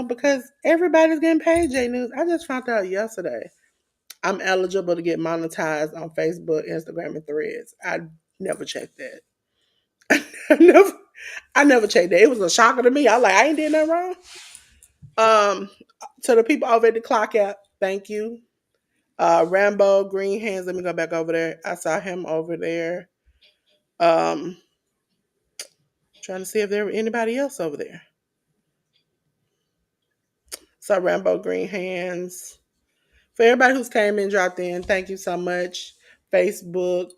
Because everybody's getting paid, J News. I just found out yesterday. I'm eligible to get monetized on Facebook, Instagram, and Threads. I never checked that. I never, I never checked that. It was a shocker to me. I was like, I ain't did nothing wrong. Um, to the people over at the Clock app, thank you. Rambo Green Hands. Let me go back over there. I saw him over there. Um, trying to see if there were anybody else over there. So Rambo Green Hands. For everybody who's came and dropped in, thank you so much. Facebook,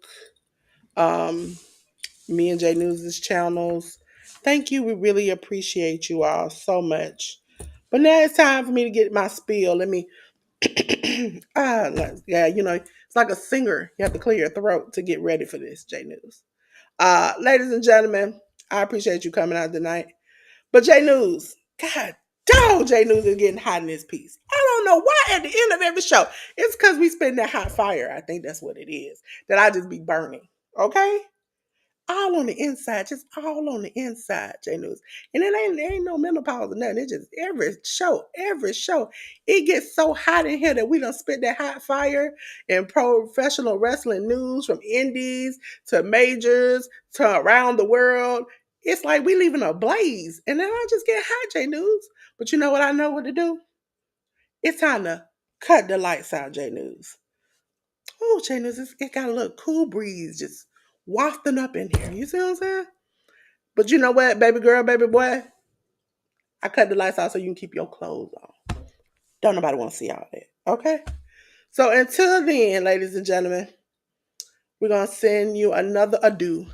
um, me and J News's channels. Thank you. We really appreciate you all so much. But now it's time for me to get my spiel. Let me yeah, it's like a singer. You have to clear your throat to get ready for this, J News. Ladies and gentlemen, I appreciate you coming out tonight. But J News, God dog, J News is getting hot in this piece. I don't know why at the end of every show. It's because we spend that hot fire. I think that's what it is. That I just be burning. Okay? All on the inside, just all on the inside, J News. And it ain't no menopause or nothing. It's just every show, it gets so hot in here that we don't spit that hot fire in professional wrestling news from indies to majors to around the world. It's like we leaving a blaze. And then I just get hot, J News. But you know what I know what to do? It's time to cut the lights out, J News. Oh, J News, it got a little cool breeze just wafting up in here. You see what I'm saying? But you know what, baby girl, baby boy? I cut the lights out so you can keep your clothes on. Don't nobody want to see all that. Okay? So until then, ladies and gentlemen, we're going to send you another adieu